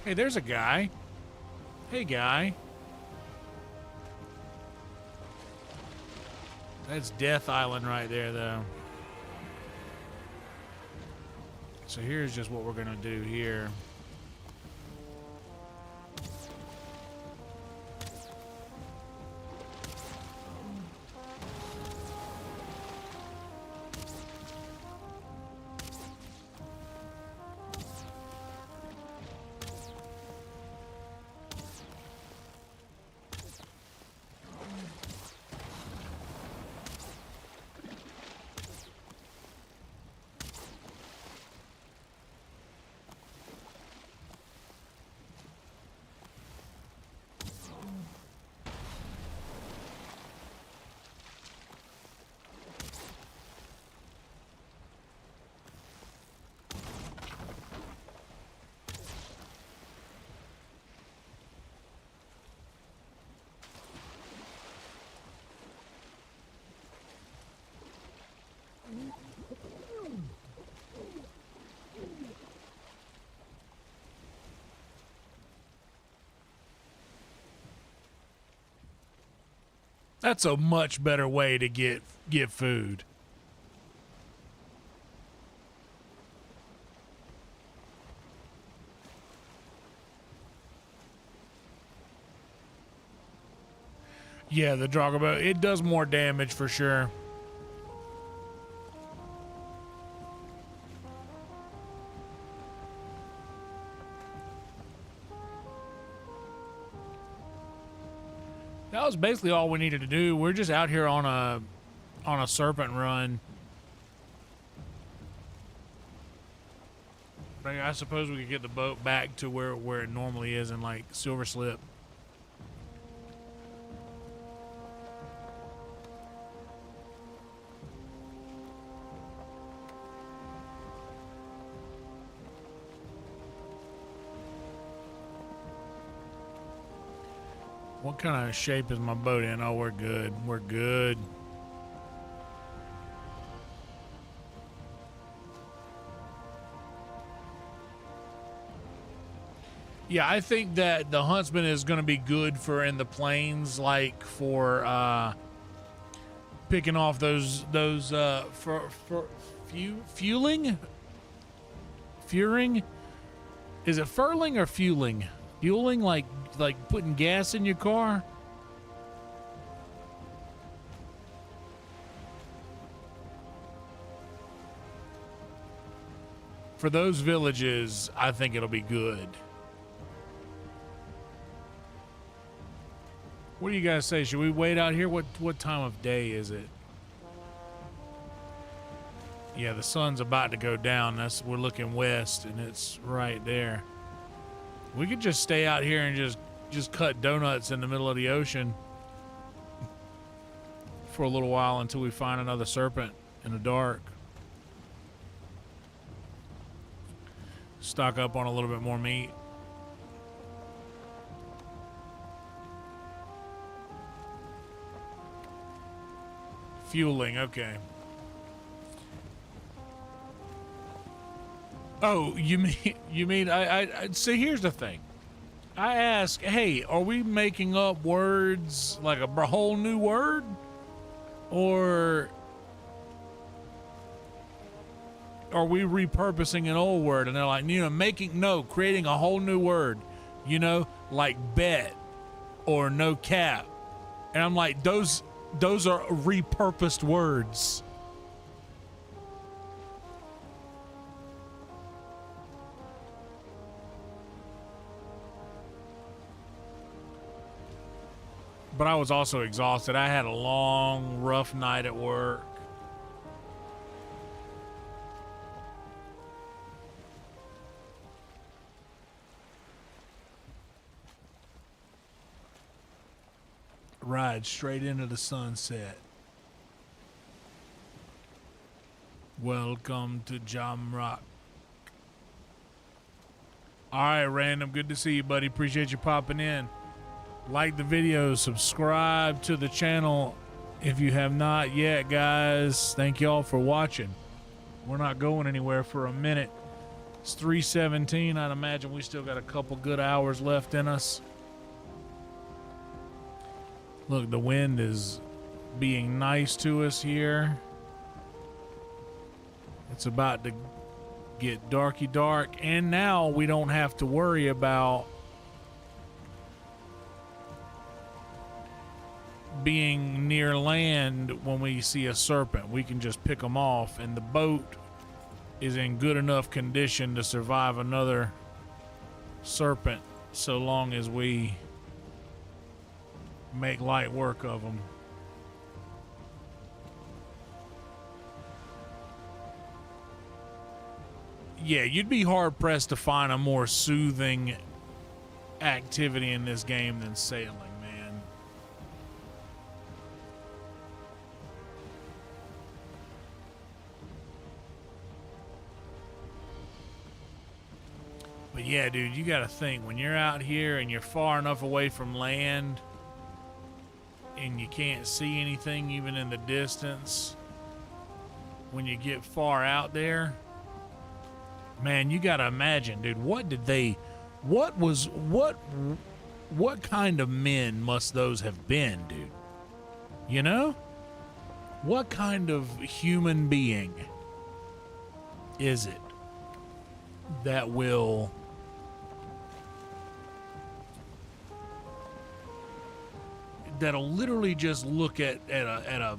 Hey, there's a guy. Hey, guy. That's Death Island right there, though. So here's just what we're going to do here. That's a much better way to get food. Yeah, the Dragobo, it does more damage for sure. That was basically all we needed to do. We're just out here on a serpent run. I suppose we could get the boat back to where it normally is in like Silver Slip. What kind of shape is my boat in? Oh, we're good. We're good. Yeah, I think that the Huntsman is going to be good for in the plains, like for picking off those for fueling. Furing? Is it furling or fueling? Fueling, like putting gas in your car? For those villages, I think it'll be good. What do you guys say? Should we wait out here? What time of day is it? Yeah, the sun's about to go down. We're looking west, and it's right there. We could just stay out here and just cut donuts in the middle of the ocean for a little while until we find another serpent in the dark. Stock up on a little bit more meat. Fueling, okay. Oh, you mean I see, here's the thing. I ask, hey, are we making up words like a whole new word? Or are we repurposing an old word? And they're like, creating a whole new word, like bet or no cap. And I'm like, those are repurposed words. But I was also exhausted. I had a long, rough night at work. Ride straight into the sunset. Welcome to Jamrock. All right, Random. Good to see you, buddy. Appreciate you popping in. Like the video, subscribe to the channel if you have not yet, guys. Thank y'all for watching. We're not going anywhere for a minute. It's 3:17. I'd imagine we still got a couple good hours left in us. Look, the wind is being nice to us here. It's about to get darky dark, and now we don't have to worry about being near land when we see a serpent. We can just pick them off, and the boat is in good enough condition to survive another serpent so long as we make light work of them. Yeah, you'd be hard pressed to find a more soothing activity in this game than sailing. But yeah, dude, you got to think, when you're out here and you're far enough away from land and you can't see anything even in the distance, when you get far out there, man, you got to imagine, dude, what kind of men must those have been, dude? You know? What kind of human being is it that will that'll literally just look at a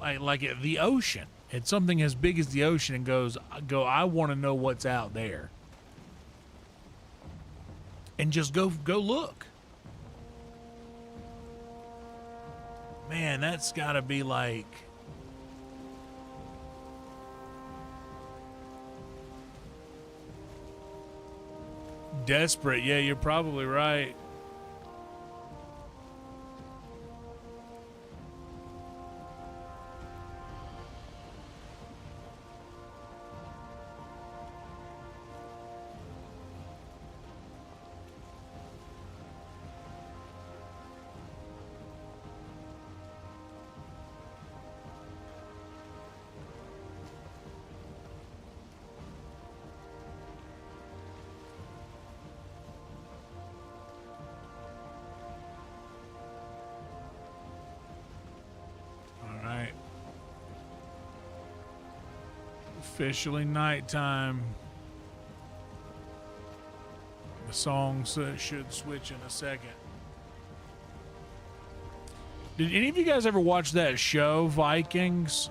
like at the ocean, at something as big as the ocean, and I want to know what's out there, and just go look. Man, that's got to be like desperate. Yeah, you're probably right. Officially nighttime. The song should switch in a second. Did any of you guys ever watch that show, Vikings?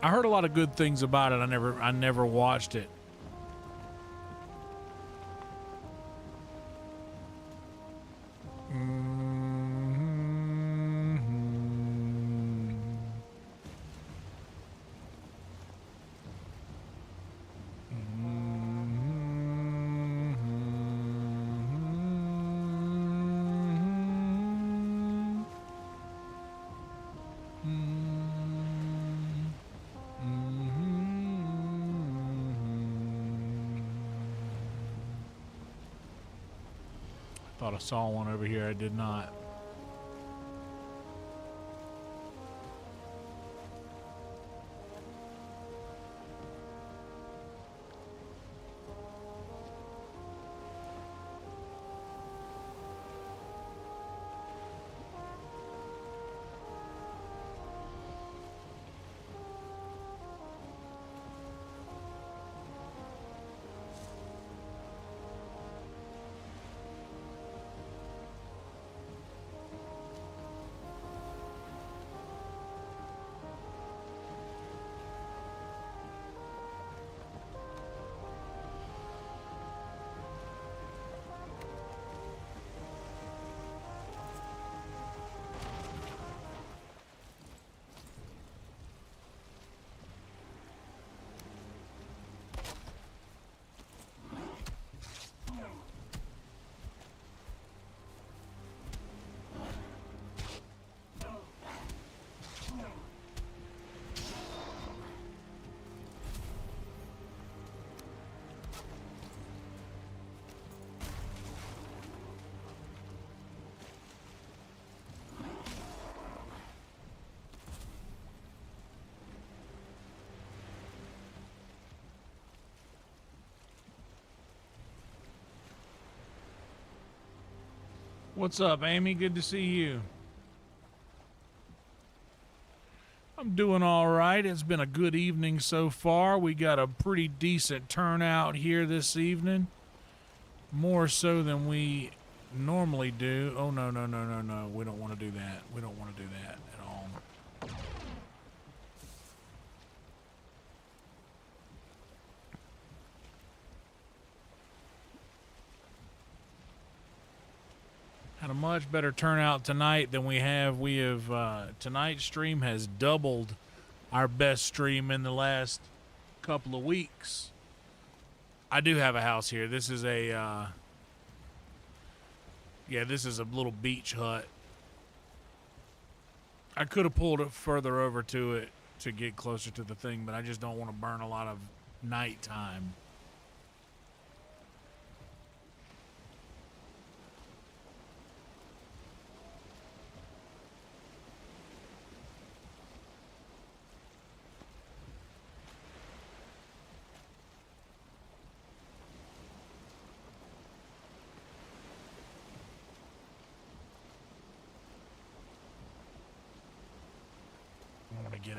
I heard a lot of good things about it. I never watched it. Thought I saw one over here. I did not. What's up, Amy? Good to see you. I'm doing all right. It's been a good evening so far. We got a pretty decent turnout here this evening. More so than we normally do. Oh, no. We don't want to do that. We don't want to do that at all. Had a much better turnout tonight than we have. Tonight's stream has doubled our best stream in the last couple of weeks. I do have a house here. This is a, this is a little beach hut. I could have pulled it further over to it to get closer to the thing, but I just don't want to burn a lot of nighttime.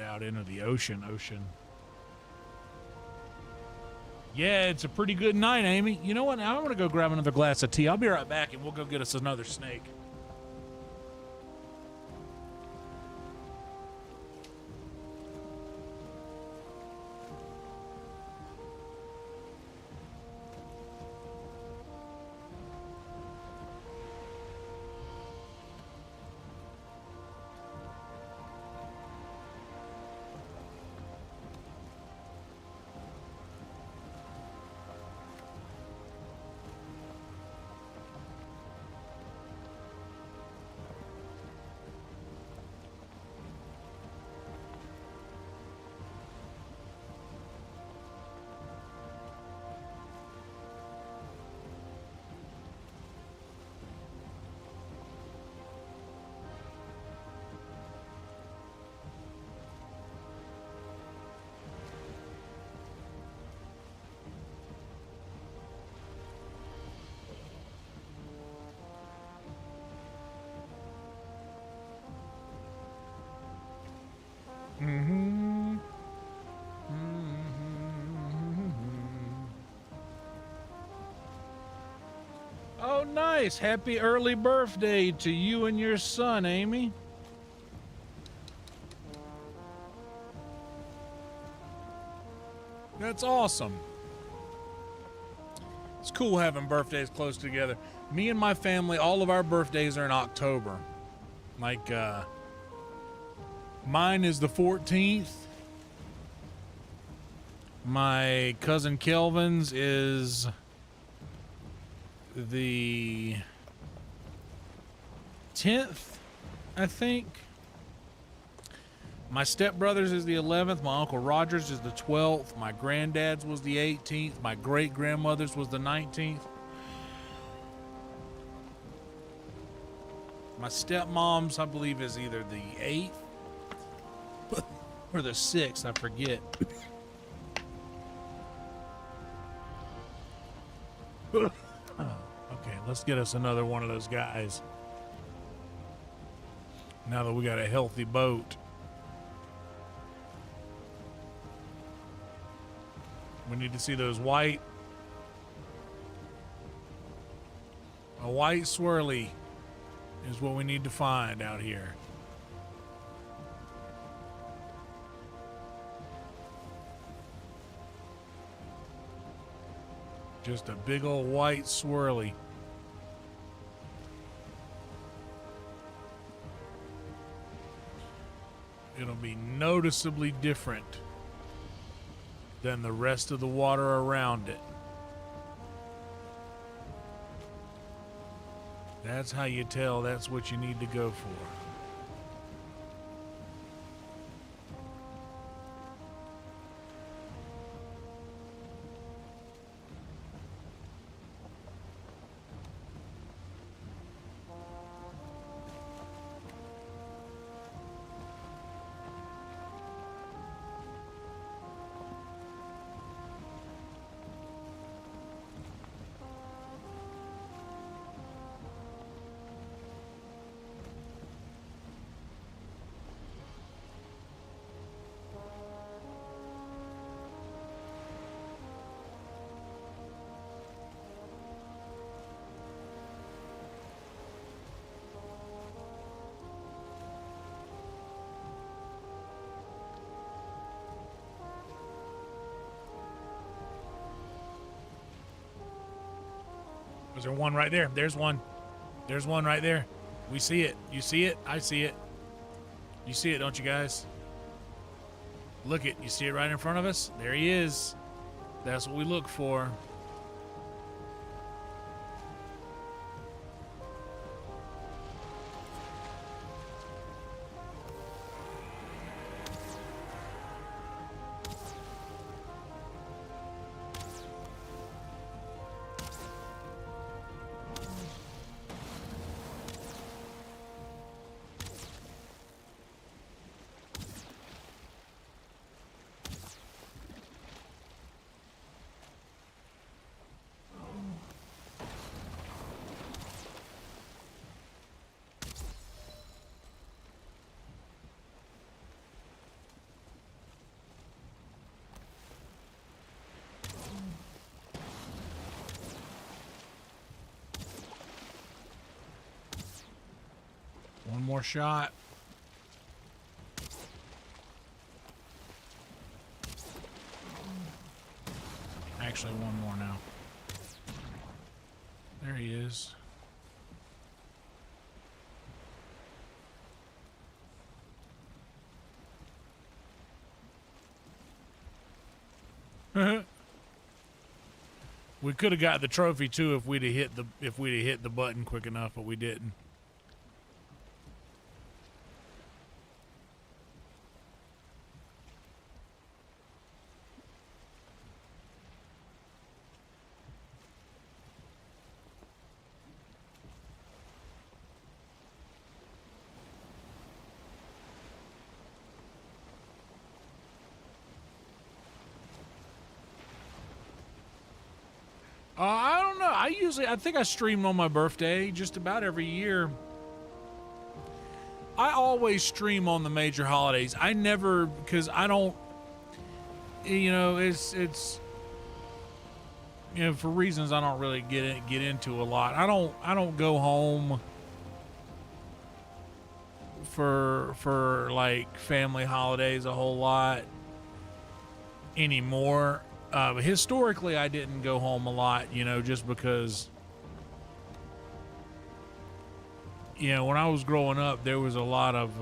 out into the ocean. Yeah, it's a pretty good night, Amy. You know what? I'm going to go grab another glass of tea. I'll be right back, and we'll go get us another snake. Mm-hmm. Mm-hmm. Oh, nice. Happy early birthday to you and your son, Amy. That's awesome. It's cool having birthdays close together. Me and my family, all of our birthdays are in October. Like, mine is the 14th. My cousin Kelvin's is the 10th, I think. My stepbrother's is the 11th. My Uncle Roger's is the 12th. My granddad's was the 18th. My great-grandmother's was the 19th. My stepmom's, I believe, is either the 8th or the 6th. I forget. Okay, let's get us another one of those guys. Now that we got a healthy boat. We need to see those white. A white swirly is what we need to find out here. Just a big old white swirly. It'll be noticeably different than the rest of the water around it. That's how you tell that's what you need to go for. Is there one right there? There's one. There's one right there. We see it. You see it? I see it. You see it, don't you guys? Look it. You see it right in front of us? There he is. That's what we look for. One more shot. Actually, one more now. There he is. We could have got the trophy too if we'd have hit the button quick enough, but we didn't. I don't know. I think I stream on my birthday just about every year. I always stream on the major holidays. I never, because I don't, you know, it's, you know, for reasons I don't really get into a lot. I don't go home for like family holidays a whole lot anymore. Historically, I didn't go home a lot, you know, just because, you know, when I was growing up, there was a lot of,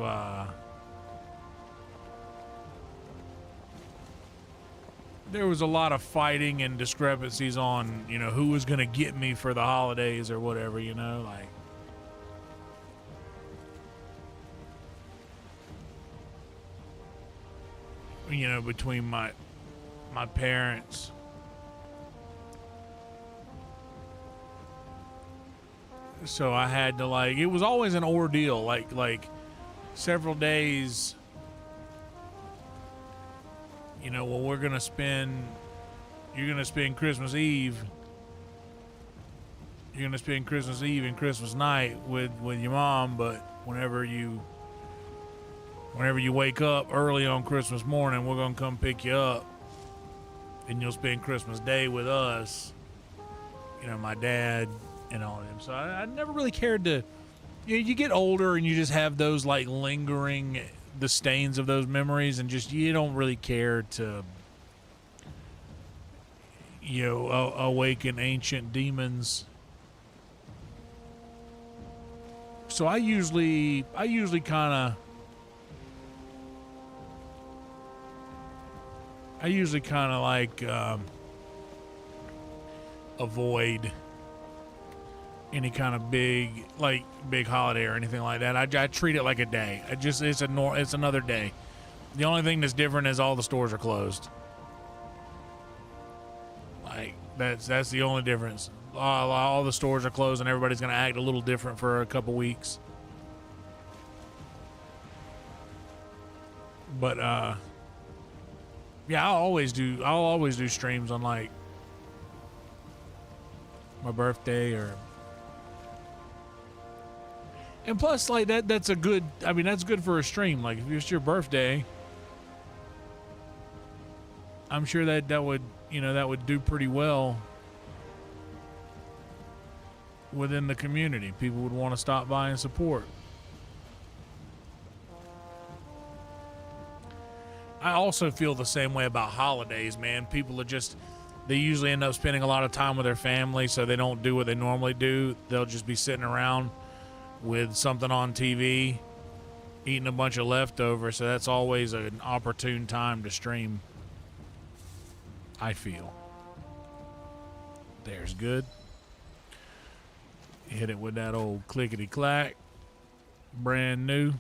fighting and discrepancies on, you know, who was going to get me for the holidays or whatever, you know, like. You know, between my parents. So I had to, like, it was always an ordeal, like several days, you know, well, you're gonna spend Christmas Eve. You're gonna spend Christmas Eve and Christmas night with your mom, but whenever you wake up early on Christmas morning, we're gonna come pick you up. And you'll spend Christmas Day with us, you know, my dad and all of them. So I never really cared to, you know, you get older and you just have those like lingering, the stains of those memories, and just, you don't really care to, you know, awaken ancient demons. So I usually kind of like avoid any kind of big holiday or anything like that. I treat it like a day. It's another day. The only thing that's different is all the stores are closed. Like that's the only difference. All the stores are closed and everybody's gonna act a little different for a couple weeks. But yeah, I'll always do streams on like my birthday and plus like that's good for a stream. Like if it's your birthday, I'm sure that would do pretty well within the community. People would want to stop by and support. I also feel the same way about holidays, man. People are they usually end up spending a lot of time with their family, so they don't do what they normally do. They'll just be sitting around with something on TV, eating a bunch of leftovers, so that's always an opportune time to stream, I feel. There's good. Hit it with that old clickety-clack. Brand new.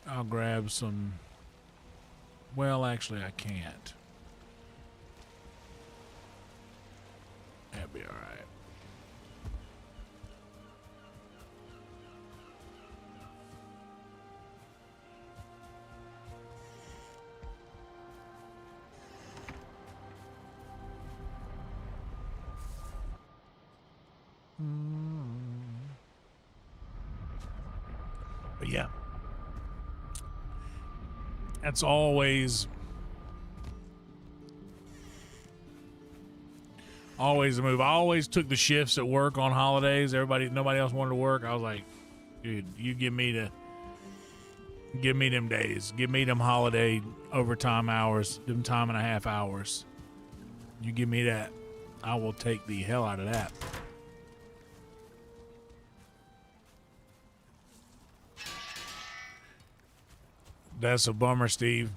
I'll grab some. Well, actually, I can't. That'll be all right. But yeah. That's always Always the move. I always took the shifts at work on holidays. Nobody else wanted to work. I was like, dude, you give me them days. Give me them holiday overtime hours, them time and a half hours. You give me that. I will take the hell out of that. That's a bummer, Steve.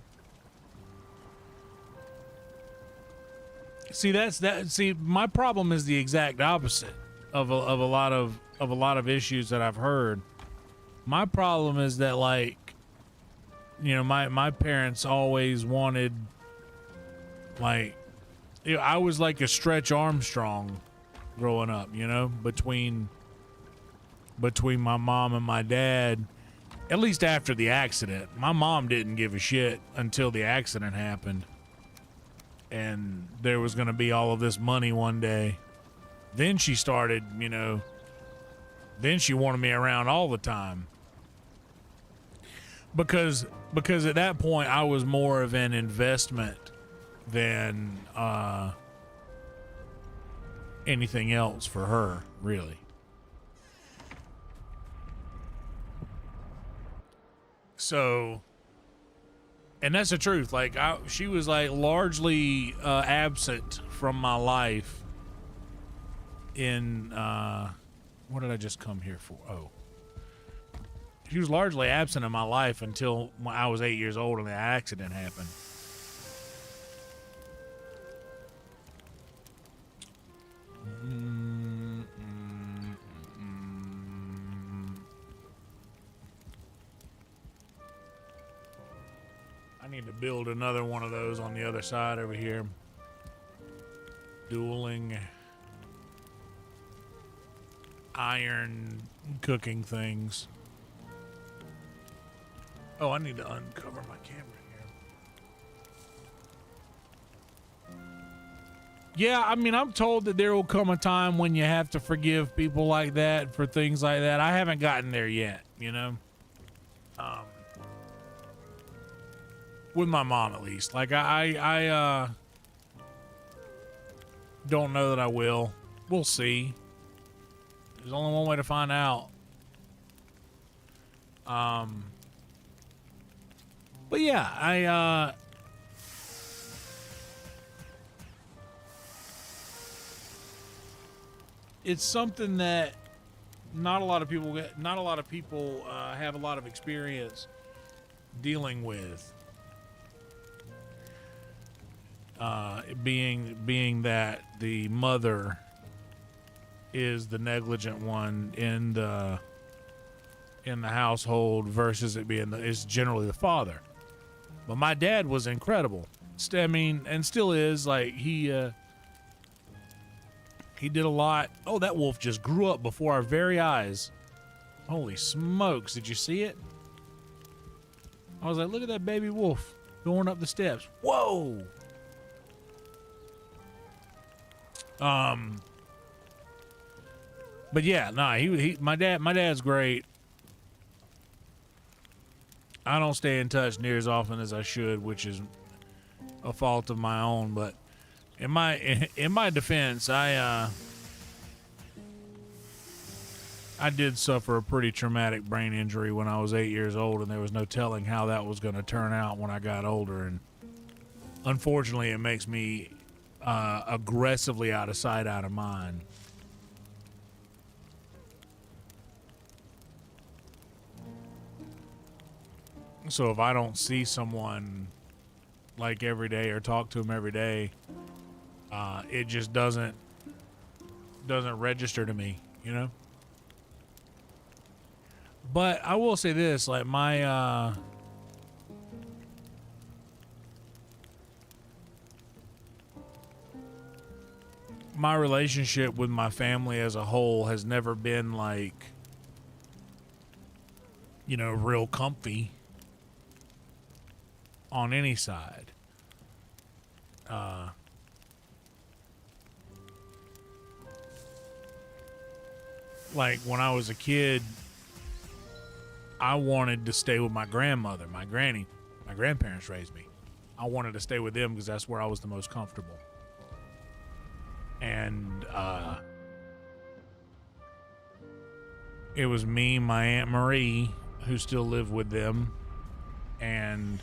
See, my problem is the exact opposite of a lot of issues that I've heard. My problem is that, like, you know, my parents always wanted, like, you know, I was like a Stretch Armstrong growing up, you know, between my mom and my dad, at least after the accident. My mom didn't give a shit until the accident happened. And there was going to be all of this money one day. Then she started, you know, then she wanted me around all the time. Because at that point I was more of an investment than anything else for her, really. So, and that's the truth. Like, she was like largely absent from my life in what did I just come here for? Oh, she was largely absent in my life until when I was 8 years old and the accident happened. I need to build another one of those on the other side over here. Dueling iron cooking things. Oh, I need to uncover my camera here. Yeah, I mean, I'm told that there will come a time when you have to forgive people like that for things like that. I haven't gotten there yet, you know? With my mom, at least. Like, I don't know that I will. We'll see. There's only one way to find out. But yeah, it's something that not a lot of people have a lot of experience dealing with. Being that the mother is the negligent one in the household versus it being it's generally the father. But my dad was incredible. I mean, and still is. Like, he did a lot. Oh, that wolf just grew up before our very eyes. Holy smokes, did you see it? I was like, look at that baby wolf going up the steps. Whoa. But yeah, nah, my dad's great. I don't stay in touch near as often as I should, which is a fault of my own. But in my defense, I did suffer a pretty traumatic brain injury when I was 8 years old, and there was no telling how that was going to turn out when I got older. And unfortunately, it makes me aggressively out of sight, out of mind. So if I don't see someone like every day or talk to them every day, it just doesn't register to me, you know? But I will say this, like my relationship with my family as a whole has never been like, you know, real comfy on any side. Like when I was a kid, I wanted to stay with my grandmother, my granny. My grandparents raised me. I wanted to stay with them because that's where I was the most comfortable. And it was me, my Aunt Marie, who still lived with them, and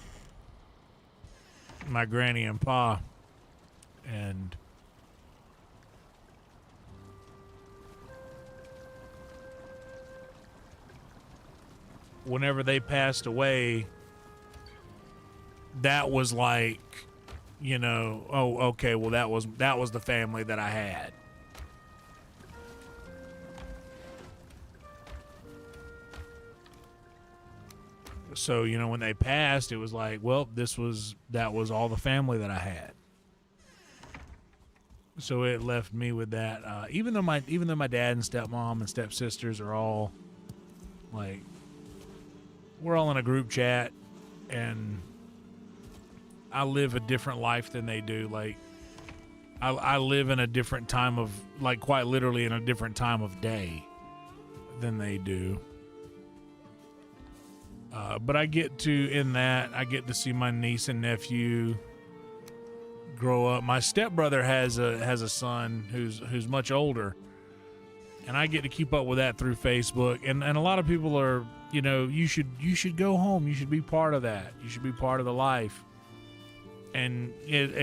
my granny and pa. And whenever they passed away, that was like, you know, oh, okay, well, that was the family that I had. So, you know, when they passed, it was like, well, that was all the family that I had. So it left me with that. Even though my dad and stepmom and stepsisters are all like, we're all in a group chat, and I live a different life than they do. Like, I live in a different time of, like, quite literally in a different time of day than they do. But I get to see my niece and nephew grow up. My stepbrother has a son who's much older, and I get to keep up with that through Facebook. And a lot of people are, you know, you should go home. You should be part of that. You should be part of the life. And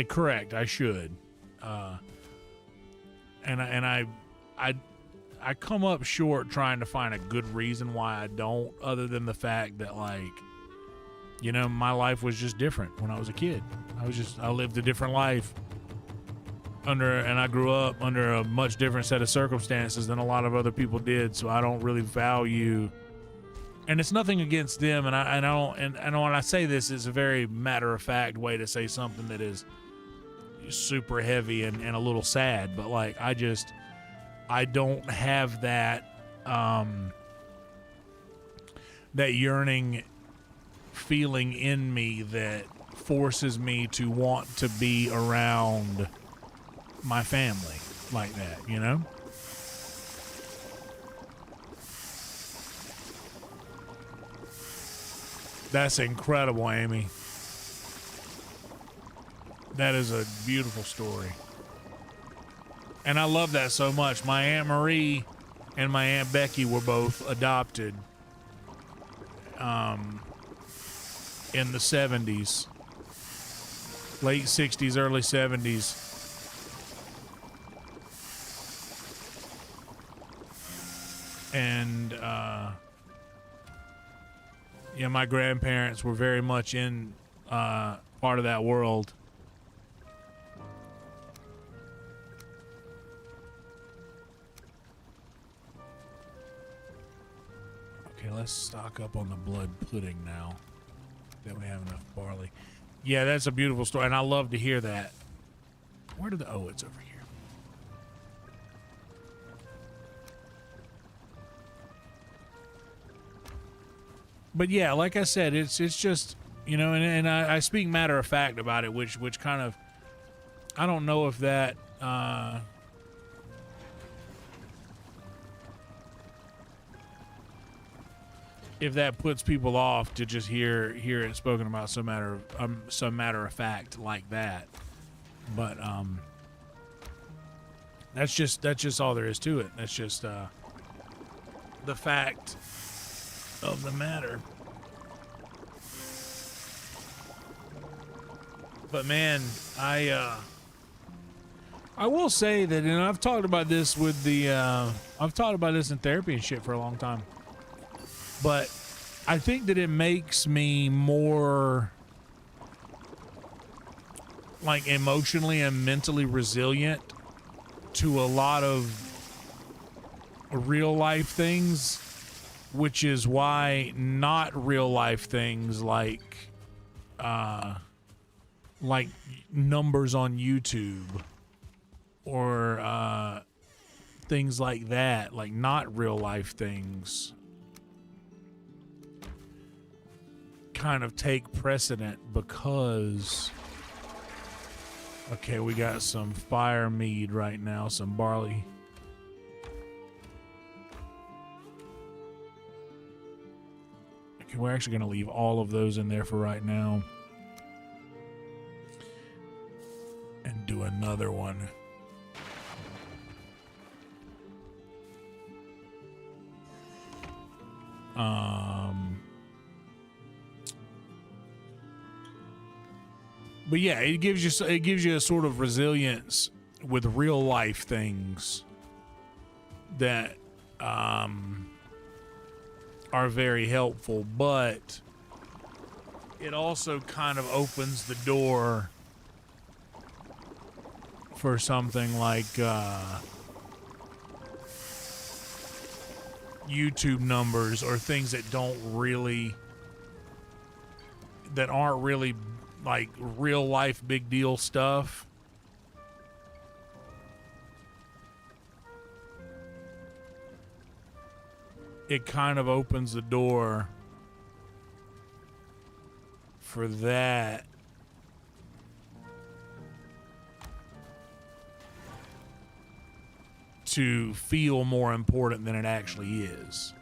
correct, I should. And I come up short trying to find a good reason why I don't, other than the fact that, like, you know, my life was just different when I was a kid. I lived a different life and I grew up under a much different set of circumstances than a lot of other people did. So I don't really value, and it's nothing against them. And I when I say this, it's a very matter of fact way to say something that is super heavy and a little sad, but like, I don't have that, that yearning feeling in me that forces me to want to be around my family like that, you know? That's incredible, Amy. That is a beautiful story. And I love that so much. My Aunt Marie and my Aunt Becky were both adopted in the 70s. Late 60s, early 70s. And, yeah, my grandparents were very much in part of that world. Okay, let's stock up on the blood pudding now that we have enough barley. Yeah, that's a beautiful story, and I love to hear that. Where did oh, it's over here. But yeah, like I said, it's just, you know, and I speak matter of fact about it, which kind of, I don't know if that puts people off to just hear it spoken about some matter of fact like that. But that's just all there is to it. That's just the fact of the matter. But man, I will say that, and I've talked about this with the I've talked about this in therapy and shit for a long time. But I think that it makes me more like emotionally and mentally resilient to a lot of real life things, which is why not real life things like numbers on YouTube or things like that, like not real life things, kind of take precedent because, okay, we got some fire mead right now, some barley. Okay, we're actually going to leave all of those in there for right now and do another one. But yeah, it gives you a sort of resilience with real life things that are very helpful, but it also kind of opens the door for something like YouTube numbers or things that aren't really like real life big deal stuff. It kind of opens the door for that to feel more important than it actually is.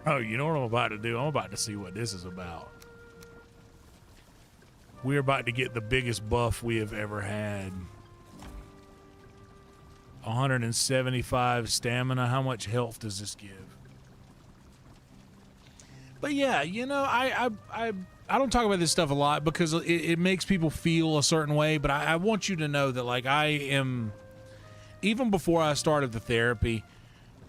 Oh, you know what I'm about to do? I'm about to see what this is about. We're about to get the biggest buff we have ever had. 175 stamina. How much health does this give? But yeah, you know, I don't talk about this stuff a lot because it makes people feel a certain way. But I want you to know that, like, I am, even before I started the therapy,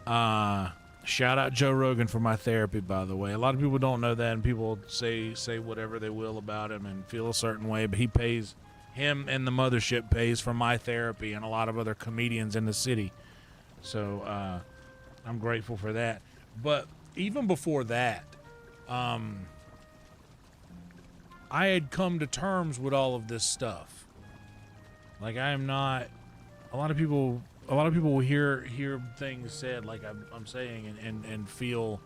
shout out Joe Rogan for my therapy, by the way. A lot of people don't know that, and people say whatever they will about him and feel a certain way, but him and the mothership pays for my therapy and a lot of other comedians in the city. So I'm grateful for that. But even before that, I had come to terms with all of this stuff. Like, I am not, a lot of people will hear things said like I'm saying and feel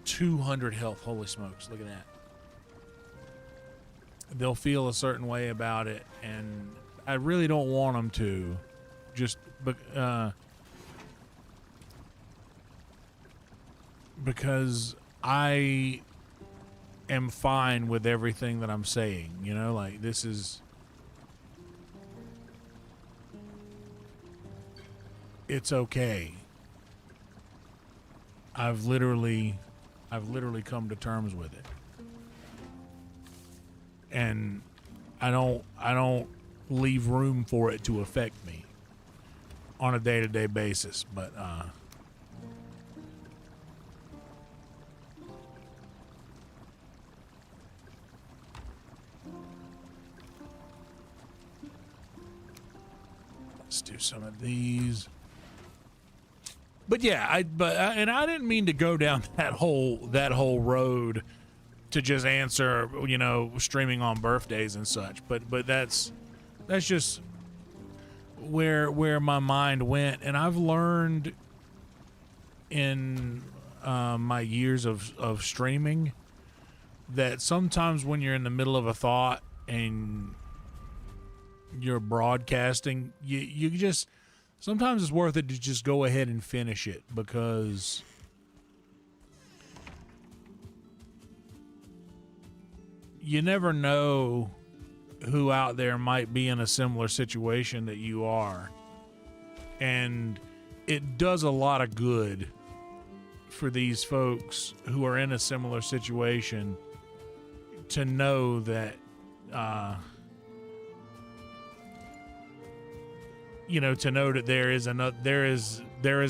200 health. Holy smokes, look at that. They'll feel a certain way about it, and I really don't want them to. Just because I am fine with everything that I'm saying, you know, like this is, it's okay. I've literally come to terms with it. And I don't leave room for it to affect me on a day-to-day basis, but let's do some of these. But yeah, I didn't mean to go down that whole road to just answer, you know, streaming on birthdays and such. But that's just where my mind went, and I've learned in my years of streaming that sometimes when you're in the middle of a thought and you're broadcasting, you just, sometimes it's worth it to just go ahead and finish it, because you never know who out there might be in a similar situation that you are. And it does a lot of good for these folks who are in a similar situation to know that, you know, to know that there is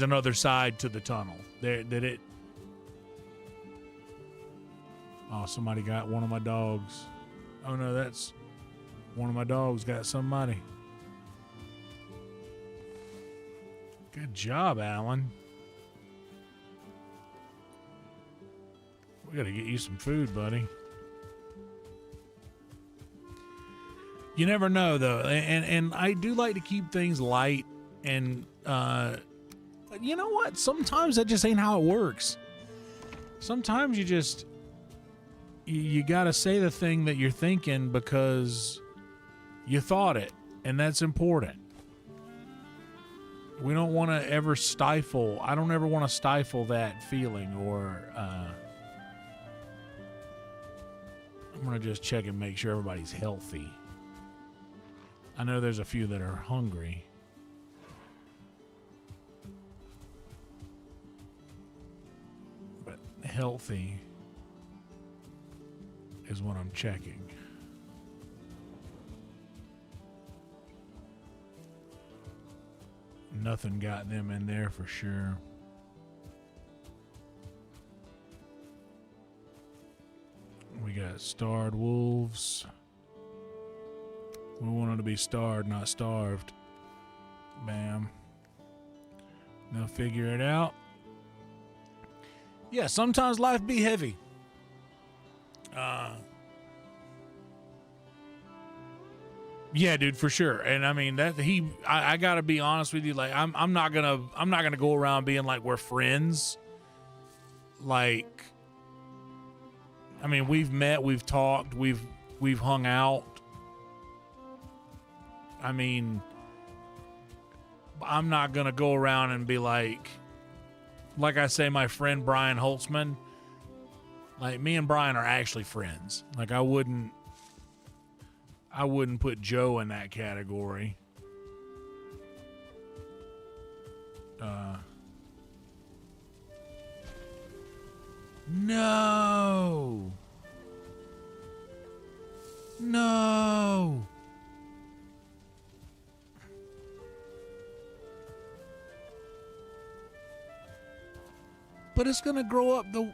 another side to the tunnel. Oh, somebody got one of my dogs. Oh no, that's one of my dogs got somebody. Good job, Alan. We gotta get you some food, buddy. You never know, though, and I do like to keep things light, and but you know what? Sometimes that just ain't how it works. Sometimes you gotta say the thing that you're thinking because you thought it, and that's important. We don't want to ever stifle. I don't ever want to stifle that feeling, or I'm gonna just check and make sure everybody's healthy. I know there's a few that are hungry. But healthy is what I'm checking. Nothing got them in there for sure. We got starred wolves. We want them to be starred, not starved. Bam. They'll figure it out. Yeah, sometimes life be heavy. Yeah, dude, for sure. And I mean I gotta be honest with you, like I'm not gonna go around being like we're friends. Like, I mean, we've met, we've talked, we've hung out. I mean, I'm not gonna go around and be like I say, my friend Brian Holtzman. Like, me and Brian are actually friends. Like, I wouldn't put Joe in that category. No. No. But it's gonna grow up the...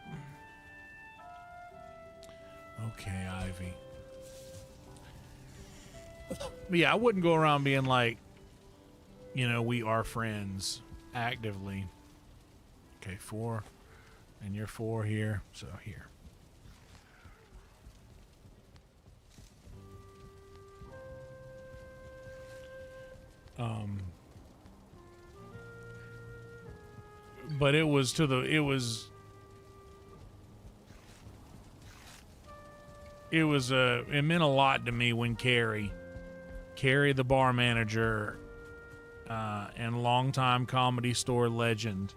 Okay, Ivy. But yeah, I wouldn't go around being like, you know, we are friends actively. Okay, 4. And you're 4 here, so here. But it meant a lot to me when Carrie, the bar manager, and longtime Comedy Store legend,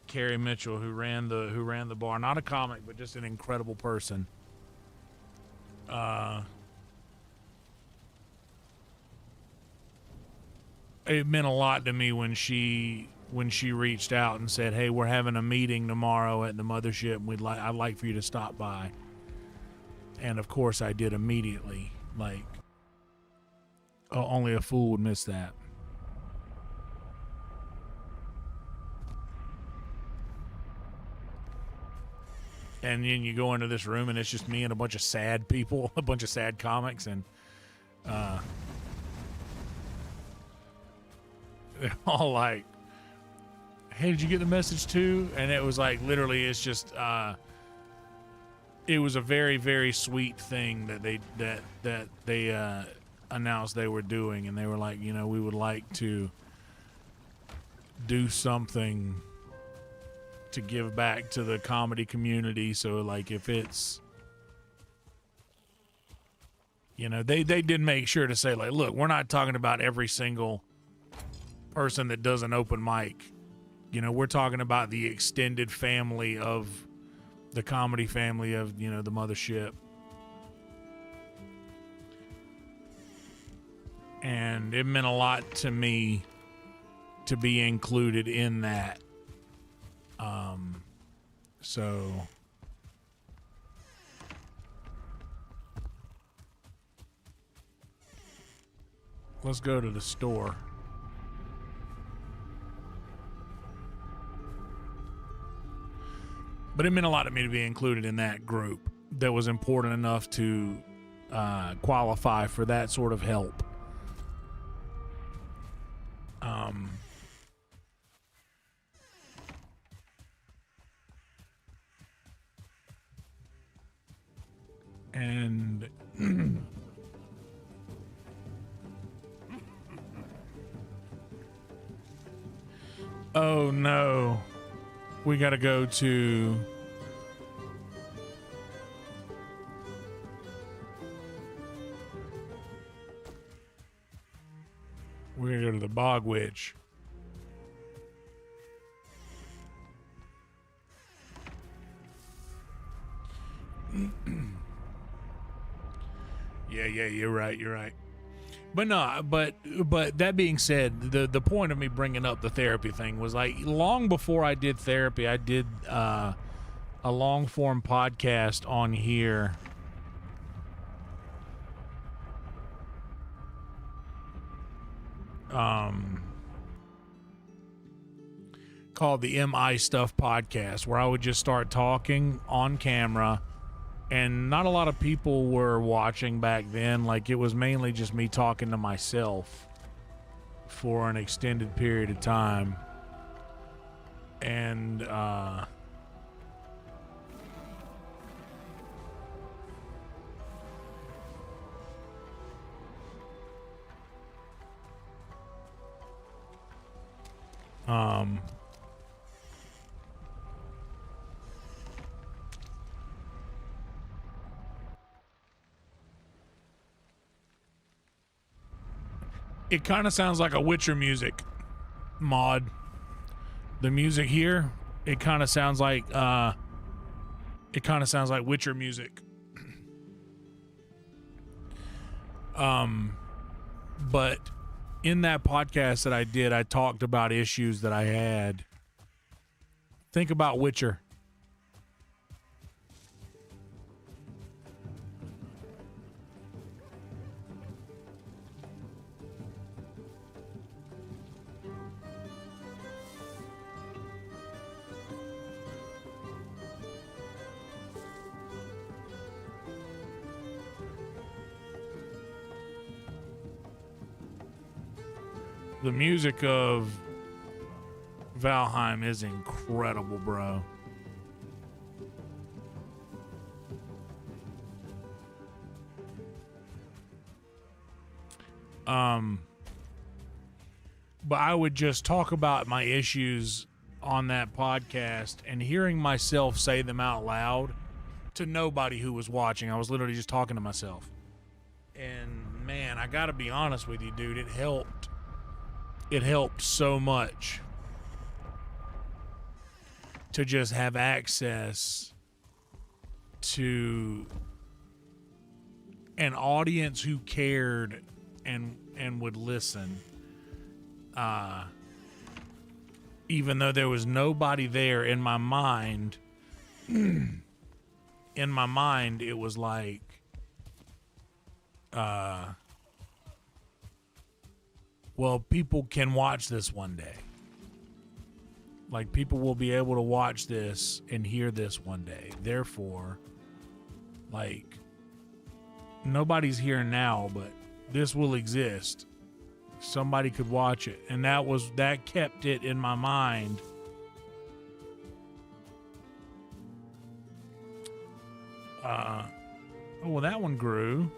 Carrie Mitchell, who ran the bar, not a comic, but just an incredible person. It meant a lot to me when she reached out and said, "Hey, we're having a meeting tomorrow at the mothership. And I'd like for you to stop by." And of course, I did immediately. Like, only a fool would miss that. And then you go into this room and it's just me and a bunch of sad people, a bunch of sad comics, and they're all like, "Hey, did you get the message too?" And it was like, literally, it's just it was a very, very sweet thing that they announced they were doing, and they were like, you know, we would like to do something to give back to the comedy community. So, like, if it's, you know, they did make sure to say, like, look, we're not talking about every single person that does an open mic. You know, we're talking about the extended family of the comedy family of, you know, the mothership. And it meant a lot to me to be included in that. So let's go to the store. But it meant a lot to me to be included in that group that was important enough to qualify for that sort of help. And oh no, we gotta go to the Bog Witch. Yeah, you're right. But no, but that being said, the point of me bringing up the therapy thing was like long before I did therapy, I did a long form podcast on here. Called the MI Stuff Podcast, where I would just start talking on camera, and not a lot of people were watching back then. Like, it was mainly just me talking to myself for an extended period of time. And it kind of sounds like a Witcher music mod. The music here, it kind of sounds like Witcher music. But in that podcast that I did, I talked about issues that I had. Think about Witcher. The music of Valheim is incredible, bro. But I would just talk about my issues on that podcast, and hearing myself say them out loud to nobody who was watching. I was literally just talking to myself. And man, I gotta be honest with you, dude, it helped. It helped so much to just have access to an audience who cared and would listen. Even though there was nobody there, in my mind, it was like, well, people can watch this one day. Like, people will be able to watch this and hear this one day. Therefore, like, nobody's here now, but this will exist. Somebody could watch it. And that kept it in my mind. Oh, well, that one grew.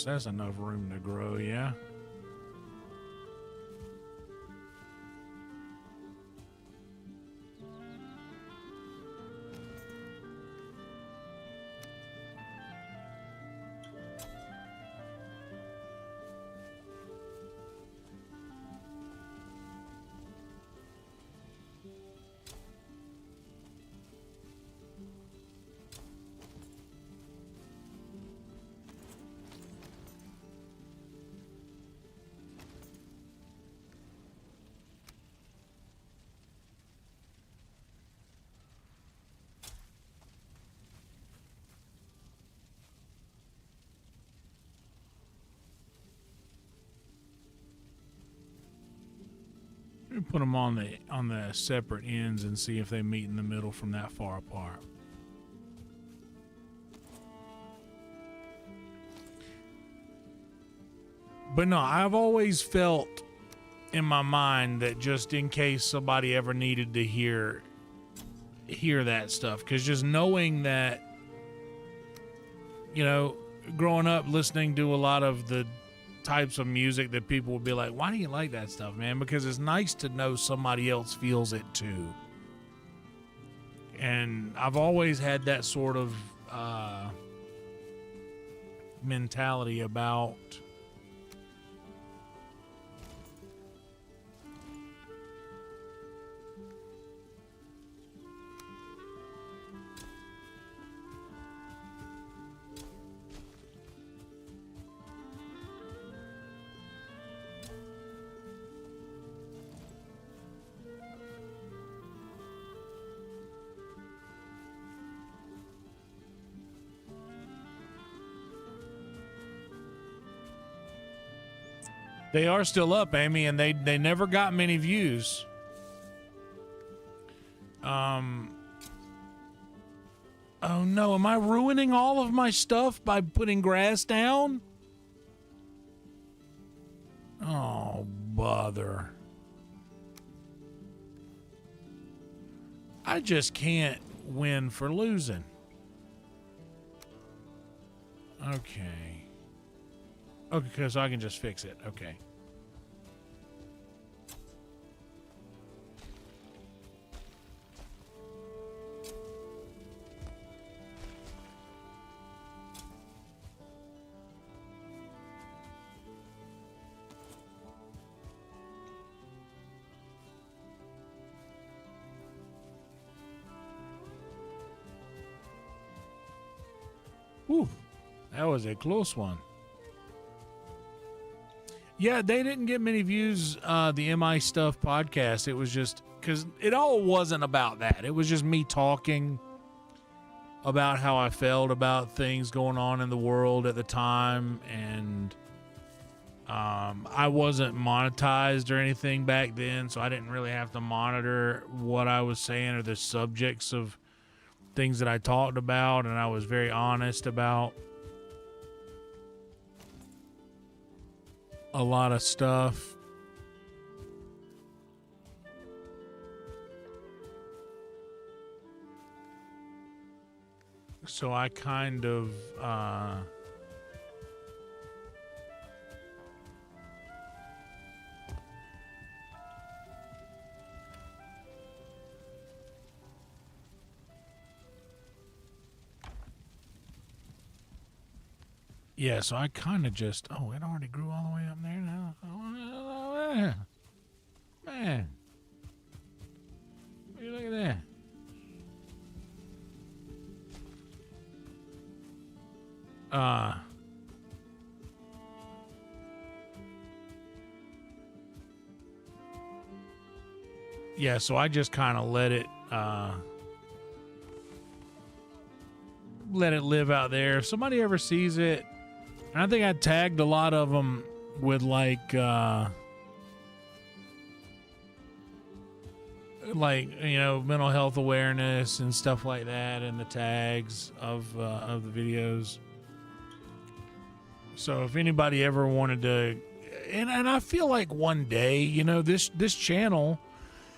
That's enough room to grow, yeah. Put them on the separate ends and see if they meet in the middle from that far apart. But no, I've always felt in my mind that just in case somebody ever needed to hear hear that stuff, because just knowing that, you know, growing up listening to a lot of the types of music that people would be like, why do you like that stuff, man? Because it's nice to know somebody else feels it too. And I've always had that sort of mentality about they are still up, Amy, and they never got many views. Oh no, am I ruining all of my stuff by putting grass down? Oh, bother. I just can't win for losing. Okay. Okay, so I can just fix it. Okay. Whew, that was a close one. Yeah, they didn't get many views, the MI Stuff podcast. It was just, because it all wasn't about that. It was just me talking about how I felt about things going on in the world at the time. And I wasn't monetized or anything back then, so I didn't really have to monitor what I was saying or the subjects of things that I talked about. And I was very honest about a lot of stuff. So I kind of yeah, so I kind of just, oh, it already grew all the way up there now. Oh, man. Look at that. Yeah, so I just kind of let it live out there. If somebody ever sees it, and I think I tagged a lot of them with like you know, mental health awareness and stuff like that, and the tags of the videos. So if anybody ever wanted to, and I feel like one day, you know, this channel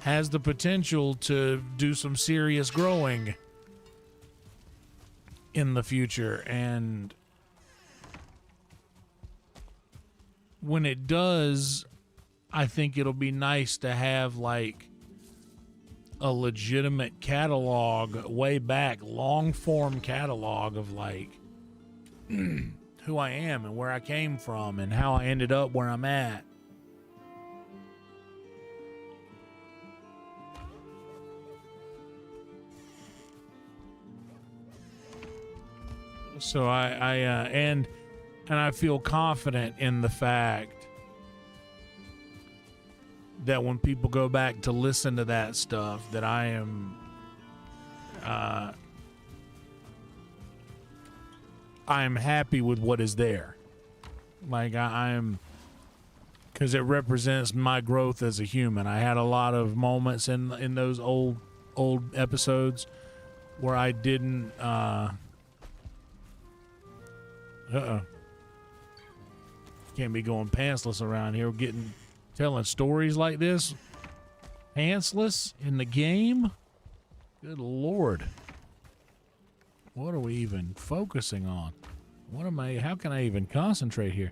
has the potential to do some serious growing in the future, and when it does, I think it'll be nice to have like a legitimate catalog, way back, long form catalog of like who I am and where I came from and how I ended up where I'm at. So and I feel confident in the fact that when people go back to listen to that stuff, that I am happy with what is there. Like I'm, because it represents my growth as a human. I had a lot of moments in those old episodes where I didn't can't be going pantsless around here telling stories like this pantsless in the game. Good Lord. What are we even focusing on? How can I even concentrate here?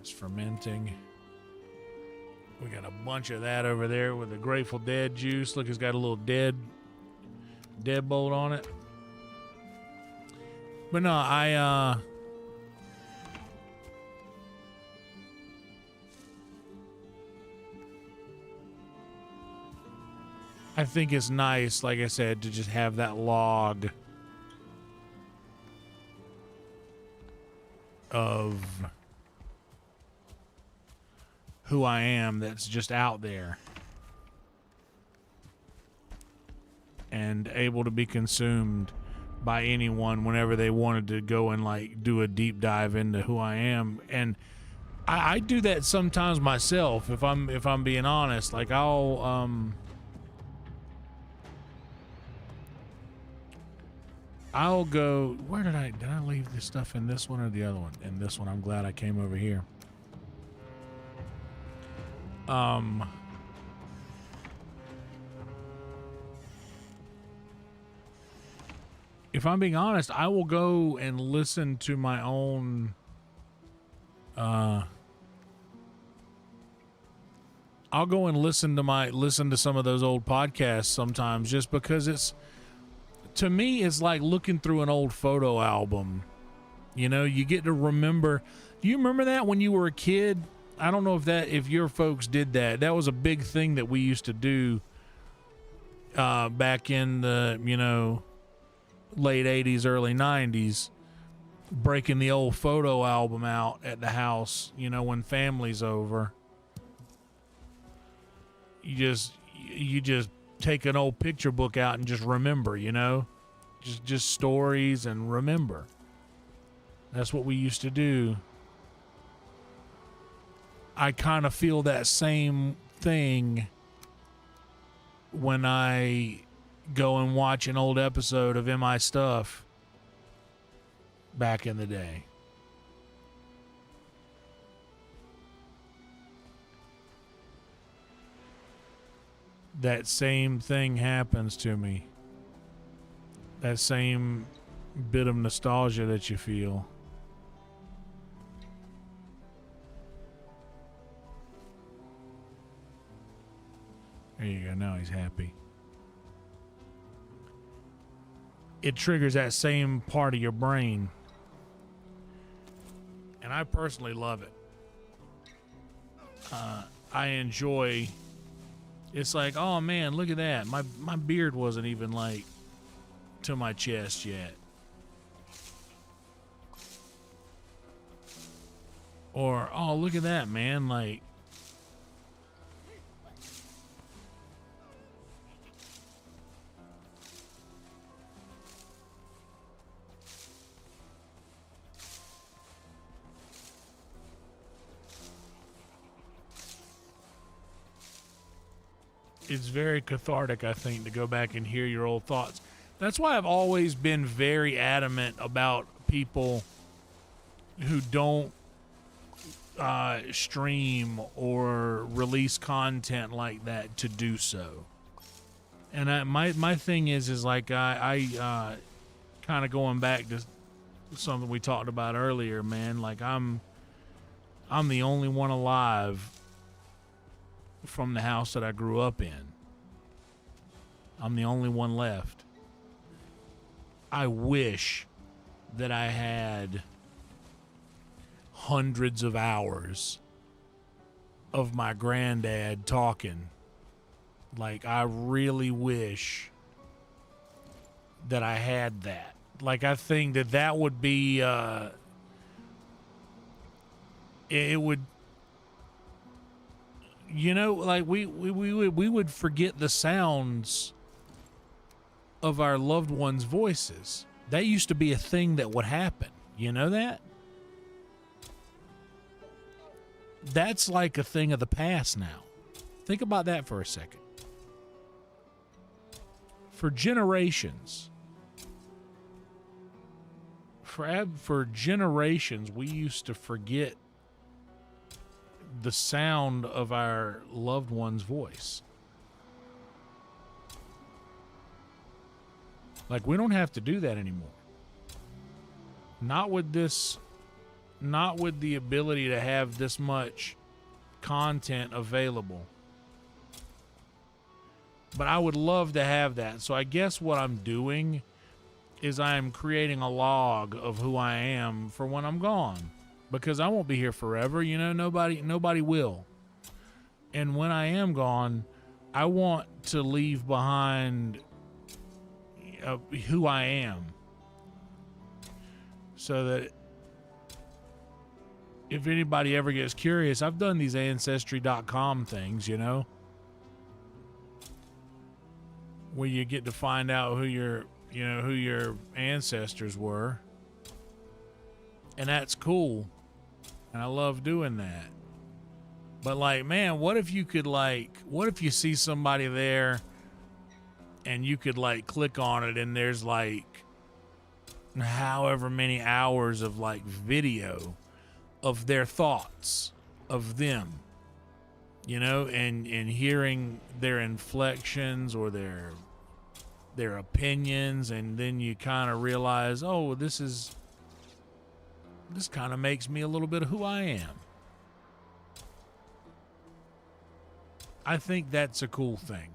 It's fermenting. We got a bunch of that over there with the Grateful Dead juice. Look, it's got a little deadbolt on it. But no, I think it's nice, like I said, to just have that log of who I am that's just out there and able to be consumed by anyone whenever they wanted to go and like do a deep dive into who I am. And I do that sometimes myself, if I'm being honest. Like I'll go, where did I leave this stuff in this one or the other one? In this one. I'm glad I came over here. If I'm being honest, I will go and listen to my own, I'll go and listen to some of those old podcasts sometimes, just because to me, it's like looking through an old photo album. You know, you get to remember. Do you remember that when you were a kid? I don't know if your folks did that. That was a big thing that we used to do back in the, late 80s, early 90s, breaking the old photo album out at the house, when family's over. You just take an old picture book out and just remember, just stories and remember. That's what we used to do. I kind of feel that same thing when I go and watch an old episode of MI Stuff back in the day. That same thing happens to me. That same bit of nostalgia that you feel. There you go. Now he's happy. It triggers that same part of your brain. And I personally love it. I enjoy. It's like, oh man, look at that. My beard wasn't even like to my chest yet. Or, oh, look at that, man. Like, it's very cathartic, I think, to go back and hear your old thoughts. That's why I've always been very adamant about people who don't stream or release content like that to do so. And my thing is like I kind of going back to something we talked about earlier, man. Like I'm the only one alive from the house that I grew up in. I'm the only one left. I wish that I had hundreds of hours of my granddad talking. Like, I really wish that I had that. Like, I think that would be, it would, like we would forget the sounds of our loved ones' voices. That used to be a thing that would happen. You know that? That's like a thing of the past now. Think about that for a second. For generations, for generations, we used to forget the sound of our loved one's voice. Like, we don't have to do that anymore. Not with the ability to have this much content available. But I would love to have that. So I guess what I'm doing is I am creating a log of who I am for when I'm gone. Because I won't be here forever, you know, nobody will. And when I am gone, I want to leave behind who I am. So that if anybody ever gets curious, I've done these ancestry.com things, you know, where you get to find out who your ancestors were. And that's cool. And I love doing that. But like, man, what if you see somebody there and you could like click on it and there's like however many hours of like video of their thoughts of them, you know, and hearing their inflections or their opinions. And then you kind of realize, oh, this kind of makes me a little bit of who I am. I think that's a cool thing.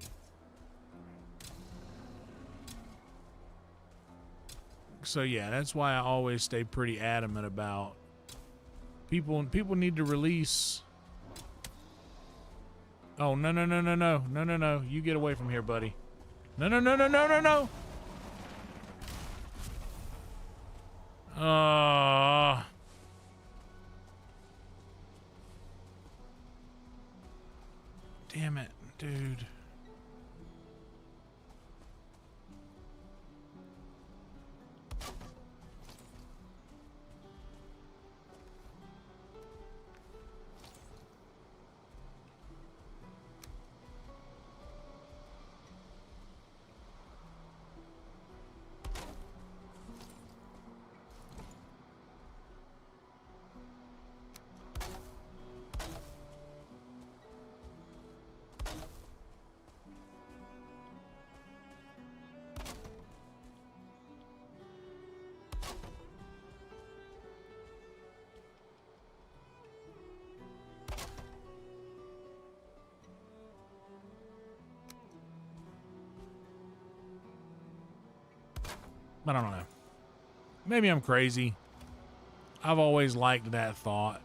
So yeah, that's why I always stay pretty adamant about people need to release. Oh, no. You get away from here, buddy. No. Damn it, dude. I don't know. Maybe I'm crazy. I've always liked that thought.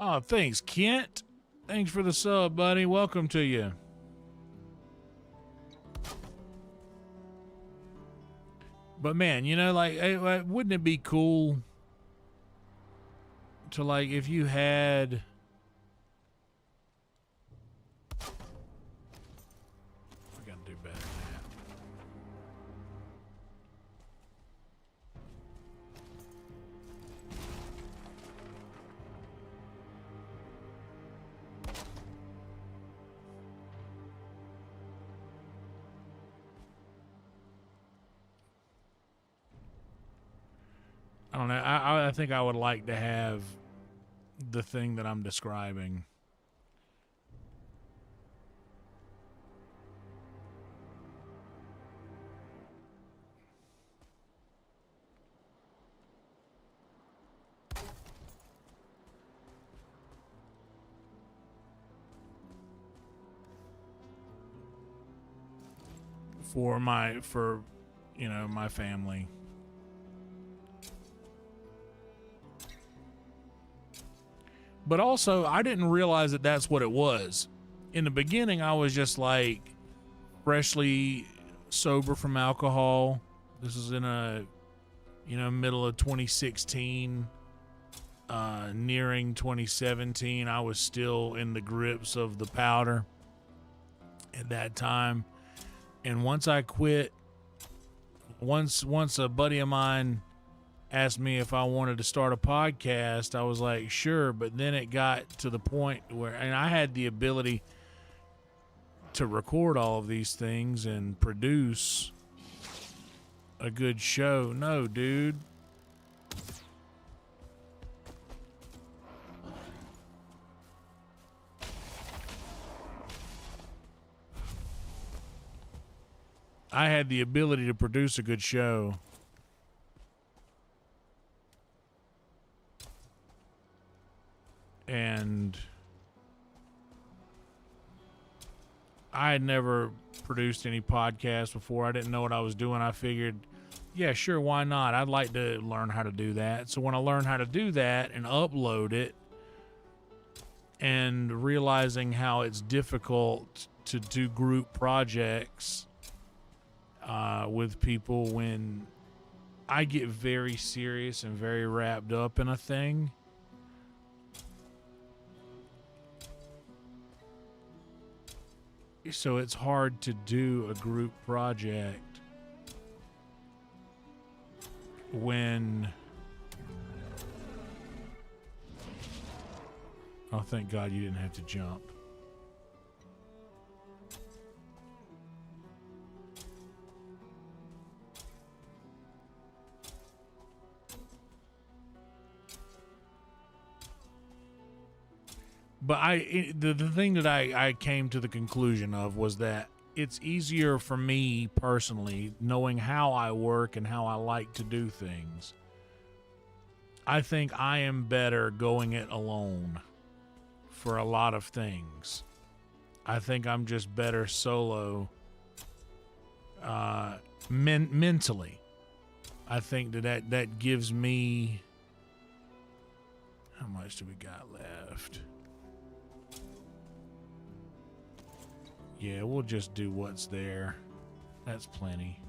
Oh, thanks, Kent. Thanks for the sub, buddy. Welcome to you. But man, you know, like, wouldn't it be cool to, like, if you had... I gotta do better than that. I don't know. I think I would like to have the thing that I'm describing. For you know, my family. But also, I didn't realize that that's what it was. In the beginning, I was just like freshly sober from alcohol. This is in middle of 2016. nearing 2017, I was still in the grips of the powder at that time. And once I quit, once a buddy of mine asked me if I wanted to start a podcast, I was like, sure. But then it got to the point where, and I had the ability to record all of these things and produce a good show. No, dude. I had the ability to produce a good show. And I had never produced any podcasts before. I didn't know what I was doing. I figured, yeah, sure, why not? I'd like to learn how to do that. So when I learned how to do that and upload it, and realizing how it's difficult to do group projects with people, when I get very serious and very wrapped up in a thing, so it's hard to do a group project when, oh, thank God you didn't have to jump. But the thing that I came to the conclusion of was that it's easier for me personally, knowing how I work and how I like to do things. I think I am better going it alone for a lot of things. I think I'm just better solo mentally. I think that gives me... How much do we got left? Yeah, we'll just do what's there. That's plenty.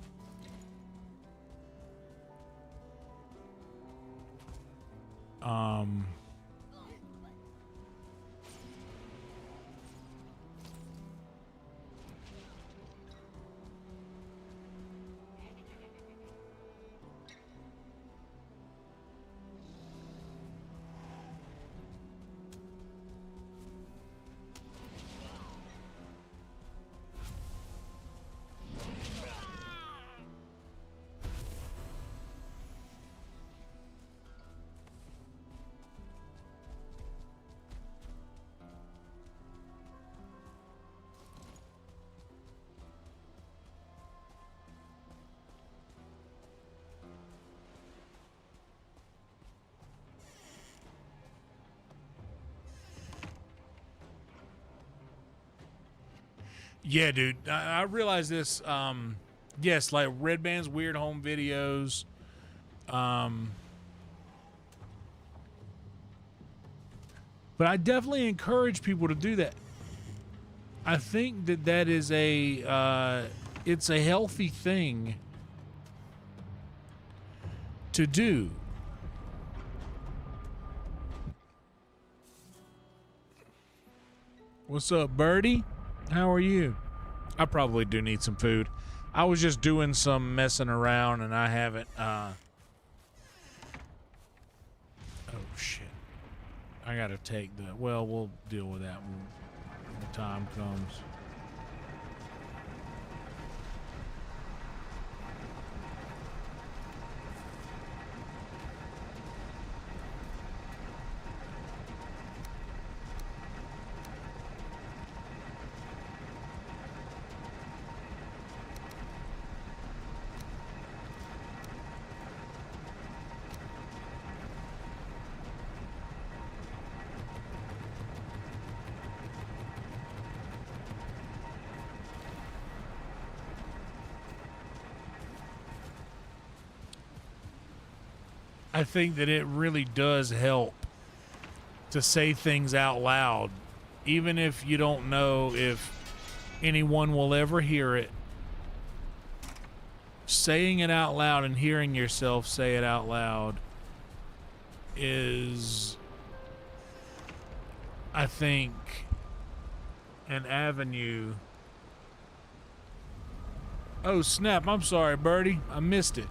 Yeah, dude. I realize this. Yes, like Red Band's Weird Home Videos. But I definitely encourage people to do that. I think that is it's a healthy thing to do. What's up, Birdie? How are you? I probably do need some food. I was just doing some messing around and I haven't, oh shit. I gotta take the, well, we'll deal with that when the time comes. I think that it really does help to say things out loud, even if you don't know if anyone will ever hear it. Saying it out loud and hearing yourself say it out loud is, I think, an avenue. Oh, snap. I'm sorry, Birdie. I missed it.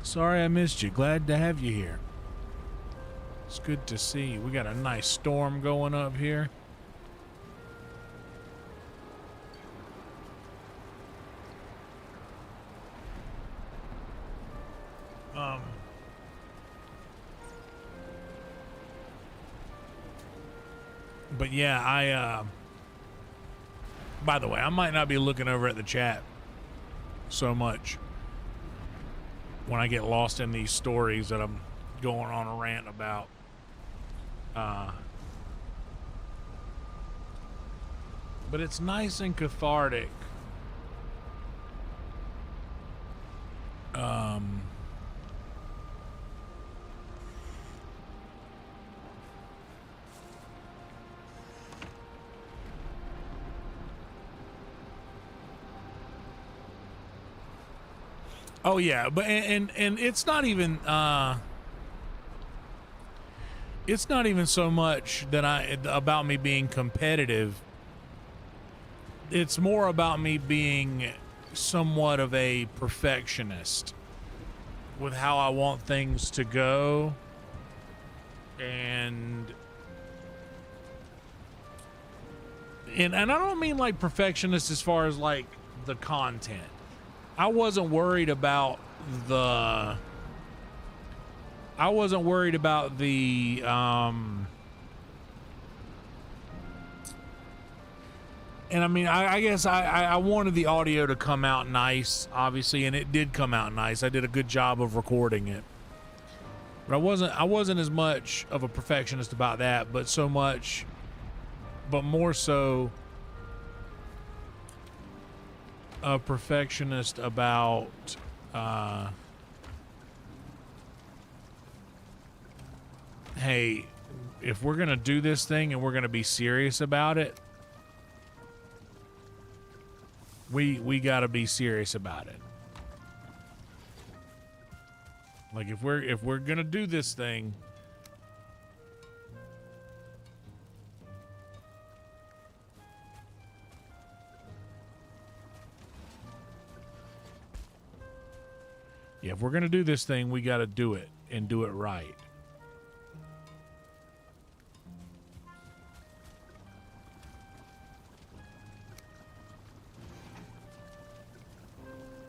Sorry I missed you. Glad to have you here. It's good to see. We got a nice storm going up here. But yeah, by the way, I might not be looking over at the chat so much when I get lost in these stories that I'm going on a rant about. But it's nice and cathartic. Oh yeah, but and it's not even so much that about me being competitive. It's more about me being somewhat of a perfectionist with how I want things to go. And I don't mean like perfectionist as far as like the content. I wasn't worried about the and I mean, I guess I wanted the audio to come out nice, obviously, and it did come out nice. I did a good job of recording it. But I wasn't as much of a perfectionist about that, but more so a perfectionist about hey, if we're gonna do this thing and we're gonna be serious about it, we gotta be serious about it. Like if we're gonna do this thing, if we're gonna do this thing, we gotta do it and do it right.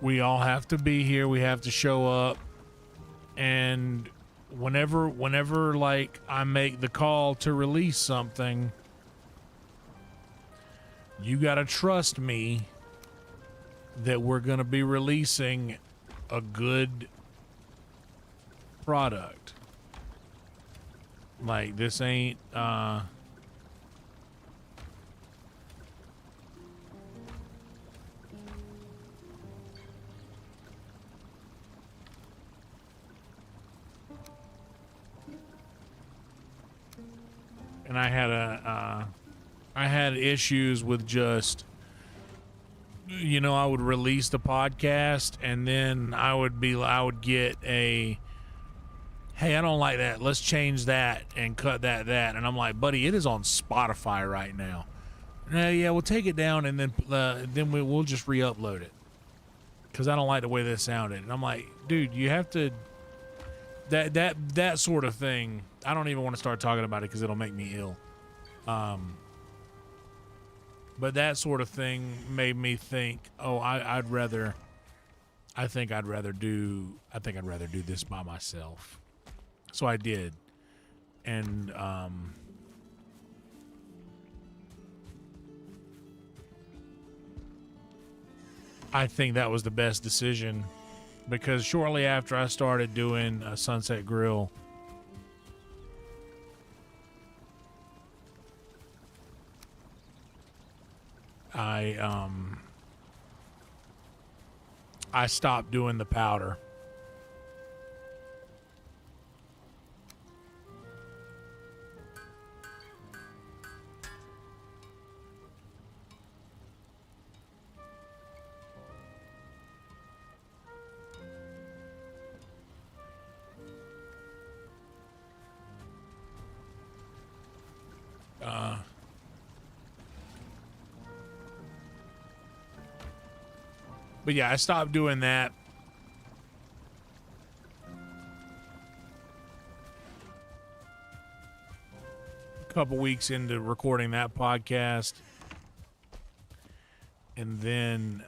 We all have to be here. We have to show up. And whenever like I make the call to release something, you got to trust me that we're going to be releasing a good product. Like this ain't and I had issues with just, you know, I would release the podcast and then I would get a, hey, I don't like that. Let's change that and cut that. And I'm like, buddy, it is on Spotify right now. Yeah, we'll take it down and then we'll just re-upload it because I don't like the way this sounded. And I'm like, dude, you have to, that sort of thing. I don't even want to start talking about it because it'll make me ill. But that sort of thing made me think, oh, I think I'd rather do this by myself. So I did. And I think that was the best decision because shortly after I started doing Sunset Grill, I stopped doing the powder. But yeah, I stopped doing that. A couple weeks into recording that podcast. And then,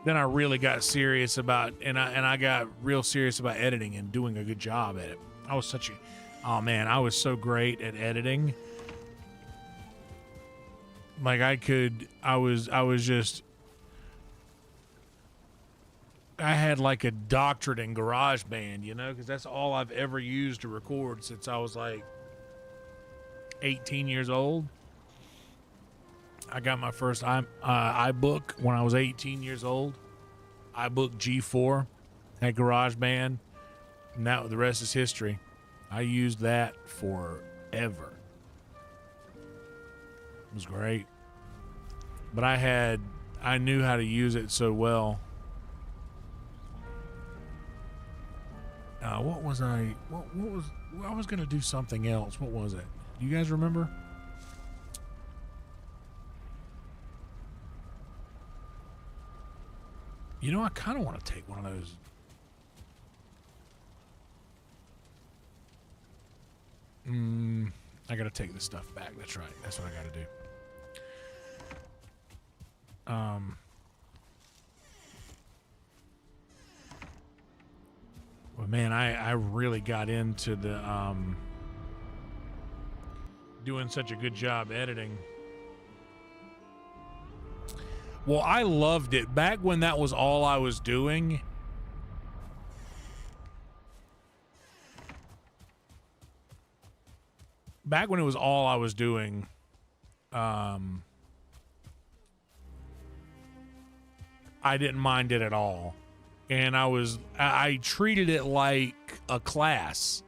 then I really got serious about, and I got real serious about editing and doing a good job at it. I was such a, oh man, I was so great at editing. Like I was I had like a doctorate in GarageBand, you know, because that's all I've ever used to record since I was like 18 years old. I got my first iBook when I was 18 years old. iBook G4, had GarageBand, and now the rest is history. I used that forever. It was great. But I knew how to use it so well. What was I was going to do something else. What was it? Do you guys remember? You know, I kind of want to take one of those. I got to take this stuff back. That's right. That's what I got to do. Well, man, I really got into the doing such a good job editing. Well, I loved it back when that was all I was doing. Back when it was all I was doing, I didn't mind it at all. And I treated it like a class,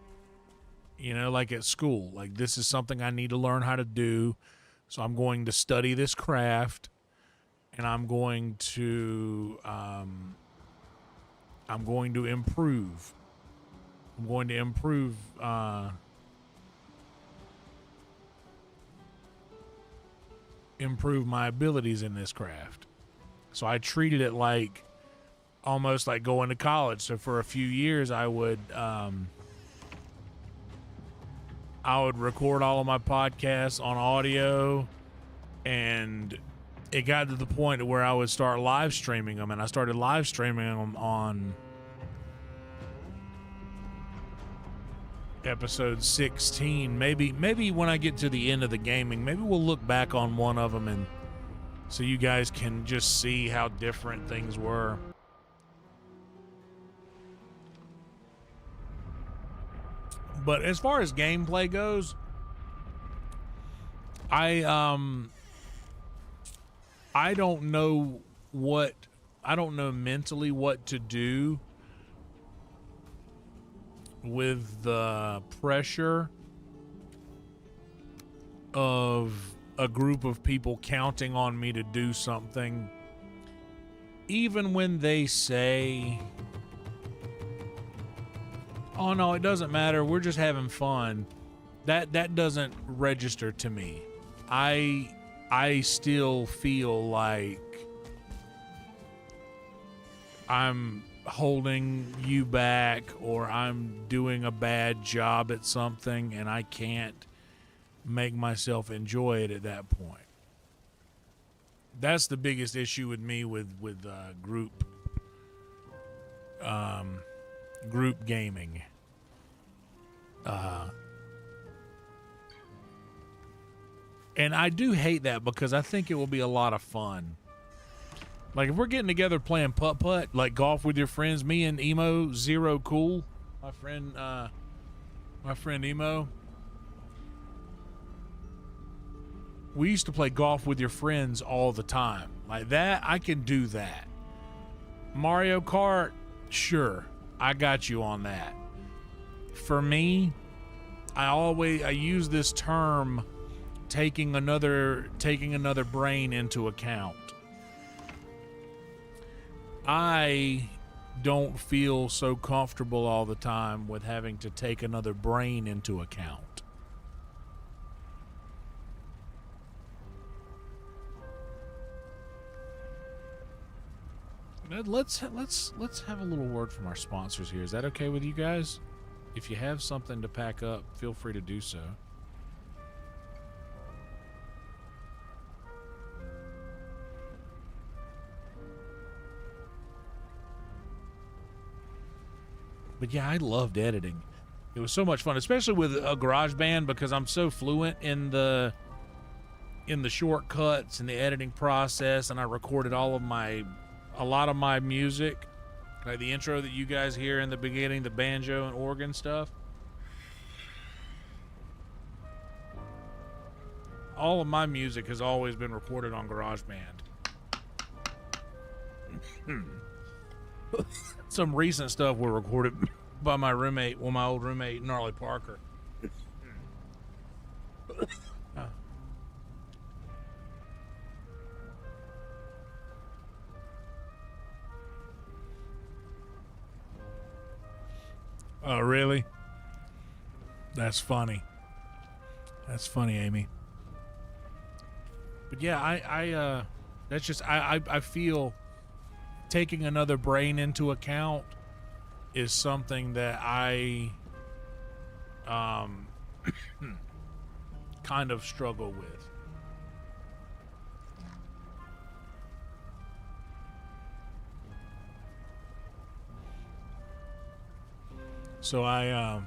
you know, like at school. Like, this is something I need to learn how to do. So I'm going to study this craft, and I'm going to improve. I'm going to improve my abilities in this craft. So I treated it like almost like going to college. So for a few years, I would record all of my podcasts on audio, and it got to the point where I would start live streaming them, and I started live streaming them on episode 16. Maybe when I get to the end of the gaming, maybe we'll look back on one of them, and so you guys can just see how different things were. But as far as gameplay goes, I don't know mentally what to do with the pressure of a group of count counting on me to do something, even when they say, oh no, it doesn't matter, we're just having fun. That doesn't register to me. I still feel like I'm holding you back, or I'm doing a bad job at something, and I can't make myself enjoy it at that point. That's the biggest issue with me with group gaming. And I do hate that, because I think it will be a lot of fun. Like, if we're getting together playing putt-putt, like golf with your friends, me and Emo, Zero Cool, my friend Emo, we used to play golf with your friends all the time. Like that, I can do that. Mario Kart, sure, I got you on that. for me, I use this term, taking another brain into account. I don't feel so comfortable all the time with having to take another brain into account. Let's have a little word from our sponsors here. Is that okay with you guys? If you have something to pack up, feel free to do so. But yeah, I loved editing. It was so much fun, especially with a GarageBand, because I'm so fluent in the shortcuts and the editing process, and I recorded a lot of my music, like the intro that you guys hear in the beginning, the banjo and organ stuff. All of my music has always been recorded on GarageBand. Some recent stuff were recorded by my roommate, my old roommate, Gnarly Parker. Oh, really? That's funny. That's funny, Amy. But yeah, that's just, I feel taking another brain into account is something that I kind of struggle with. So I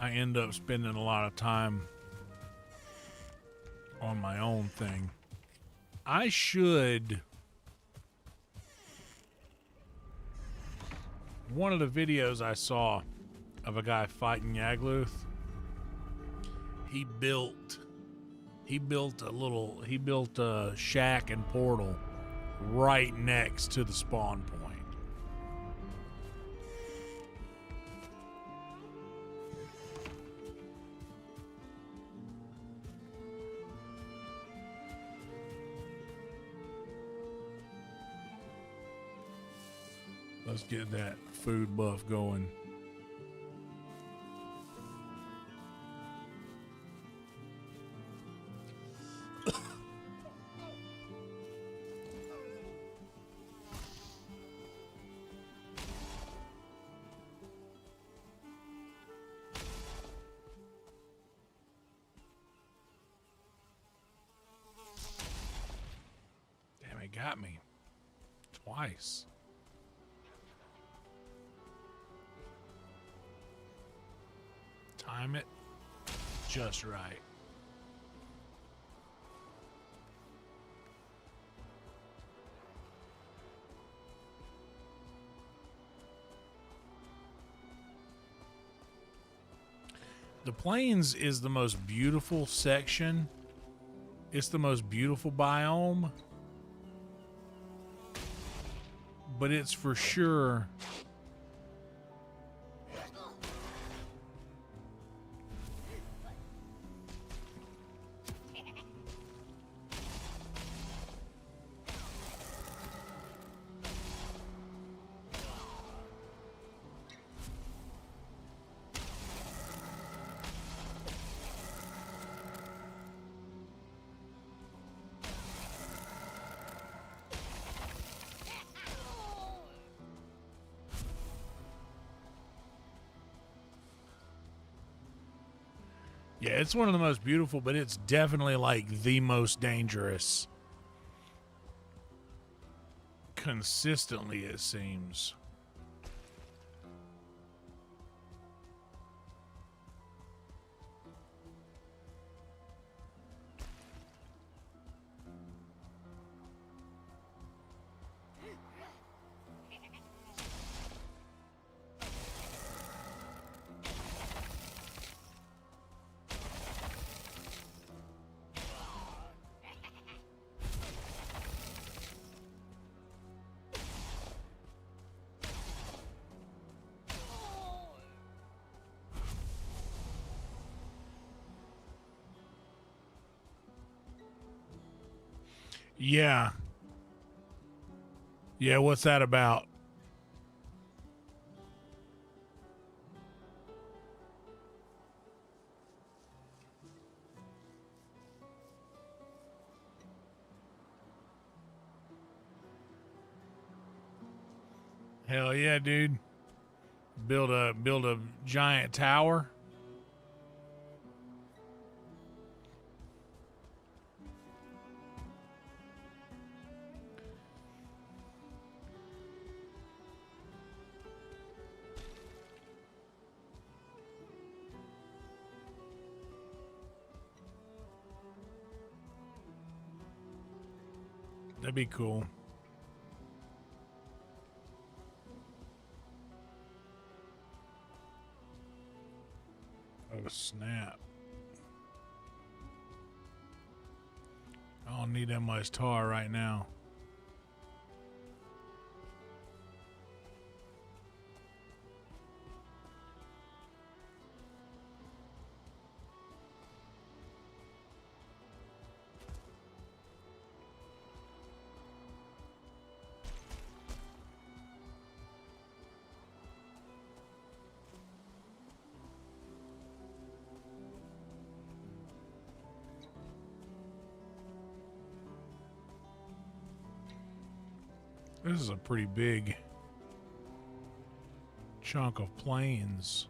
end up spending a lot of time on my own thing. I should. One of the videos I saw of a guy fighting YAGLUTH, he built a shack and portal right next to the spawn point. Let's get that food buff going. Damn, it got me twice. Time it just right. The plains is the most beautiful section. It's the most beautiful biome. But it's for sure yeah, it's one of the most beautiful, but it's definitely like the most dangerous. Consistently, it seems. Yeah. Yeah, what's that about? Hell yeah, dude. Build a giant tower. That'd be cool. Oh, snap. I don't need that much tar right now. This is a pretty big chunk of plains.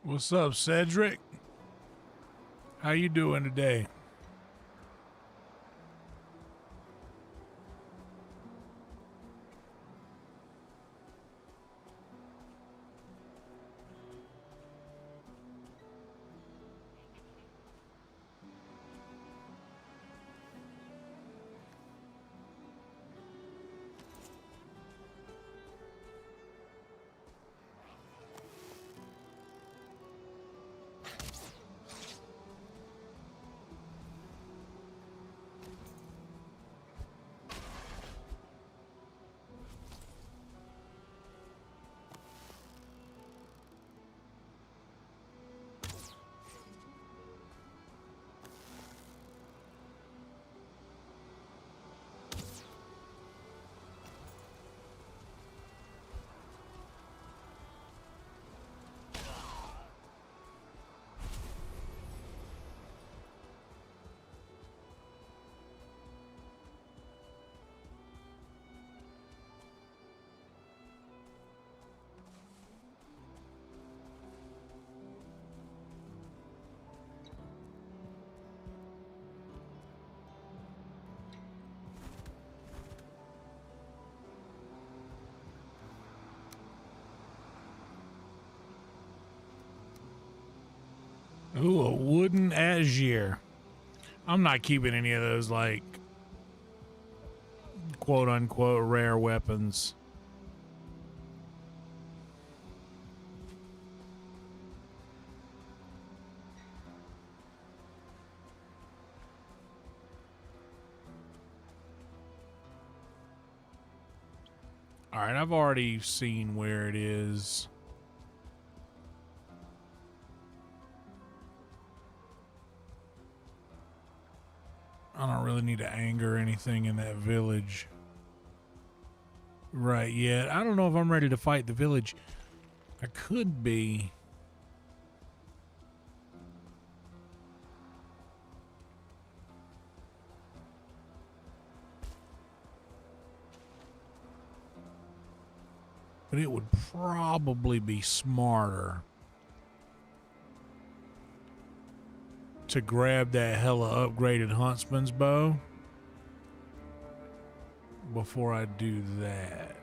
What's up, Cedric? How you doing today? Ooh, a wooden azure. I'm not keeping any of those, like, quote unquote rare weapons. All right, I've already seen where it is. I don't really need to anger anything in that village right yet. I don't know if I'm ready to fight the village. I could be. But it would probably be smarter to grab that hella upgraded huntsman's bow before I do that.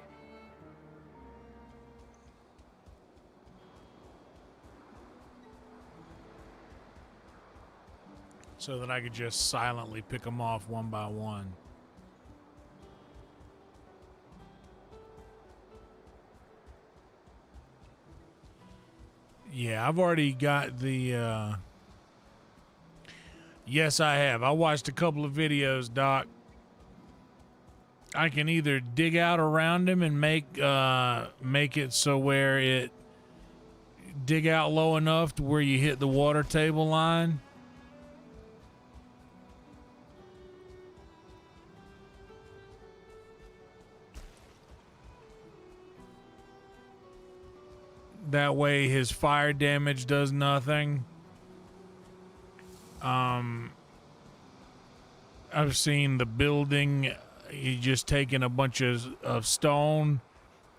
So that I could just silently pick them off one by one. Yeah, I've already got the, yes, I have. I watched a couple of videos, Doc. I can either dig out around him and make it so where it dig out low enough to where you hit the water table line. That way his fire damage does nothing. I've seen the building, he just taking a bunch of stone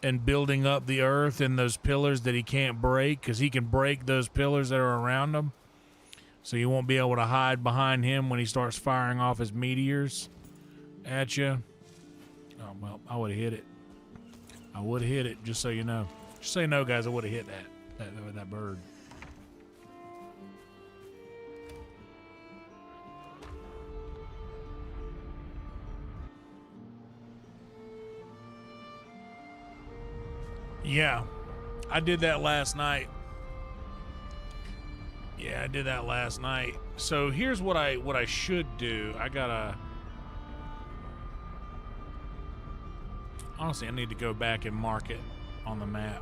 and building up the earth and those pillars that he can't break, because he can break those pillars that are around him. So you won't be able to hide behind him when he starts firing off his meteors at you. Oh, well, I would have hit it. I would have hit it, just so you know. Just so you know, guys, I would have hit that bird. Yeah, I did that last night. Yeah, I did that last night. So here's what I should do. Honestly, I need to go back and mark it on the map.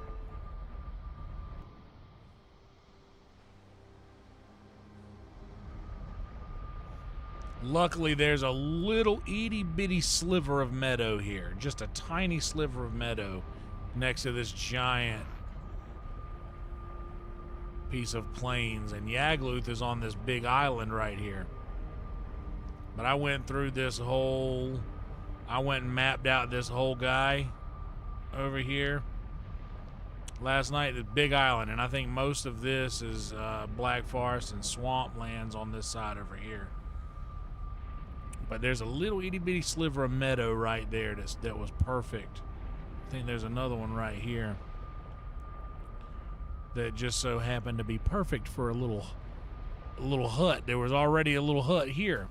Luckily, there's a little itty bitty sliver of meadow here. Just a tiny sliver of meadow next to this giant piece of plains. And YAGLUTH is on this big island right here. But I went through this whole... I went and mapped out this whole guy over here last night, the big island. And I think most of this is black forest and swamplands on this side over here. But there's a little itty bitty sliver of meadow right there that was perfect. I think there's another one right here that just so happened to be perfect for a little hut. There was already a little hut here.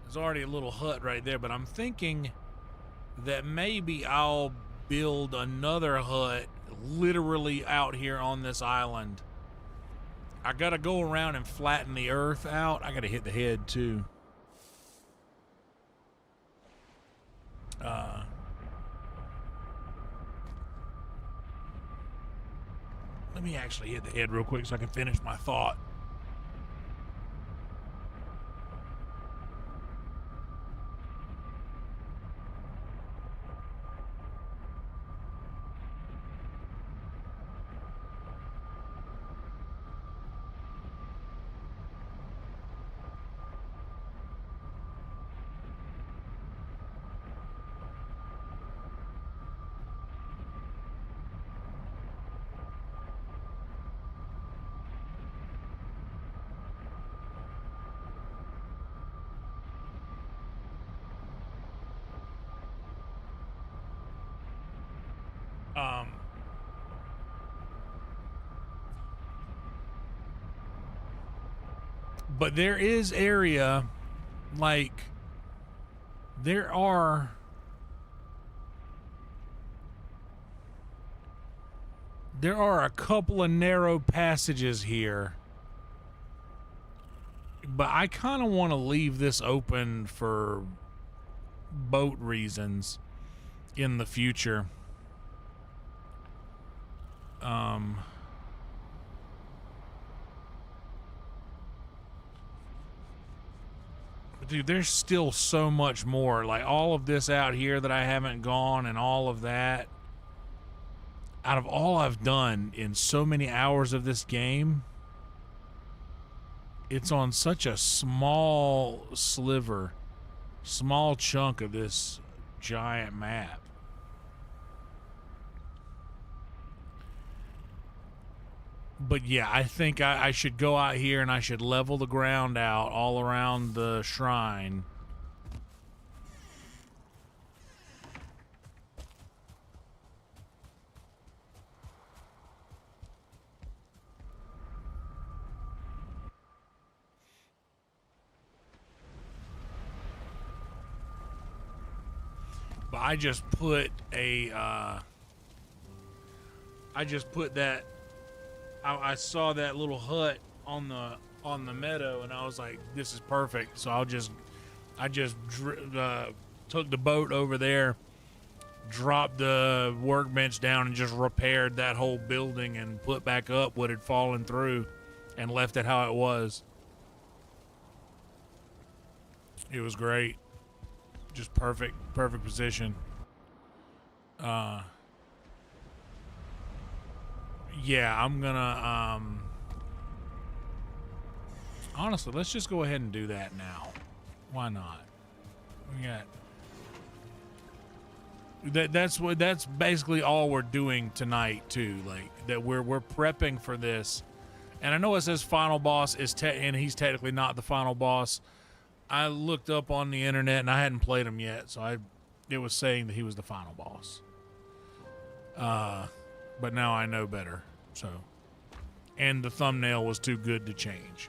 There's already a little hut right there, but I'm thinking that maybe I'll build another hut literally out here on this island. I gotta go around and flatten the earth out. I gotta hit the head too. Let me actually hit the head real quick so I can finish my thought. But there is area, like, there are a couple of narrow passages here But I kind of want to leave this open for boat reasons in the future. Dude, there's still so much more. Like all of this out here that I haven't gone and all of that. Out of all I've done in so many hours of this game, it's on such a small sliver, small chunk of this giant map. But yeah, I think I should go out here and I should level the ground out all around the shrine. But I just put a, I saw that little hut on the meadow, and I was like, "This is perfect." So I just took the boat over there, dropped the workbench down, and just repaired that whole building and put back up what had fallen through, and left it how it was. It was great, just perfect position. Yeah, I'm gonna, honestly, let's just go ahead and do that now. Why not? We got, that's basically all we're doing tonight too. Like that we're prepping for this. And I know it says final boss is and he's technically not the final boss. I looked up on the internet and I hadn't played him yet, so it was saying that he was the final boss. But now I know better, so. And the thumbnail was too good to change.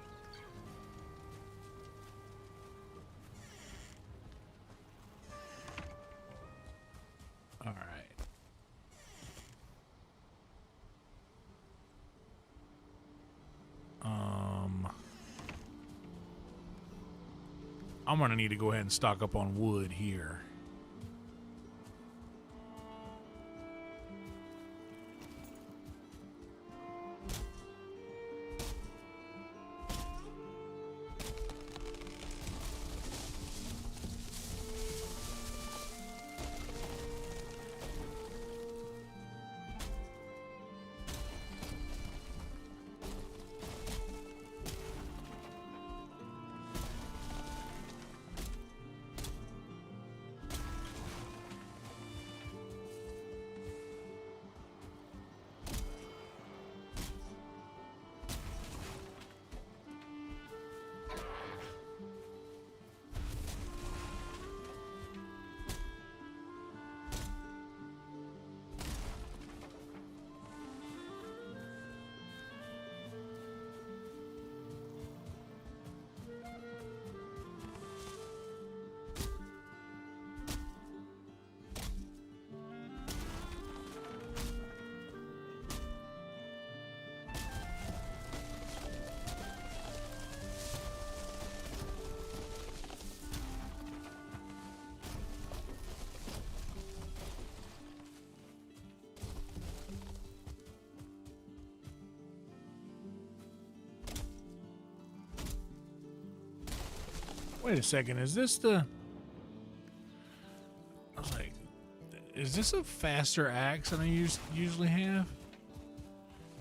All right. I'm gonna need to go ahead and stock up on wood here. Wait a second, is this the... I was like, is this a faster axe than I usually have?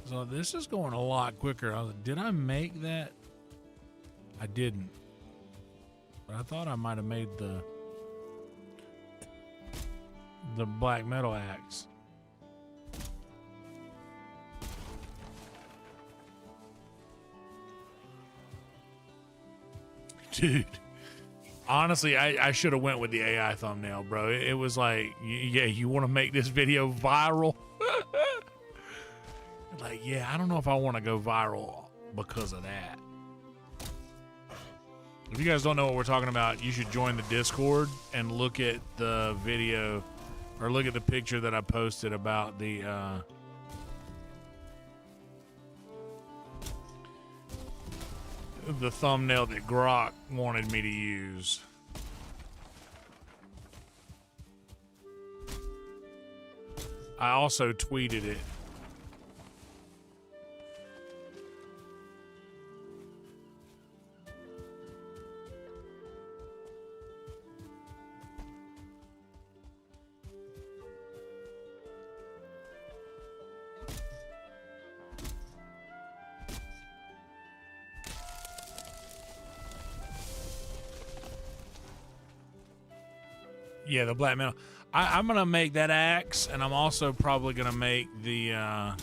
So this is going a lot quicker. I was like, did I make that? I didn't. But I thought I might have made the black metal axe. Dude. Honestly, I should have went with the AI thumbnail, bro. It was like, yeah, you want to make this video viral? Like, yeah, I don't know if I want to go viral because of that. If you guys don't know what we're talking about, you should join the Discord and look at the video or look at the picture that I posted about the the thumbnail that Grok wanted me to use. I also tweeted it. Yeah, the black metal. I'm gonna make that axe, and I'm also probably gonna make the. I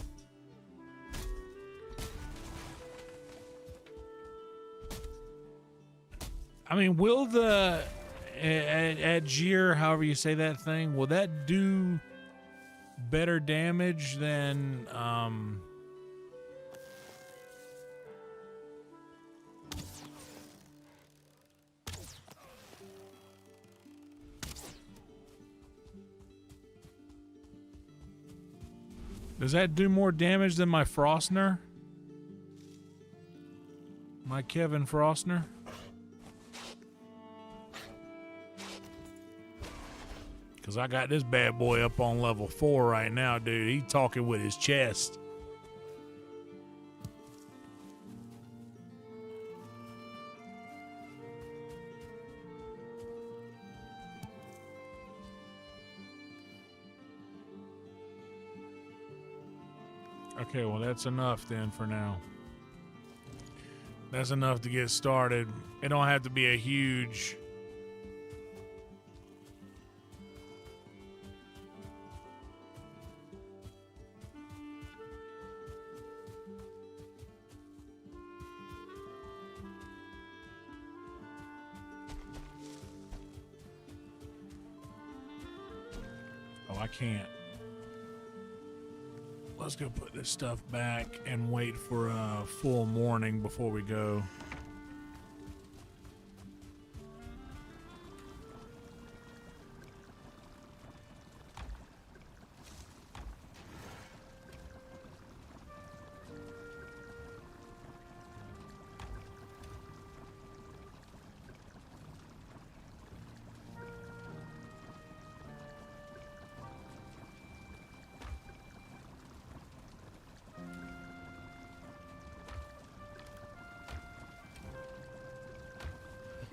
mean, will the Adjir, however you say that thing, will that do better damage than Does that do more damage than my Frostner? My Kevin Frostner? Because I got this bad boy up on level 4 right now, dude. He's talking with his chest. Okay, well, that's enough then for now. That's enough to get started. It don't have to be a huge... Oh, I can't. Let's go put this stuff back and wait for a full morning before we go.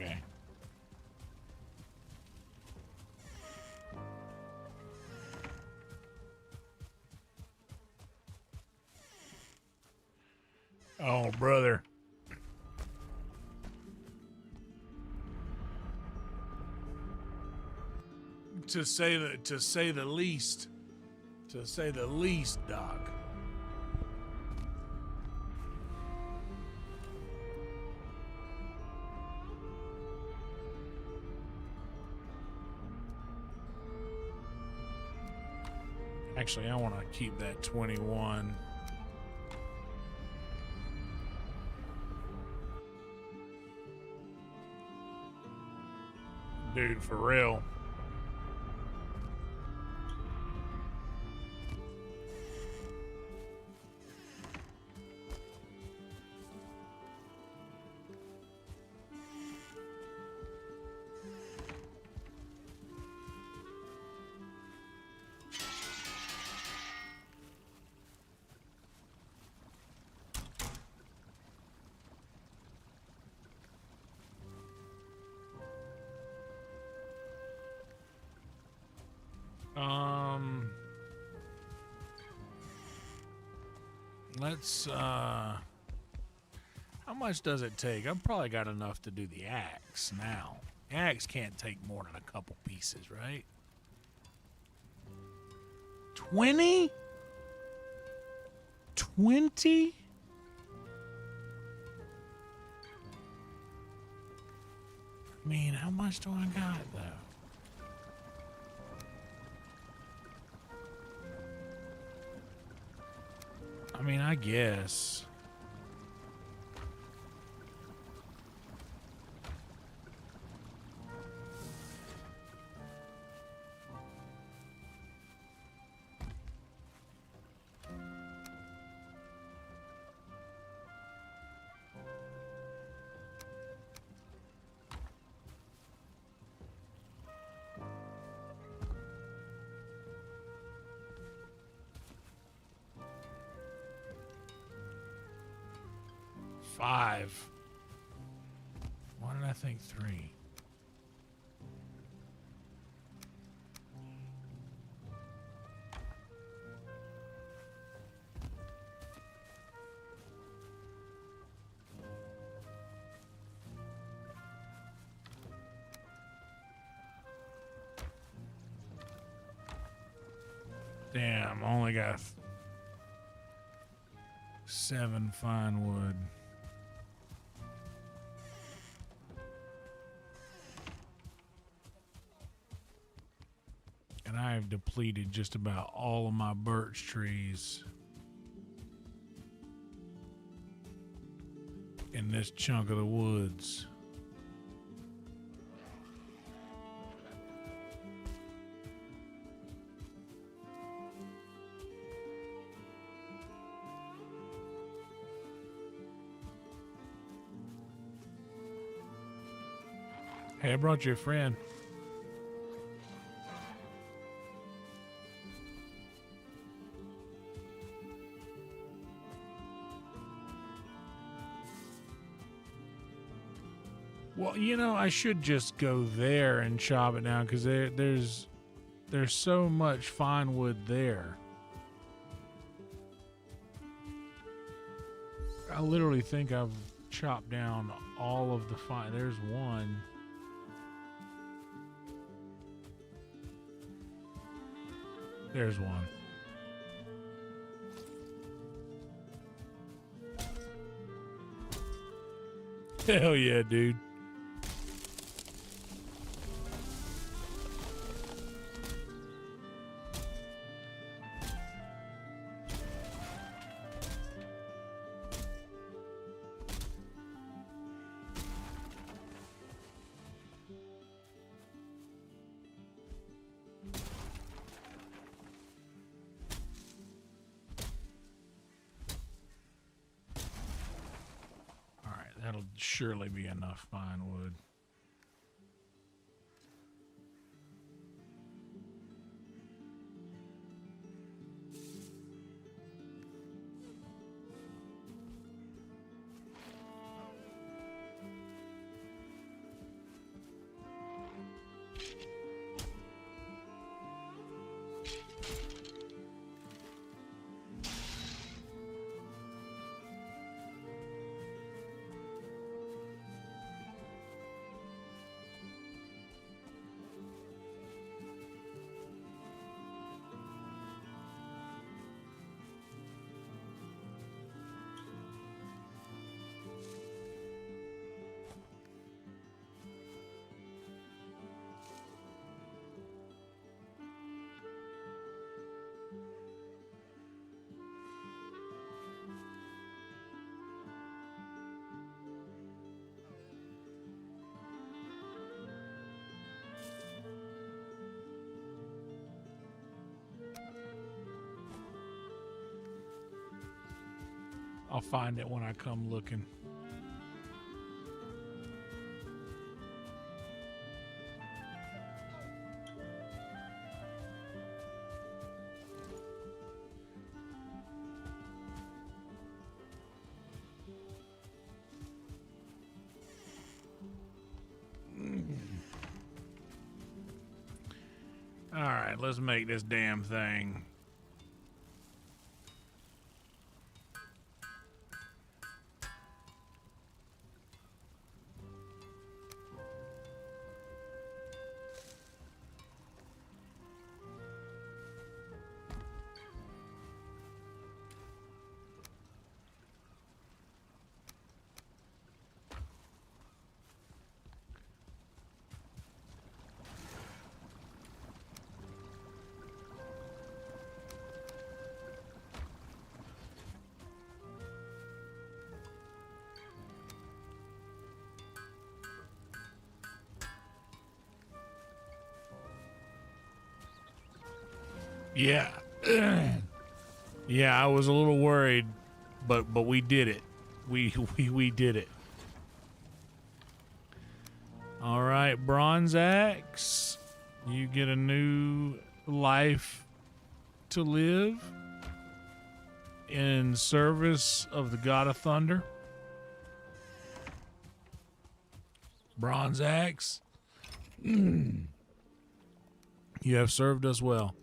Okay. Oh, brother. To say the least, Doc. Actually, I want to keep that 21. Dude, for real. Let's, how much does it take? I've probably got enough to do the axe now. The axe can't take more than a couple pieces, right? 20? 20? I mean, how much do I got, though? I mean, I guess. 5. Why did I think 3? Damn, I only got 7 fine wood. And I have depleted just about all of my birch trees in this chunk of the woods. Hey, I brought you a friend. Well, you know, I should just go there and chop it down because there's so much fine wood there. I literally think I've chopped down all of the fine. There's one. There's one. Hell yeah, dude. That'll surely be enough fine wood. I'll find it when I come looking. All right, let's make this damn thing. Yeah. Yeah, I was a little worried, but we did it. We did it. All right, Bronze Axe. You get a new life to live in service of the God of Thunder. Bronze axe. You have served us well.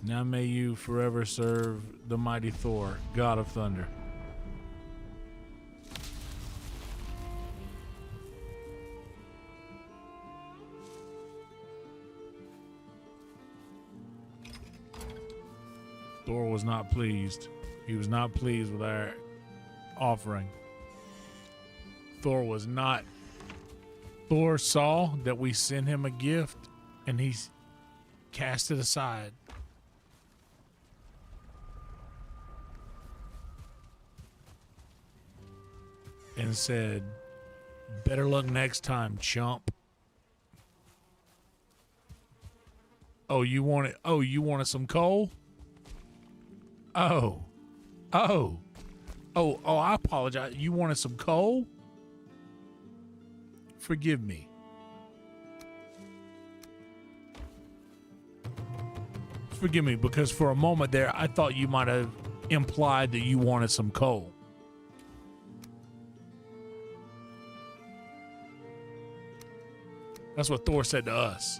Now may you forever serve the mighty Thor, god of thunder. Thor was not pleased. He was not pleased with our offering. Thor was not. Thor saw that we sent him a gift and he cast it aside. And said, better luck next time, chump. Oh, you wanted some coal? Oh, I apologize. You wanted some coal? Forgive me. Forgive me, because for a moment there, I thought you might have implied that you wanted some coal. That's what Thor said to us.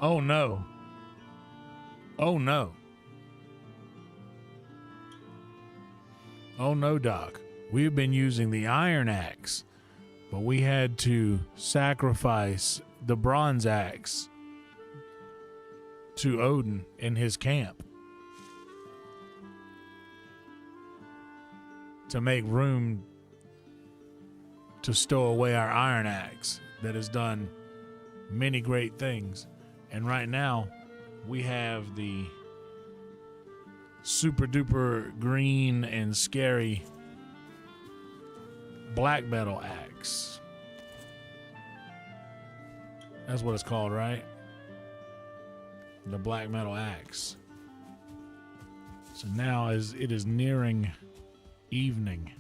Oh no. Oh no. Oh no, Doc. We've been using the iron axe, but we had to sacrifice the bronze axe to Odin in his camp to make room to stow away our iron axe that has done many great things. And right now, we have the super duper green and scary black metal axe. That's what it's called, right? The black metal axe. So now, as it is nearing evening,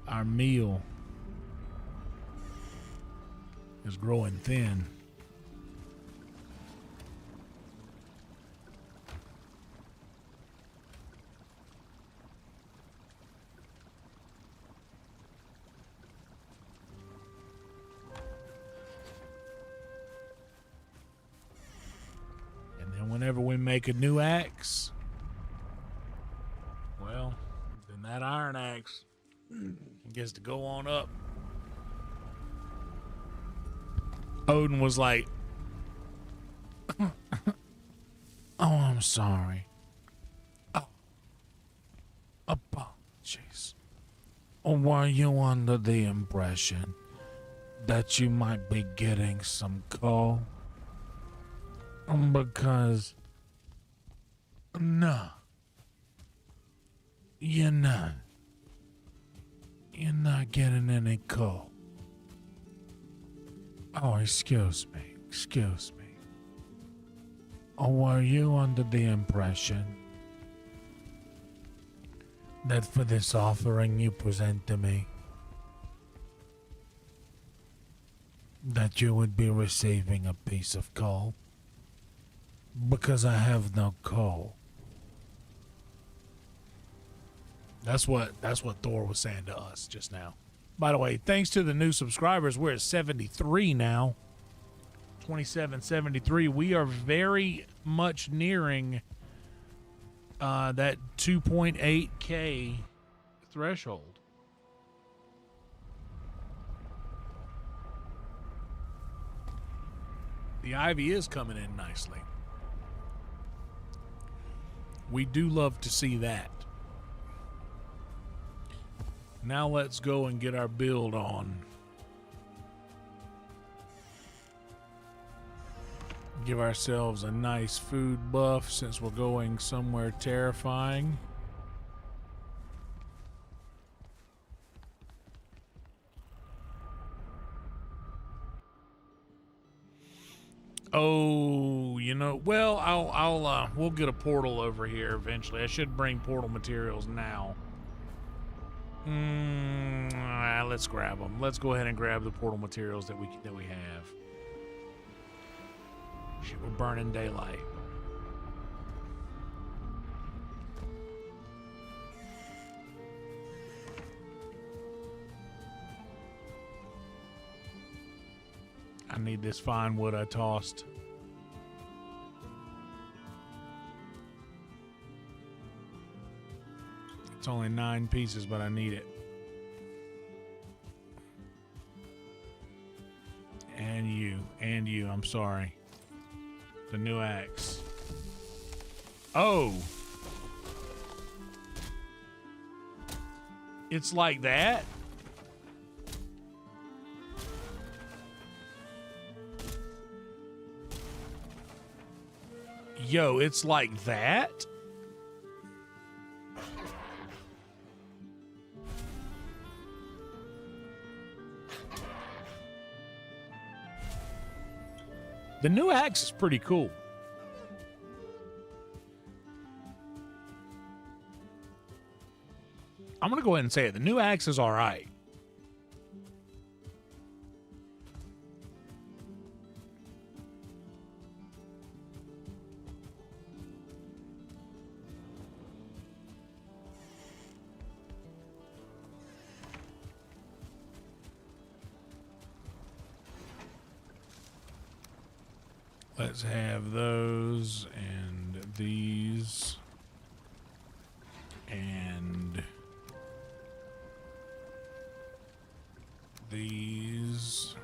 our meal is growing thin. And then whenever we make a new axe, well, then that iron axe gets to go on up. Odin was like, oh, I'm sorry. Oh, apologies. Or were you under the impression that you might be getting some coal? Because, no, you're not. You're not getting any coal. Oh, excuse me. Or were you under the impression that for this offering you present to me, that you would be receiving a piece of coal? Because I have no coal. That's what Thor was saying to us just now. By the way, thanks to the new subscribers, we're at 73 now. 2773. We are very much nearing that 2.8K threshold. The ivy is coming in nicely. We do love to see that. Now let's go and get our build on. Give ourselves a nice food buff since we're going somewhere terrifying. Oh, you know, well, we'll get a portal over here eventually. I should bring portal materials now. Let's grab them. Let's go ahead and grab the portal materials that we have. Shit, we're burning daylight. need this fine wood I tossed. It's only 9 pieces, but I need it. And you, I'm sorry. The new axe. Oh! It's like that? Yo, it's like that? The new axe is pretty cool. I'm going to go ahead and say it. The new axe is all right. Let's have those and these and these.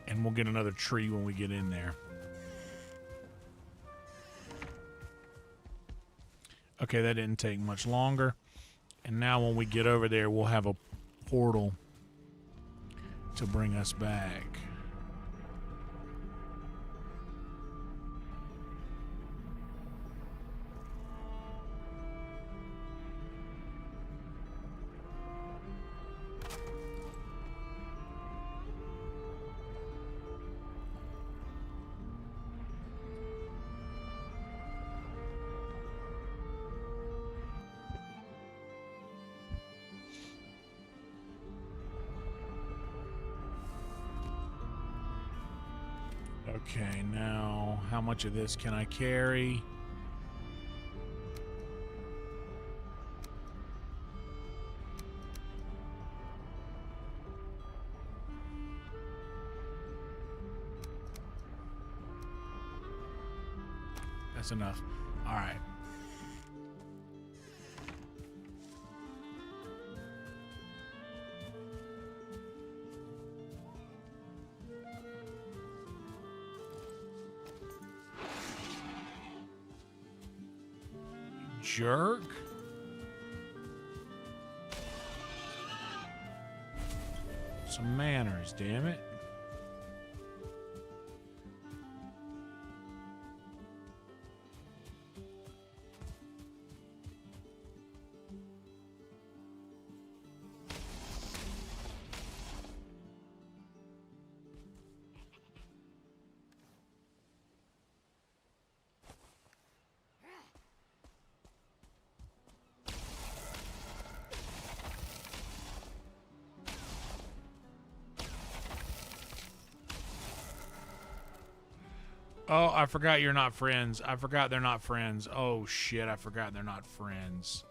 And we'll get another tree when we get in there. Okay, that didn't take much longer. And now when we get over there, we'll have a portal to bring us back. Okay, now how much of this can I carry? That's enough. All right. Jerk. Some manners, damn it. Oh, I forgot you're not friends. I forgot they're not friends. Oh, shit. I forgot they're not friends.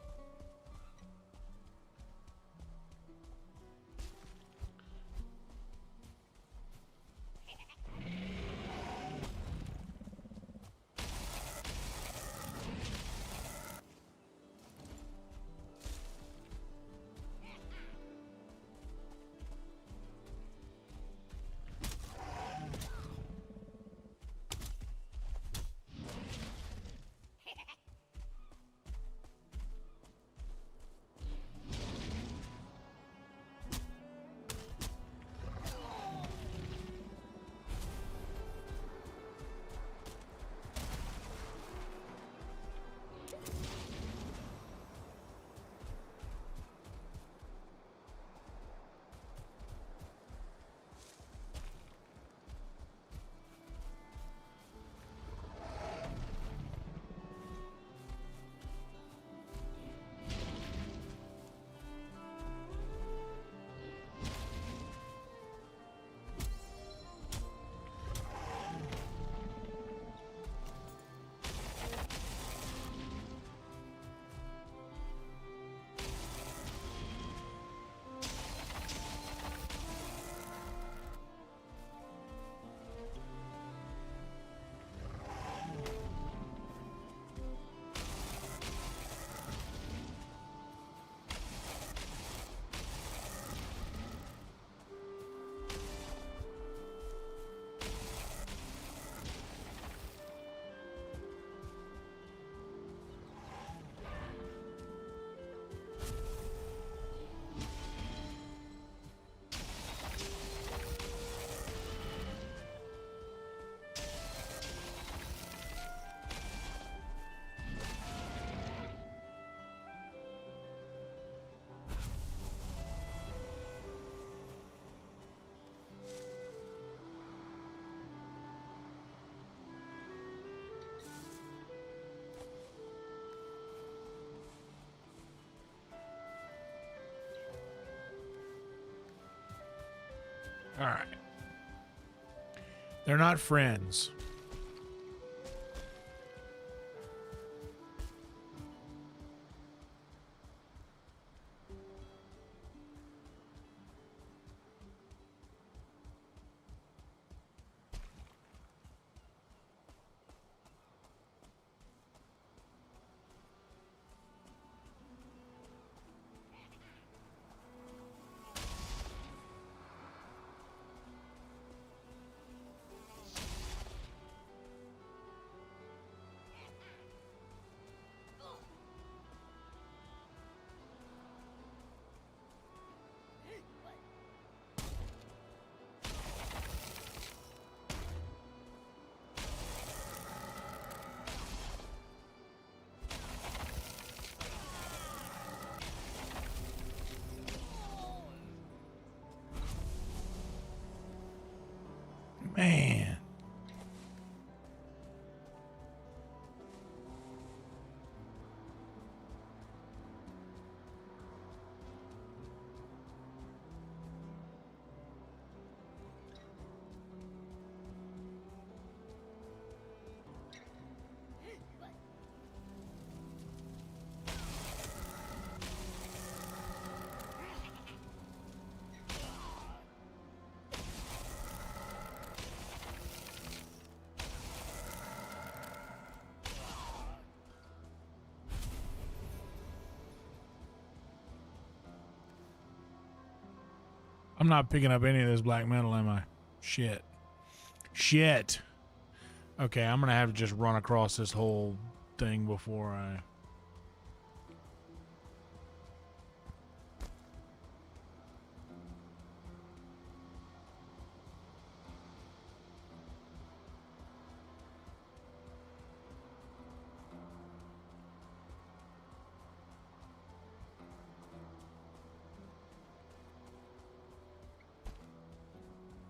All right. They're not friends. Man. I'm not picking up any of this black metal, am I? Shit. Shit. Okay, I'm gonna have to just run across this whole thing before I...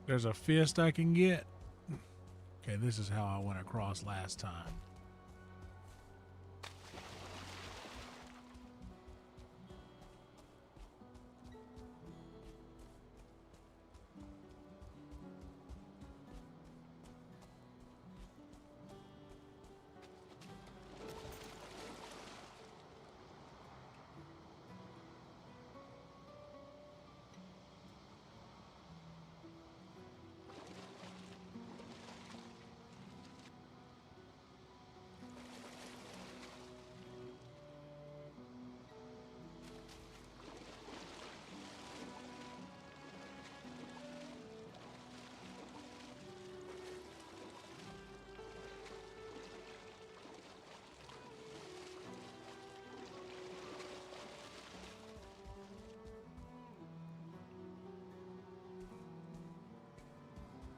There's a fist I can get. Okay, this is how I went across last time.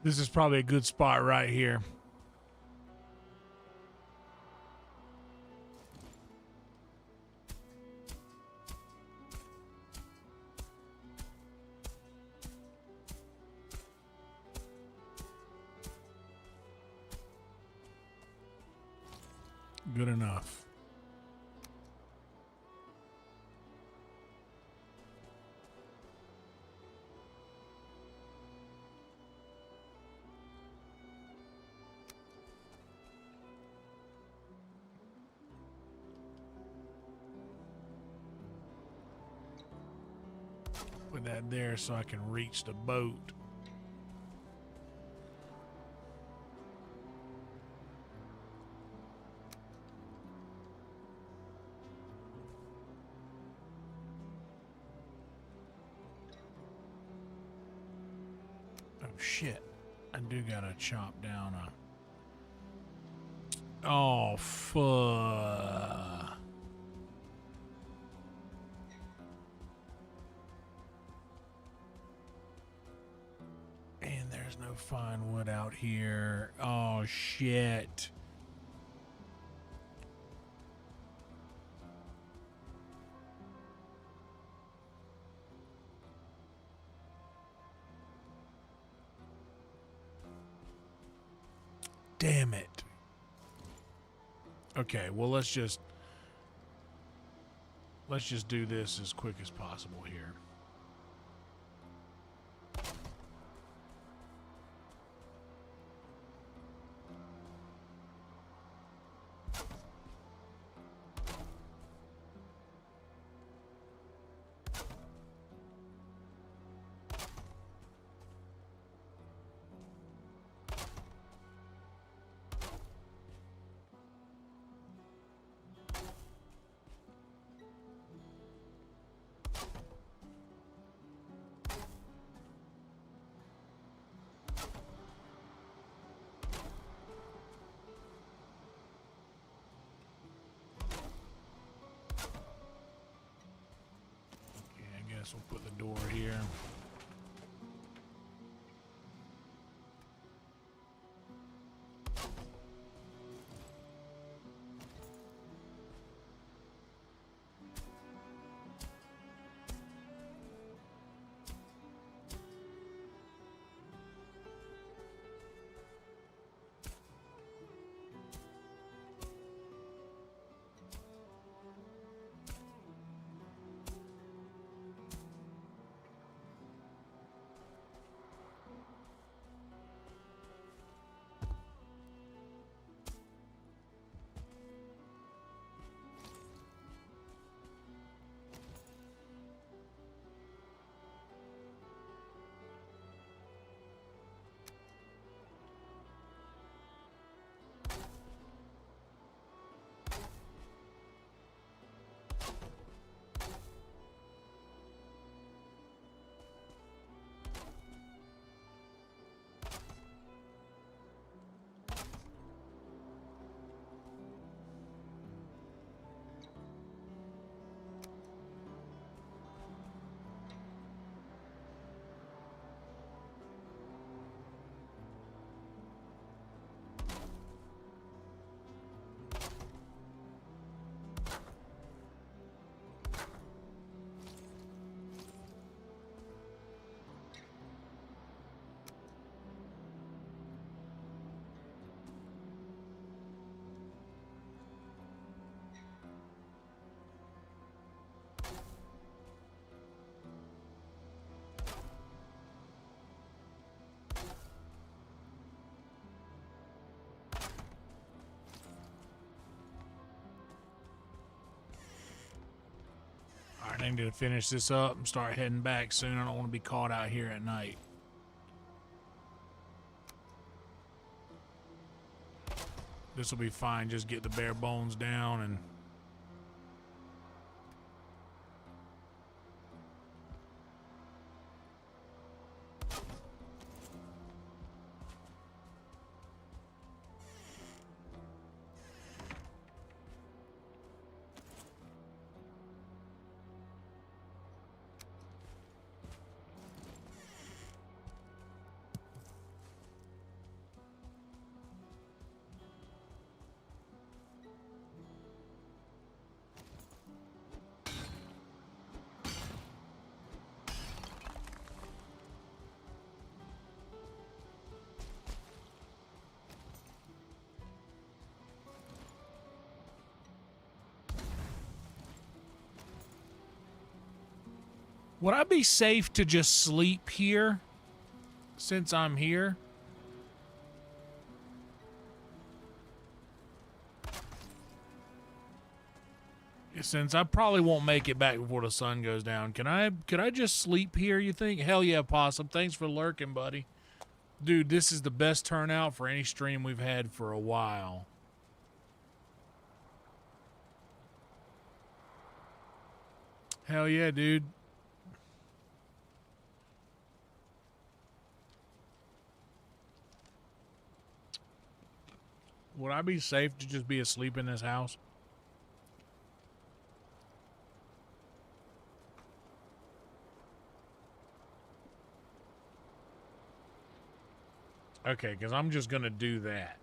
This is probably a good spot right here. Good enough. Put that there so I can reach the boat. Oh shit. I do gotta chop down a... Oh fuck. And there's no fine wood out here. Oh shit. Damn it. Okay, well let's just do this as quick as possible here. guess we'll put the door here. I need to finish this up and start heading back soon. I don't want to be caught out here at night. This will be fine. Just get the bare bones down and... Would I be safe to just sleep here since I'm here? Since I probably won't make it back before the sun goes down, could I just sleep here, you think? Hell yeah, Possum. Thanks for lurking, buddy. Dude, this is the best turnout for any stream we've had for a while. Hell yeah, dude. Would I be safe to just be asleep in this house? Okay, because I'm just going to do that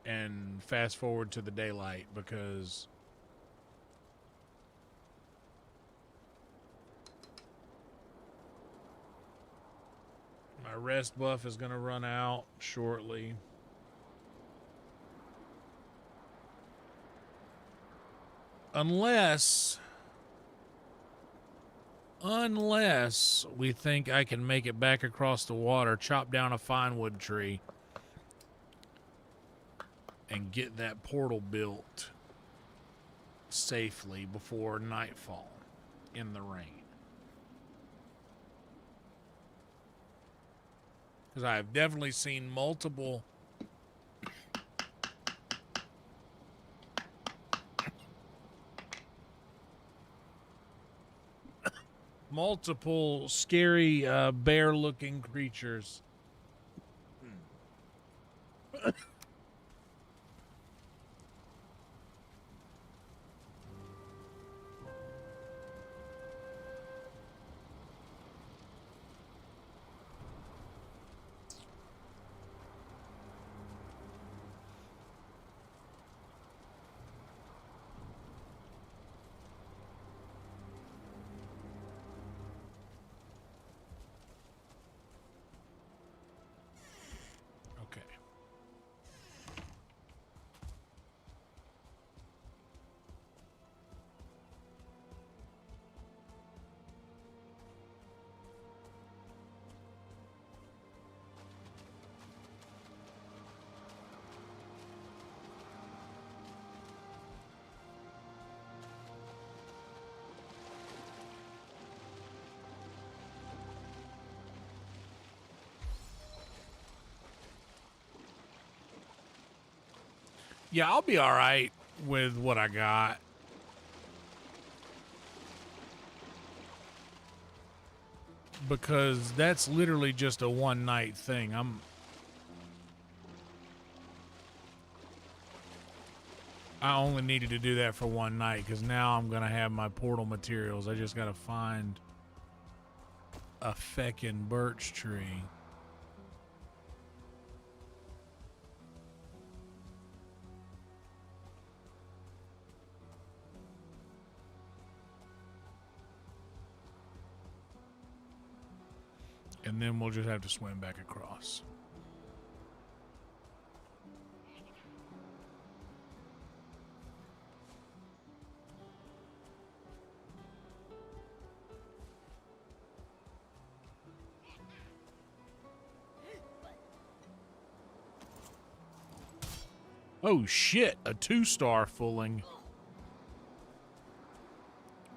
and fast forward to the daylight because my rest buff is going to run out shortly. Unless we think I can make it back across the water, chop down a fine wood tree, and get that portal built safely before nightfall in the rain. Because I've definitely seen multiple scary bear-looking creatures. Yeah, I'll be all right with what I got. Because that's literally just a one-night thing. I only needed to do that for one night because now I'm going to have my portal materials. I just got to find a feckin' birch tree. And then we'll just have to swim back across. Oh shit, a 2-star fulling.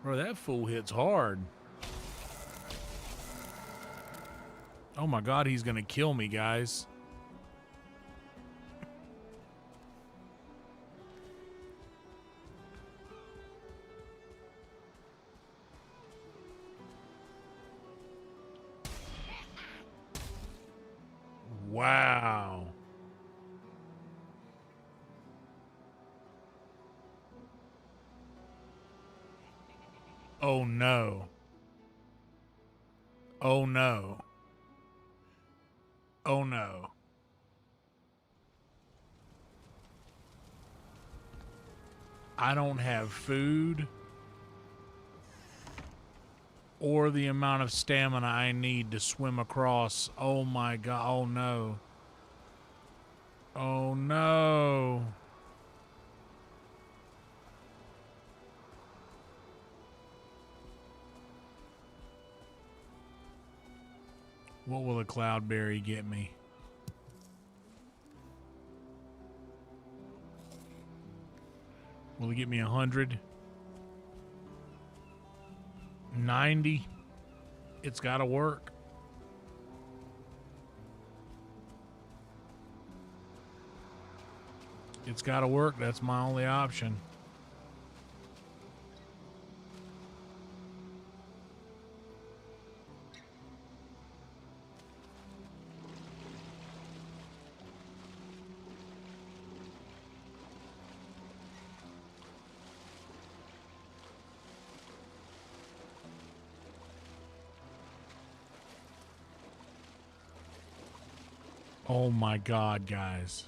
Bro, that fool hits hard. Oh my god, he's gonna kill me, guys. Wow. Oh no. Oh no. Oh no. I don't have food or the amount of stamina I need to swim across. Oh my god. Oh no. Oh no. What will a cloudberry get me? Will it get me 100? 90? It's gotta work. It's gotta work. That's my only option. Oh my god, guys.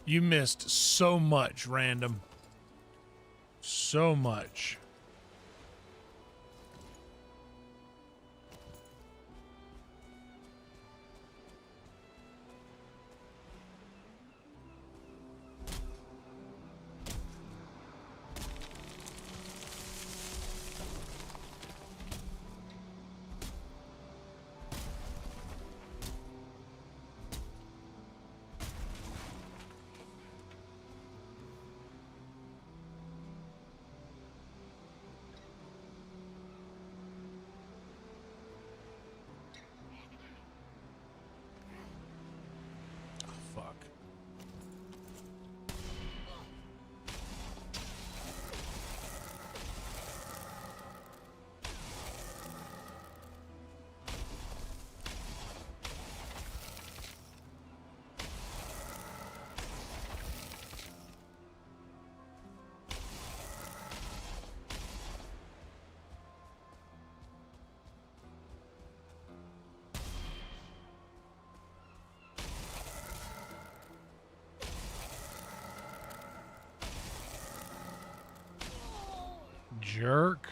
You missed so much, random. So much. jerk.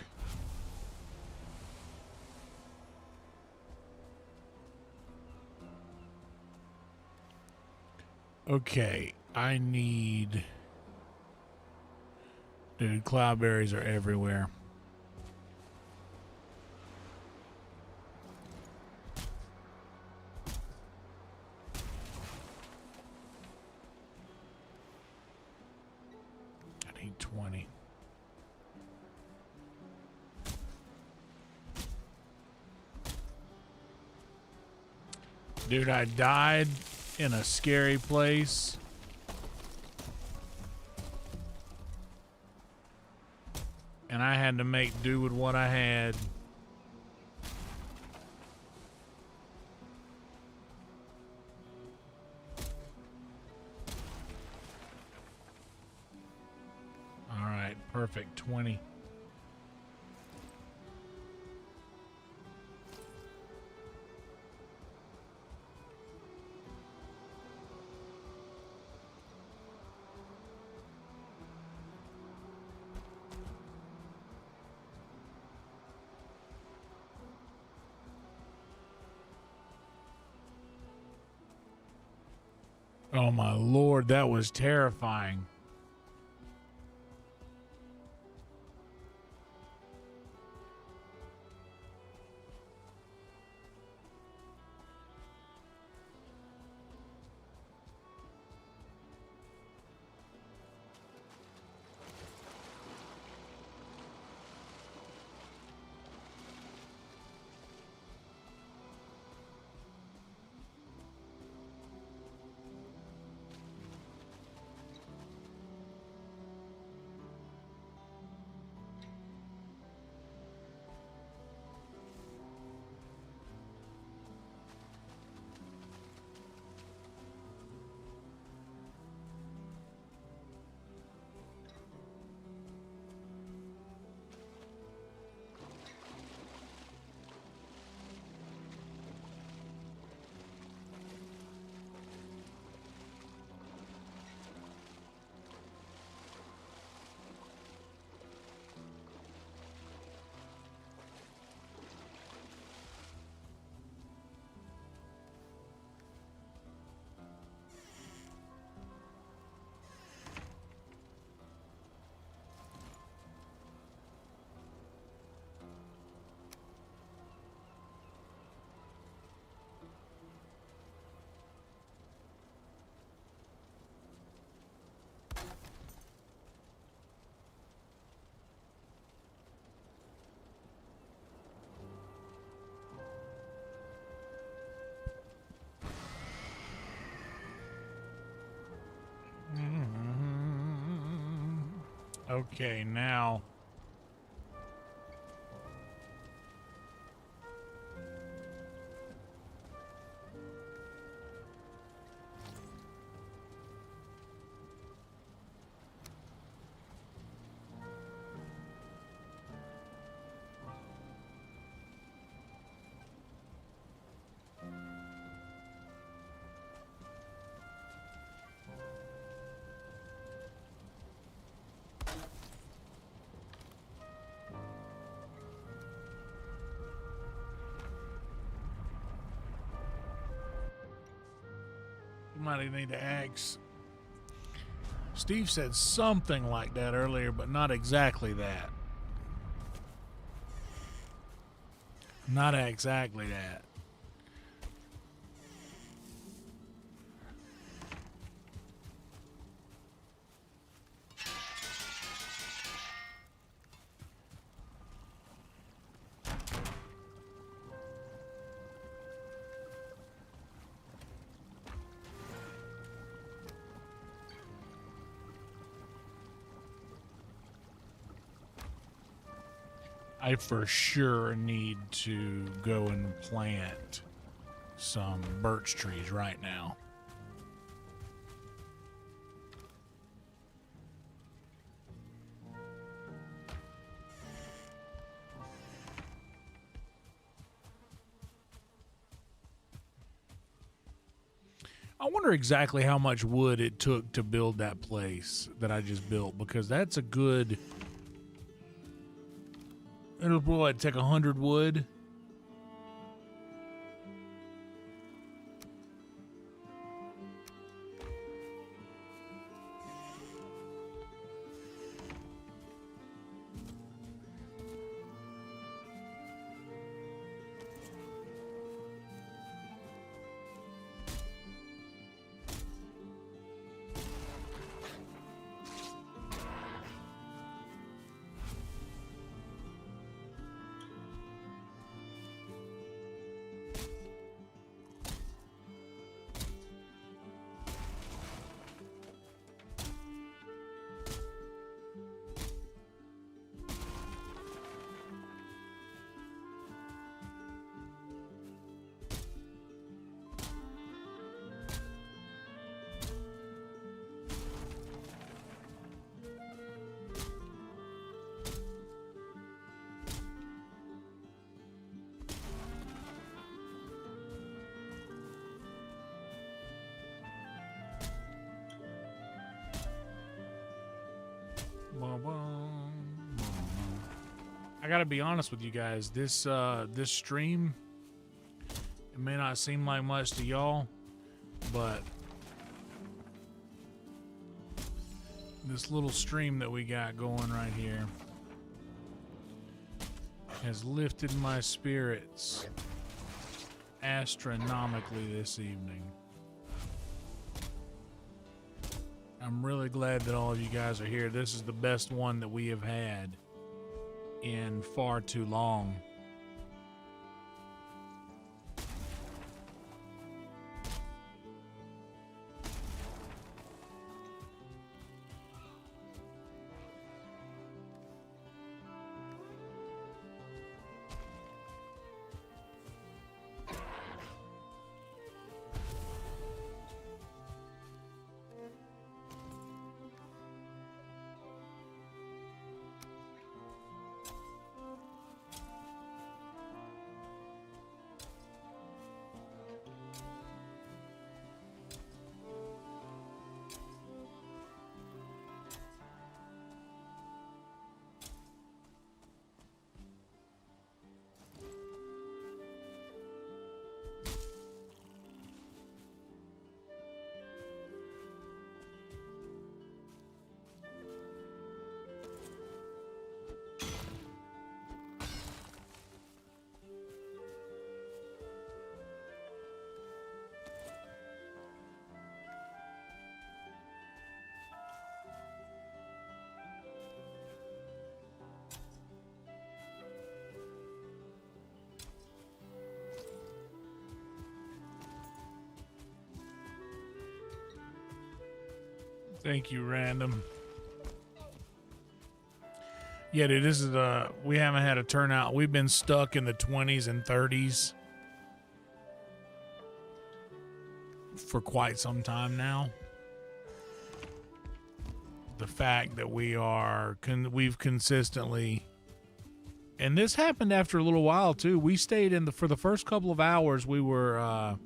Okay, I need... Dude, cloudberries are everywhere. I need 20. Dude, I died in a scary place. And I had to make do with what I had. All right, perfect. 20. Oh my Lord, that was terrifying. Okay, now... Might need to ask. Steve said something like that earlier, but not exactly that. Not exactly that. I for sure need to go and plant some birch trees right now. I wonder exactly how much wood it took to build that place that I just built, because that's a good... It'll probably take 100 wood. I gotta be honest with you guys. This stream, it may not seem like much to y'all, but this little stream that we got going right here has lifted my spirits astronomically this evening. I'm really glad that all of you guys are here. This is the best one that we have had in far too long. Thank you, Random. Yeah, dude, this is we haven't had a turnout. We've been stuck in the 20s and 30s for quite some time now. The fact that we've consistently, and this happened after a little while too. We stayed in for the first couple of hours. We were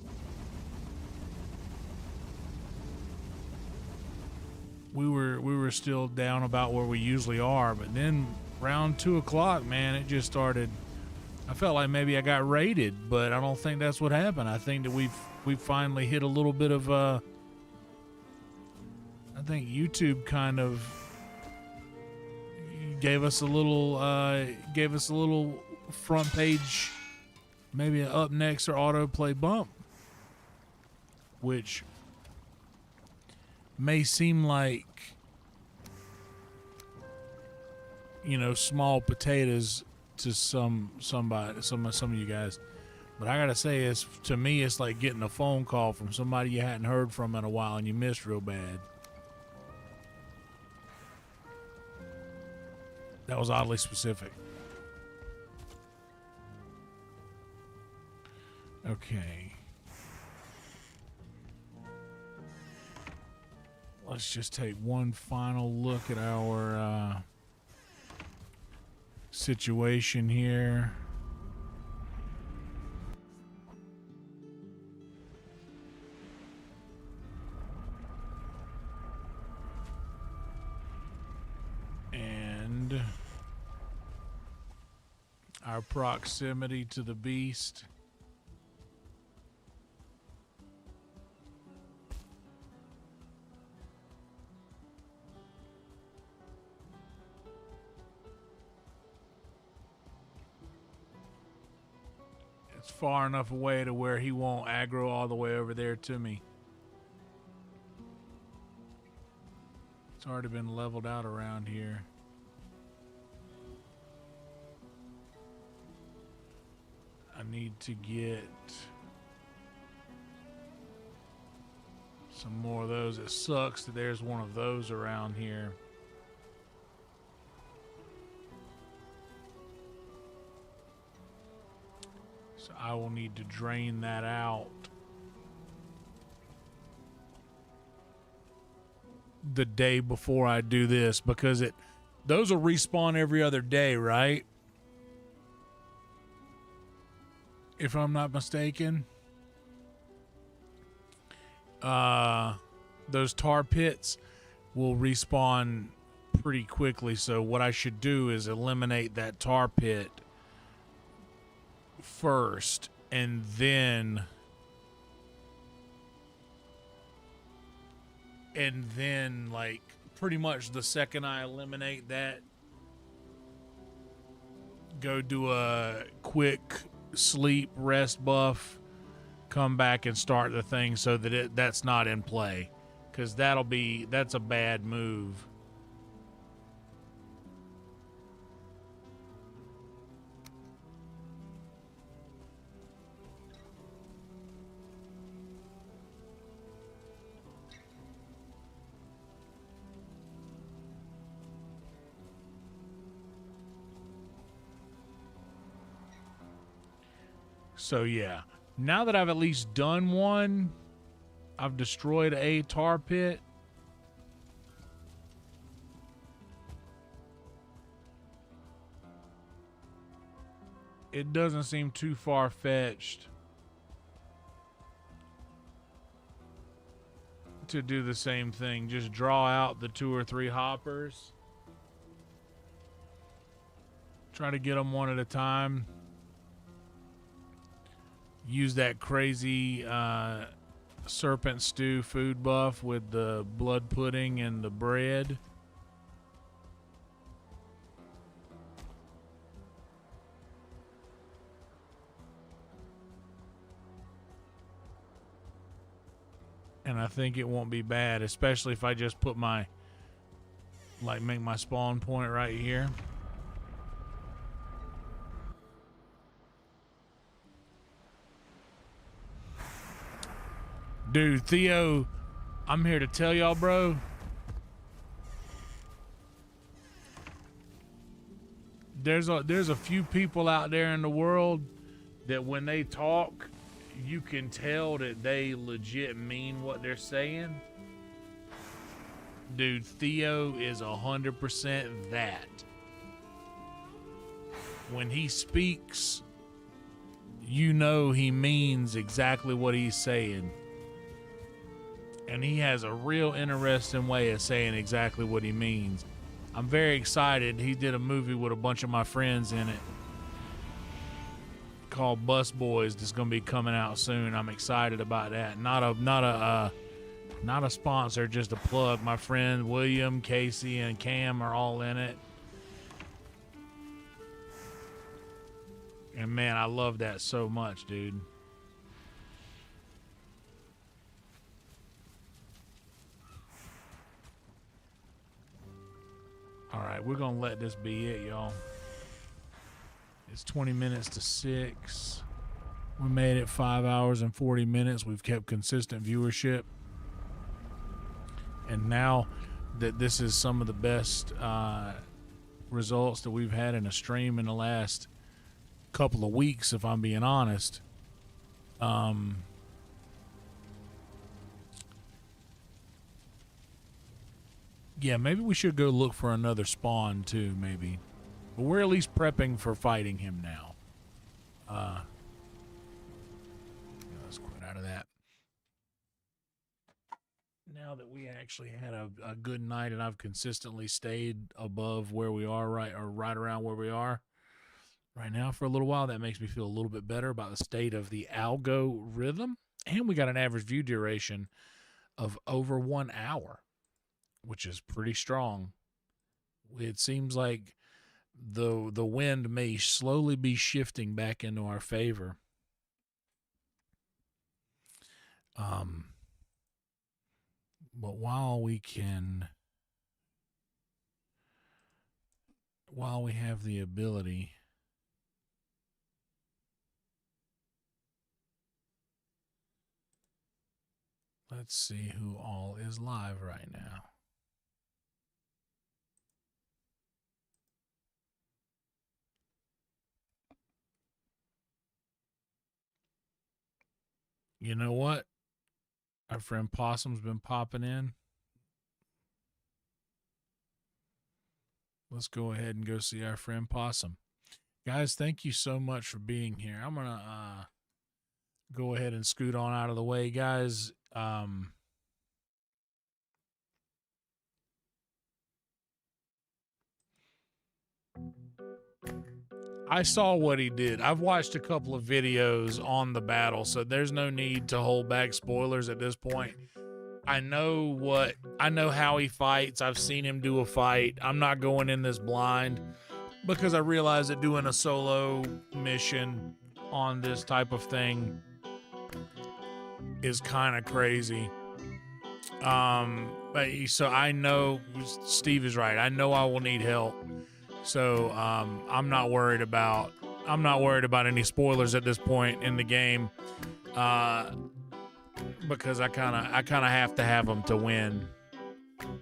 still down about where we usually are, but then around 2 o'clock, man, it just started. I felt like maybe I got raided, but I don't think that's what happened. I think that we've finally hit a little bit of I think YouTube kind of gave us a little front page, maybe an up next or autoplay bump, which may seem like, you know, small potatoes to some of you guys, but I gotta say, to me it's like getting a phone call from somebody you hadn't heard from in a while and you missed real bad. That was oddly specific. Okay. Let's just take one final look at our situation here. And our proximity to the beast. It's far enough away to where he won't aggro all the way over there to me. It's already been leveled out around here. I need to get some more of those. It sucks that there's one of those around here. So I will need to drain that out the day before I do this, because those will respawn every other day, right? If I'm not mistaken. Those tar pits will respawn pretty quickly, so what I should do is eliminate that tar pit first, and then like pretty much the second I eliminate that, go do a quick sleep rest buff, come back and start the thing so that that's not in play, because that's a bad move. So yeah, now that I've at least done one, I've destroyed a tar pit. It doesn't seem too far-fetched to do the same thing. Just draw out the 2 or 3 hoppers. Try to get them one at a time. Use that crazy serpent stew food buff with the blood pudding and the bread. And I think it won't be bad, especially if I just put make my spawn point right here. Dude, Theo, I'm here to tell y'all, bro. There's a few people out there in the world that when they talk, you can tell that they legit mean what they're saying. Dude, Theo is 100% that. When he speaks, you know he means exactly what he's saying. And he has a real interesting way of saying exactly what he means. I'm very excited. He did a movie with a bunch of my friends in it called Bus Boys that's going to be coming out soon. I'm excited about that. Not a sponsor, just a plug. My friend William, Casey, and Cam are all in it. And man, I love that so much, dude. All right, we're going to let this be it, y'all. It's 20 minutes to 6. We made it 5 hours and 40 minutes. We've kept consistent viewership. And now that this is some of the best results that we've had in a stream in the last couple of weeks, if I'm being honest. Yeah, maybe we should go look for another spawn too, maybe. But we're at least prepping for fighting him now. Let's quit out of that. Now that we actually had a good night and I've consistently stayed above where we are, right around where we are, right now for a little while. That makes me feel a little bit better about the state of the algorithm. And we got an average view duration of over 1 hour, which is pretty strong. It seems like the wind may slowly be shifting back into our favor. But while we have the ability, let's see who all is live right now. You know what? Our friend Possum's been popping in. Let's go ahead and go see our friend Possum. Guys, thank you so much for being here. I'm going to go ahead and scoot on out of the way, guys. I saw what he did. I've watched a couple of videos on the battle, so there's no need to hold back spoilers at this point. I know how he fights. I've seen him do a fight. I'm not going in this blind because I realize that doing a solo mission on this type of thing is kind of crazy. But so I know Steve is right. I know I will need help. So I'm not worried about any spoilers at this point in the game, because I kind of have to have them to win.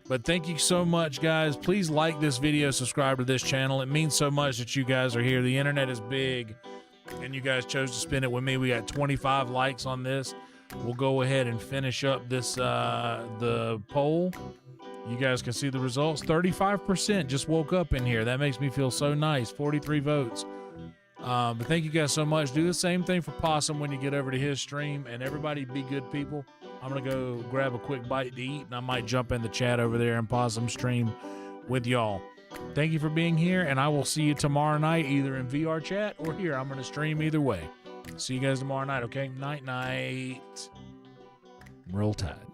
But thank you so much, guys. Please like this video, subscribe to this channel. It means so much that you guys are here. The internet is big, and you guys chose to spend it with me. We got 25 likes on this. We'll go ahead and finish up this the poll. You guys can see the results. 35% just woke up in here. That makes me feel so nice. 43 votes. But thank you guys so much. Do the same thing for Possum when you get over to his stream. And everybody be good people. I'm going to go grab a quick bite to eat, and I might jump in the chat over there and Possum stream with y'all. Thank you for being here, and I will see you tomorrow night, either in VR chat or here. I'm going to stream either way. See you guys tomorrow night, okay? Night, night. Roll Tide.